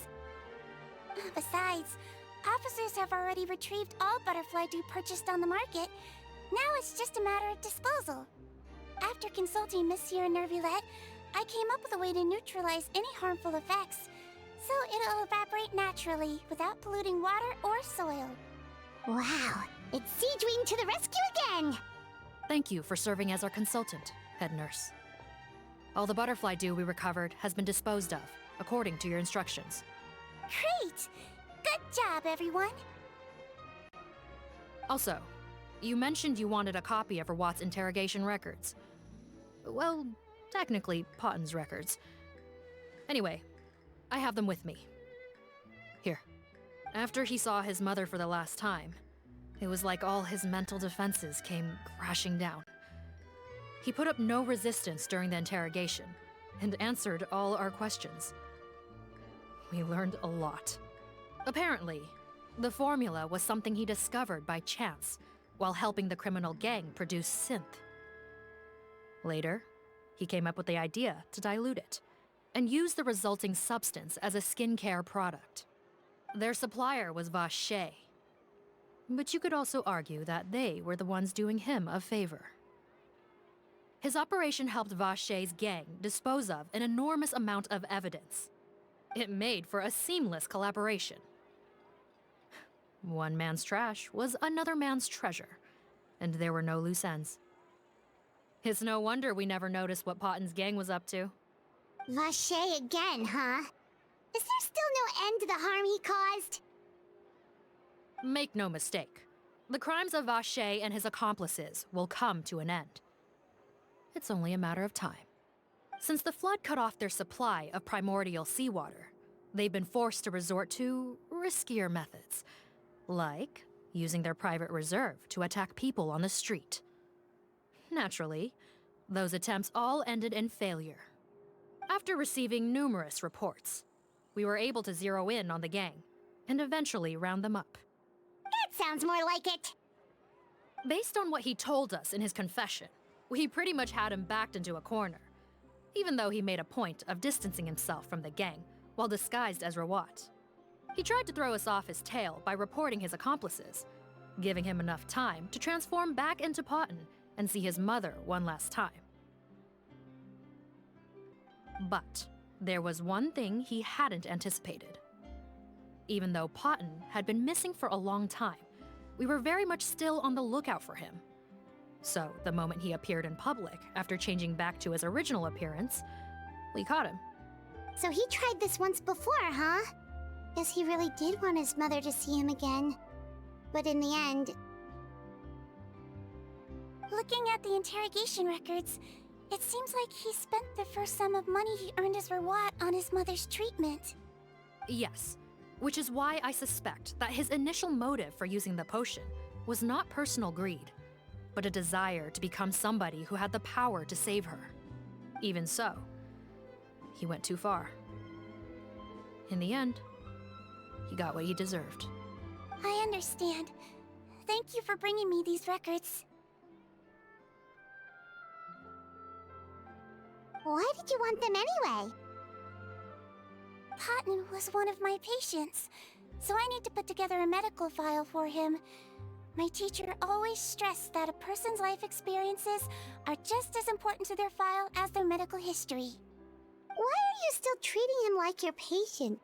Besides, officers have already retrieved all Butterfly Dew purchased on the market. Now it's just a matter of disposal. After consulting Monsieur Nervulette, I came up with a way to neutralize any harmful effects, so it'll evaporate naturally without polluting water or soil. Wow, it's Sigewinne to the rescue again! Thank you for serving as our consultant, head nurse. All the butterfly dew we recovered has been disposed of, according to your instructions. Great! Good job, everyone! Also, you mentioned you wanted a copy of Rawat's interrogation records. Well, technically, Potton's records. Anyway, I have them with me. Here. After he saw his mother for the last time, it was like all his mental defenses came crashing down. He put up no resistance during the interrogation, and answered all our questions. We learned a lot. Apparently, the formula was something he discovered by chance while helping the criminal gang produce synth. Later, he came up with the idea to dilute it and use the resulting substance as a skincare product. Their supplier was Vache. But you could also argue that they were the ones doing him a favor. His operation helped Vache's gang dispose of an enormous amount of evidence. It made for a seamless collaboration. One man's trash was another man's treasure, and there were no loose ends. It's no wonder we never noticed what Potton's gang was up to. Vache again, huh? Is there still no end to the harm he caused? Make no mistake, the crimes of Vache and his accomplices will come to an end. It's only a matter of time. Since the flood cut off their supply of primordial seawater, they've been forced to resort to riskier methods, like using their private reserve to attack people on the street. Naturally, those attempts all ended in failure. After receiving numerous reports, we were able to zero in on the gang and eventually round them up. That sounds more like it. Based on what he told us in his confession, we pretty much had him backed into a corner. even though he made a point of distancing himself from the gang while disguised as Rawat. He tried to throw us off his tail by reporting his accomplices, giving him enough time to transform back into Potton and see his mother one last time. But there was one thing he hadn't anticipated. Even though Potton had been missing for a long time, we were very much still on the lookout for him. So the moment he appeared in public after changing back to his original appearance, we caught him. So he tried this once before, huh? Guess he really did want his mother to see him again. But in the end... Looking at the interrogation records, it seems like he spent the first sum of money he earned as Rawat on his mother's treatment. Yes, which is why I suspect that his initial motive for using the potion was not personal greed, but a desire to become somebody who had the power to save her. Even so, he went too far. In the end, he got what he deserved. I understand. Thank you for bringing me these records. Why did you want them anyway? Potton was one of my patients, so I need to put together a medical file for him. My teacher always stressed that a person's life experiences are just as important to their file as their medical history. Why are you still treating him like your patient?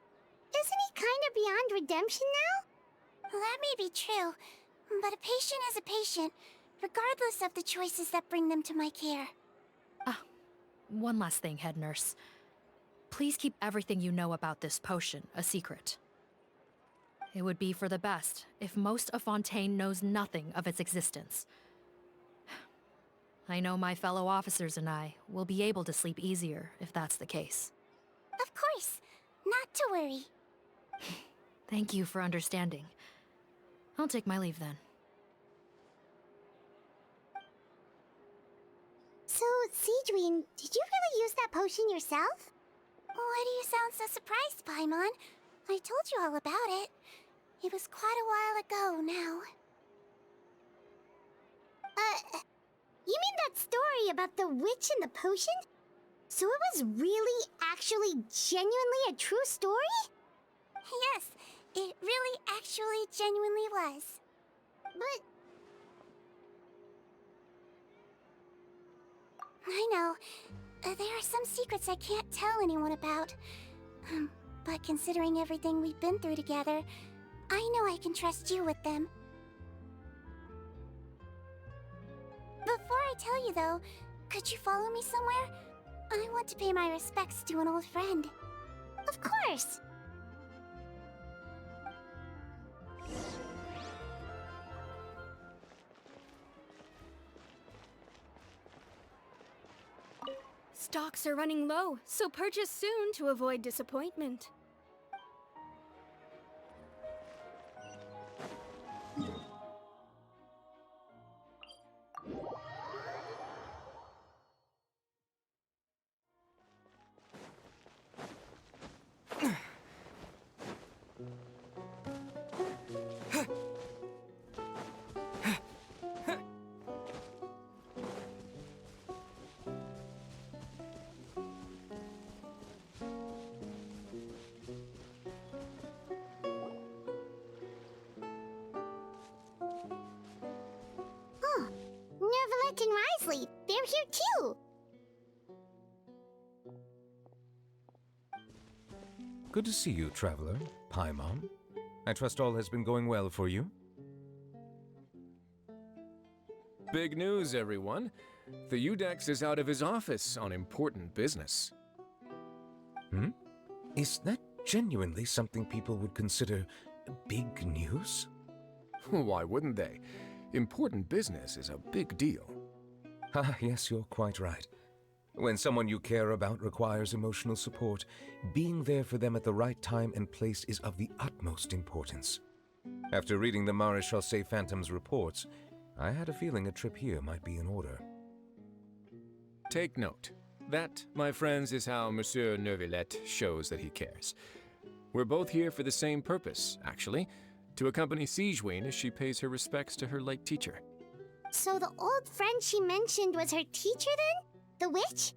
Isn't he kind of beyond redemption now? That may be true, but a patient is a patient, regardless of the choices that bring them to my care. One last thing, head nurse. Please keep everything you know about this potion a secret. It would be for the best if most of Fontaine knows nothing of its existence. I know my fellow officers and I will be able to sleep easier if that's the case. Of course. Not to worry. Thank you for understanding. I'll take my leave then. So, sigewinne, did you really use that potion yourself? Why do you sound so surprised, Paimon? I told you all about it. It was quite a while ago now. You mean that story about the witch and the potion? So it was really, actually, genuinely a true story? Yes, it really actually genuinely was. But... I know. There are some secrets I can't tell anyone about. But considering everything we've been through together, I know I can trust you with them. Before I tell you though, could you follow me somewhere? I want to pay my respects to an old friend. Of course! Stocks are running low, so purchase soon to avoid disappointment. Nervalet and Risley, they're here too! Good to see you, traveler. Paimon. I trust all has been going well for you? Big news, everyone. The Udex is out of his office on important business. Is that genuinely something people would consider big news? Why wouldn't they? Important business is a big deal. Ah, yes, you're quite right. When someone you care about requires emotional support, being there for them at the right time and place is of the utmost importance. After reading the Maréchal Say Phantom's reports, I had a feeling a trip here might be in order. Take note. That, my friends, is how Monsieur Nervalet shows that he cares. We're both here for the same purpose, actually, to accompany sigewinne as she pays her respects to her late teacher. So the old friend she mentioned was her teacher then? The witch?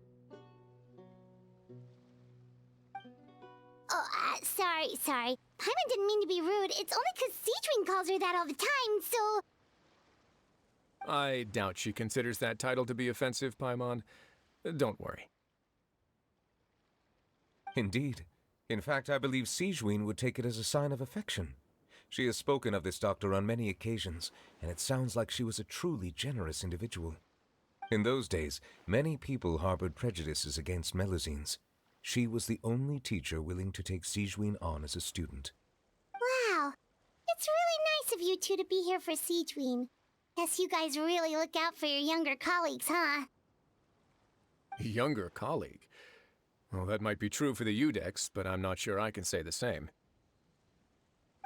Oh, sorry. Paimon didn't mean to be rude. It's only 'cause sigewinne calls her that all the time, so... I doubt she considers that title to be offensive, Paimon. Don't worry. Indeed. In fact, I believe sigewinne would take it as a sign of affection. She has spoken of this doctor on many occasions, and it sounds like she was a truly generous individual. In those days, many people harbored prejudices against Melusines. She was the only teacher willing to take sigewinne on as a student. Wow. It's really nice of you two to be here for sigewinne. Guess you guys really look out for your younger colleagues, huh? Younger colleague? Well, that might be true for the Udex, but I'm not sure I can say the same.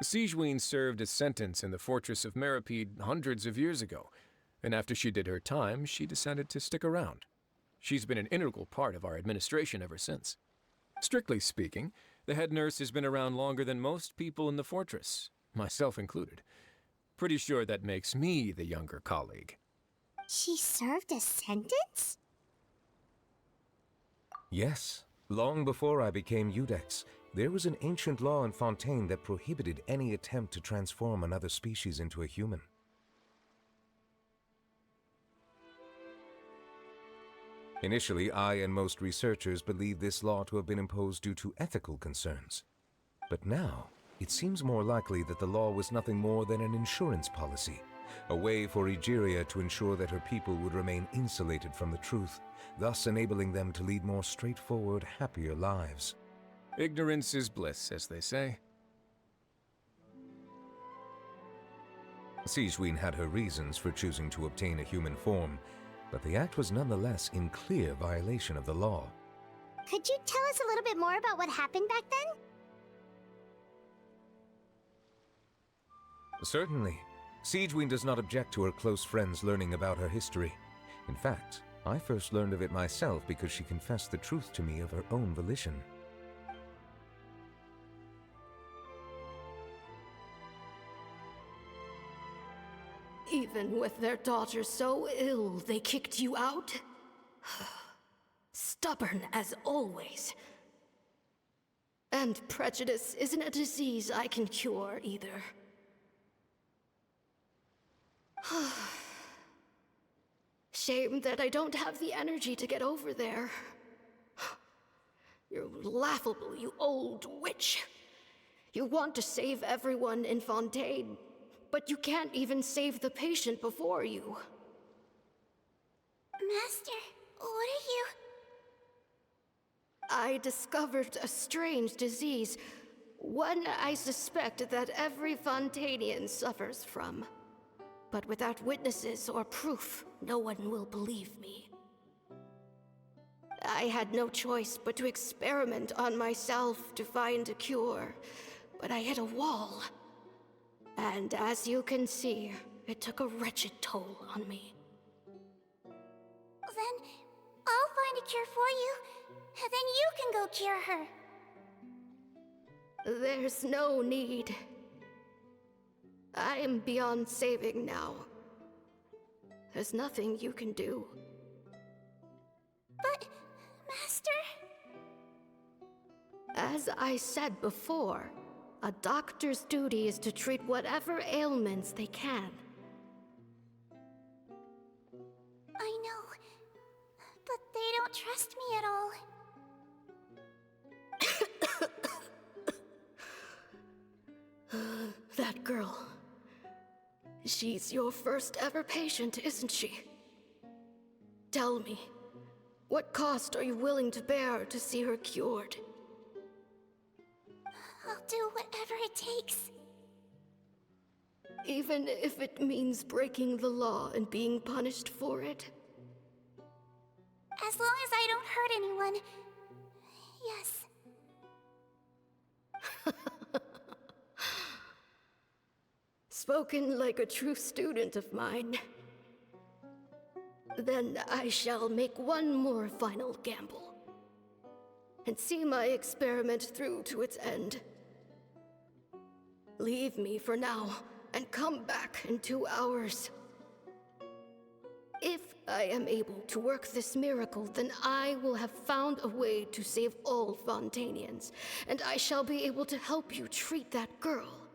Sigewinne served a sentence in the fortress of Meripede hundreds of years ago, and after she did her time, she decided to stick around. She's been an integral part of our administration ever since. Strictly speaking, the head nurse has been around longer than most people in the fortress, myself included. Pretty sure that makes me the younger colleague. She served a sentence? Yes. Long before I became Udex, there was an ancient law in Fontaine that prohibited any attempt to transform another species into a human. Initially, I and most researchers believed this law to have been imposed due to ethical concerns. But now, it seems more likely that the law was nothing more than an insurance policy, a way for Egeria to ensure that her people would remain insulated from the truth, thus enabling them to lead more straightforward, happier lives. Ignorance is bliss, as they say. Sigewinne had her reasons for choosing to obtain a human form, but the act was nonetheless in clear violation of the law. Could you tell us a little bit more about what happened back then? Certainly. Sigewinne does not object to her close friends learning about her history. In fact, I first learned of it myself because she confessed the truth to me of her own volition. Even with their daughter so ill, they kicked you out? Stubborn as always. And prejudice isn't a disease I can cure either. Shame that I don't have the energy to get over there. You're laughable, you old witch. You want to save everyone in Fontaine, but you can't even save the patient before you. Master, what are you... I discovered a strange disease, one I suspect that every Fontainian suffers from. But without witnesses or proof, no one will believe me. I had no choice but to experiment on myself to find a cure, but I hit a wall. And as you can see, it took a wretched toll on me. Then I'll find a cure for you, and then you can go cure her. There's no need. I am beyond saving now. There's nothing you can do. But, Master... As I said before, a doctor's duty is to treat whatever ailments they can. I know, but they don't trust me at all. That girl. She's your first ever patient, isn't she? Tell me, what cost are you willing to bear to see her cured? I'll do whatever it takes. Even if it means breaking the law and being punished for it? As long as I don't hurt anyone. Yes. Spoken like a true student of mine. Then I shall make one more final gamble. And see my experiment through to its end. Leave me for now, and come back in 2 hours. If I am able to work this miracle, then I will have found a way to save all Fontanians, and I shall be able to help you treat that girl.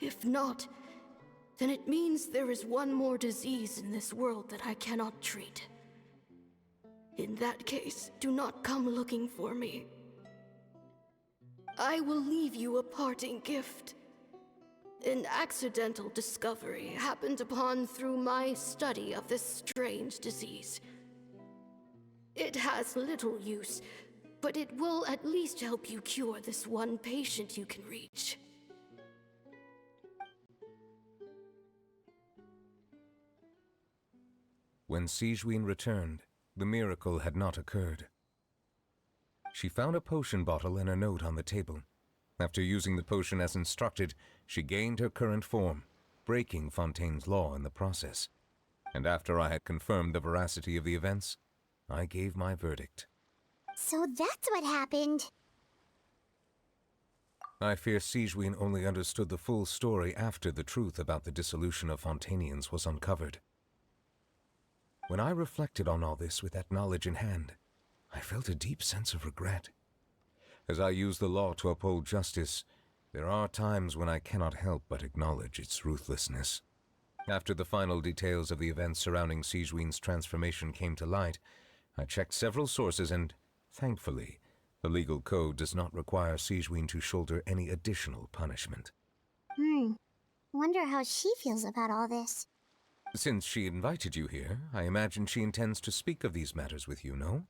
If not, then it means there is one more disease in this world that I cannot treat. In that case, do not come looking for me. I will leave you a parting gift. An accidental discovery happened upon through my study of this strange disease. It has little use, but it will at least help you cure this one patient you can reach. When sigewinne returned, the miracle had not occurred. She found a potion bottle and a note on the table. After using the potion as instructed, she gained her current form, breaking Fontaine's law in the process. And after I had confirmed the veracity of the events, I gave my verdict. So that's what happened. I fear sigewinne only understood the full story after the truth about the dissolution of Fontanians was uncovered. When I reflected on all this with that knowledge in hand, I felt a deep sense of regret. As I use the law to uphold justice, there are times when I cannot help but acknowledge its ruthlessness. After the final details of the events surrounding sigewinne's transformation came to light, I checked several sources and, thankfully, the legal code does not require sigewinne to shoulder any additional punishment. Wonder how she feels about all this. Since she invited you here, I imagine she intends to speak of these matters with you, no?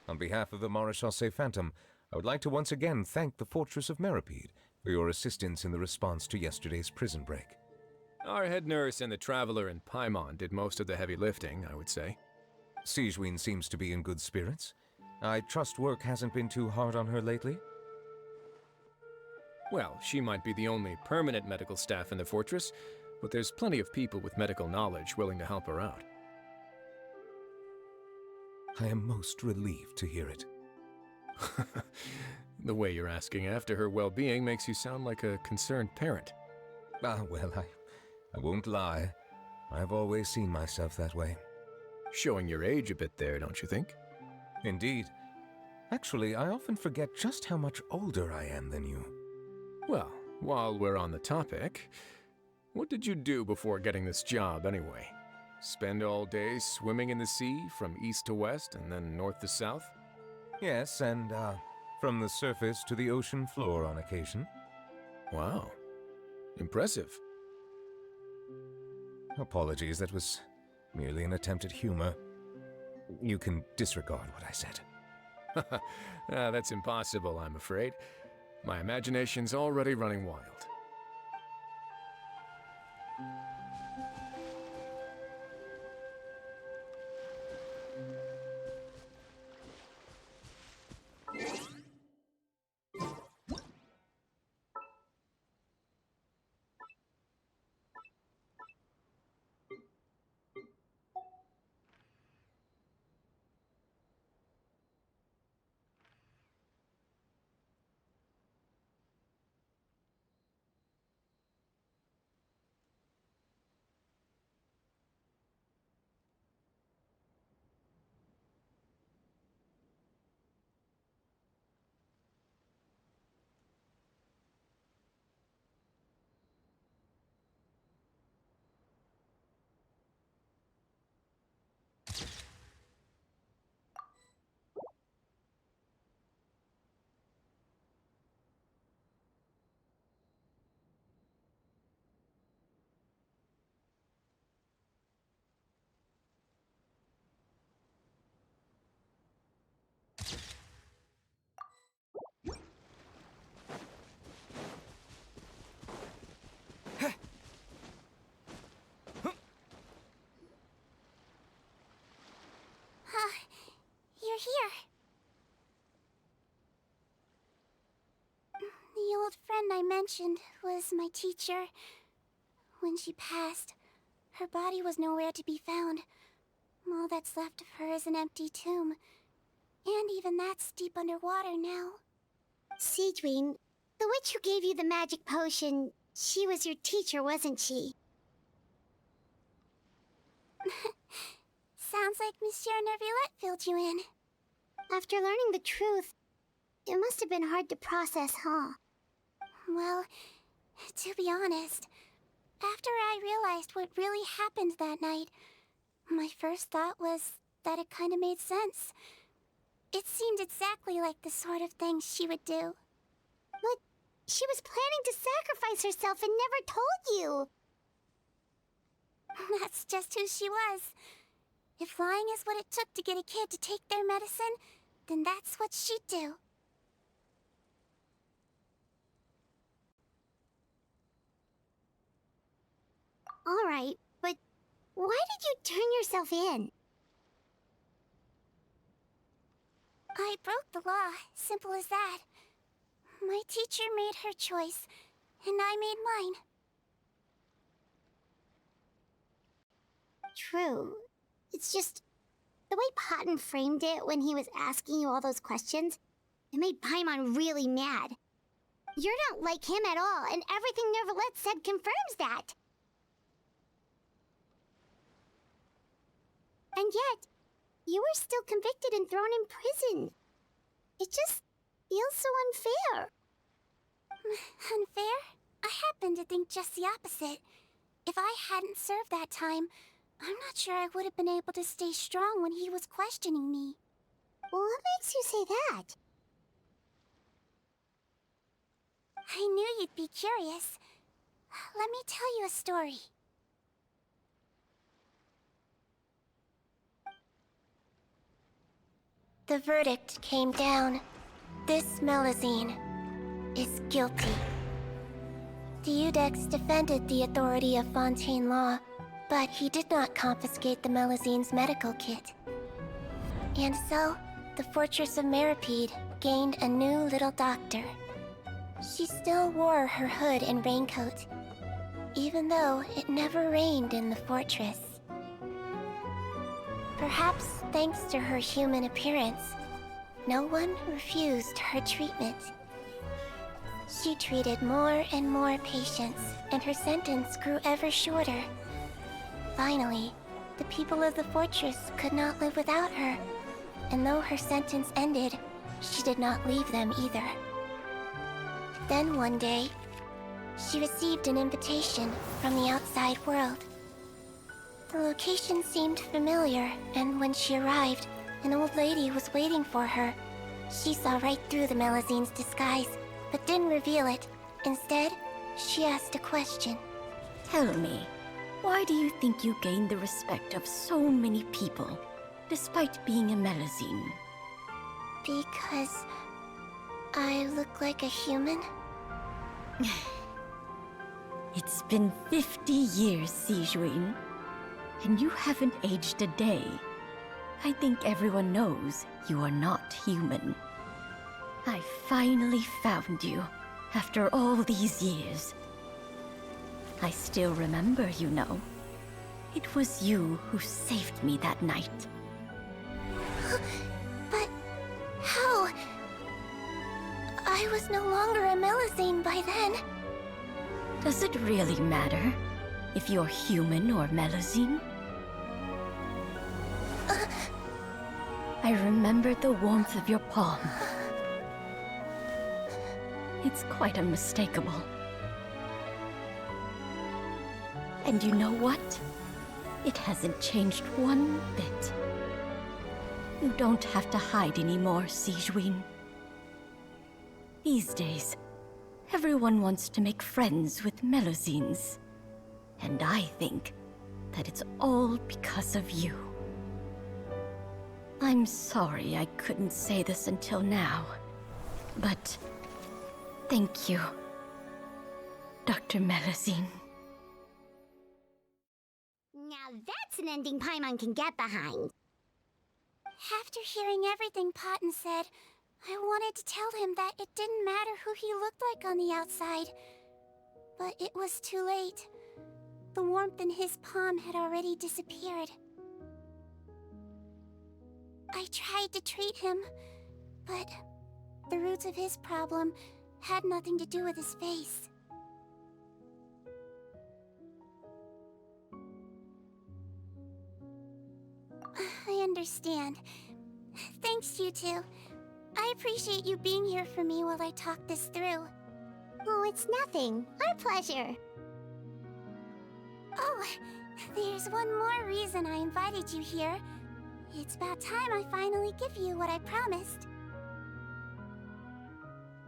On behalf of the Maréchal Phantom, I would like to once again thank the Fortress of Meripede for your assistance in the response to yesterday's prison break. Our head nurse and the traveler in Paimon did most of the heavy lifting, I would say. Sigewinne seems to be in good spirits. I trust work hasn't been too hard on her lately? Well, she might be the only permanent medical staff in the fortress, but there's plenty of people with medical knowledge willing to help her out. I am most relieved to hear it. The way you're asking after her well-being makes you sound like a concerned parent. Well, I won't lie. I've always seen myself that way. Showing your age a bit there, don't you think? Indeed. Actually, I often forget just how much older I am than you. Well, while we're on the topic, what did you do before getting this job anyway? Spend all day swimming in the sea from east to west and then north to south? Yes, and from the surface to the ocean floor on occasion. Wow. Impressive. Apologies, that was merely an attempt at humor. You can disregard what I said. That's impossible, I'm afraid. My imagination's already running wild. You're here. The old friend I mentioned was my teacher. When she passed, her body was nowhere to be found. All that's left of her is an empty tomb. And even that's deep underwater now. Sigewinne, the witch who gave you the magic potion, she was your teacher, wasn't she? Sounds like Monsieur Neuvillette filled you in. After learning the truth, it must have been hard to process, huh? Well, to be honest, after I realized what really happened that night, my first thought was that it kind of made sense. It seemed exactly like the sort of thing she would do. But she was planning to sacrifice herself and never told you. That's just who she was. If lying is what it took to get a kid to take their medicine, then that's what she'd do. All right, but why did you turn yourself in? I broke the law, simple as that. My teacher made her choice, and I made mine. True. It's just the way Potton framed it when he was asking you all those questions, it made Paimon really mad. You're not like him at all, and everything Neuvillette said confirms that. And yet, you were still convicted and thrown in prison. It just feels so unfair. Unfair? I happen to think just the opposite. If I hadn't served that time, I'm not sure I would have been able to stay strong when he was questioning me. Well, what makes you say that? I knew you'd be curious. Let me tell you a story. The verdict came down. This Melusine is guilty. The Iudex defended the authority of Fontaine law, but he did not confiscate the Melusine's medical kit. And so, the Fortress of Meripede gained a new little doctor. She still wore her hood and raincoat, even though it never rained in the fortress. Perhaps thanks to her human appearance, no one refused her treatment. She treated more and more patients, and her sentence grew ever shorter. Finally, the people of the fortress could not live without her, and though her sentence ended, she did not leave them either. Then one day, she received an invitation from the outside world. The location seemed familiar, and when she arrived, an old lady was waiting for her. She saw right through the Melusine's disguise, but didn't reveal it. Instead, she asked a question. Tell me, why do you think you gained the respect of so many people, despite being a Melusine? Because I look like a human? It's been 50 years, Sigewinne, and you haven't aged a day. I think everyone knows you are not human. I finally found you, after all these years. I still remember, you know. It was you who saved me that night. But how? I was no longer a Melusine by then. Does it really matter if you're human or Melusine? I remember the warmth of your palm. It's quite unmistakable. And you know what? It hasn't changed one bit. You don't have to hide anymore, Sigewinne. These days, everyone wants to make friends with Melusines. And I think that it's all because of you. I'm sorry I couldn't say this until now, but thank you, Dr. Melusine. Now that's an ending Paimon can get behind. After hearing everything Potton said, I wanted to tell him that it didn't matter who he looked like on the outside. But it was too late. The warmth in his palm had already disappeared. I tried to treat him, but the roots of his problem had nothing to do with his face. I understand. Thanks, you two. I appreciate you being here for me while I talk this through. Oh, it's nothing. Our pleasure. Oh, there's one more reason I invited you here. It's about time I finally give you what I promised.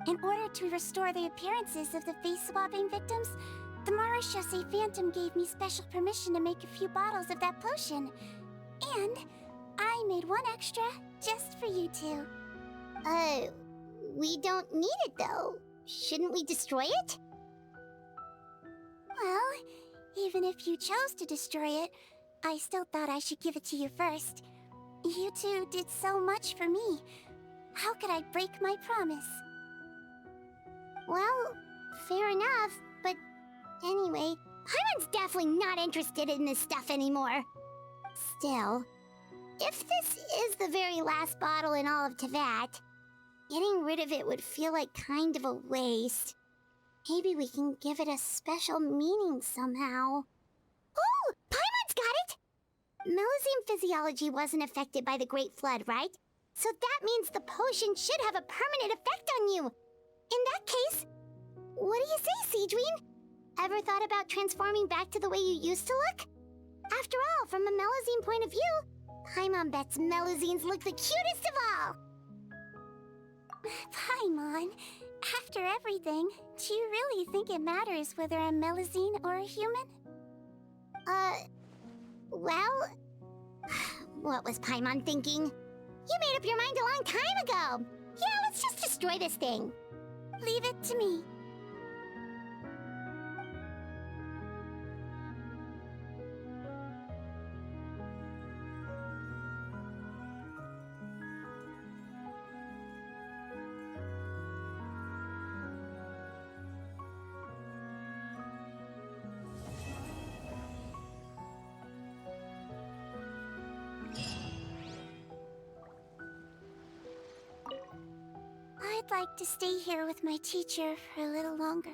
In order to restore the appearances of the face-swapping victims, the Marechaussee Phantom gave me special permission to make a few bottles of that potion. And I made one extra just for you two. We don't need it though. Shouldn't we destroy it? Well, even if you chose to destroy it, I still thought I should give it to you first. You two did so much for me. How could I break my promise? Well, fair enough, but anyway, Paimon's definitely not interested in this stuff anymore. Still, if this is the very last bottle in all of Teyvat, getting rid of it would feel like kind of a waste. Maybe we can give it a special meaning somehow. Oh! Paimon's got it! Melusine physiology wasn't affected by the Great Flood, right? So that means the potion should have a permanent effect on you. In that case, what do you say, sigewinne? Ever thought about transforming back to the way you used to look? After all, from a Melusine point of view, Paimon bets Melusines look the cutest of all! Paimon, after everything, do you really think it matters whether I'm Melusine or a human? Well... What was Paimon thinking? You made up your mind a long time ago! Yeah, let's just destroy this thing. Leave it to me. I'd like to stay here with my teacher for a little longer.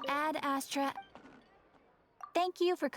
Ad Astra. Thank you for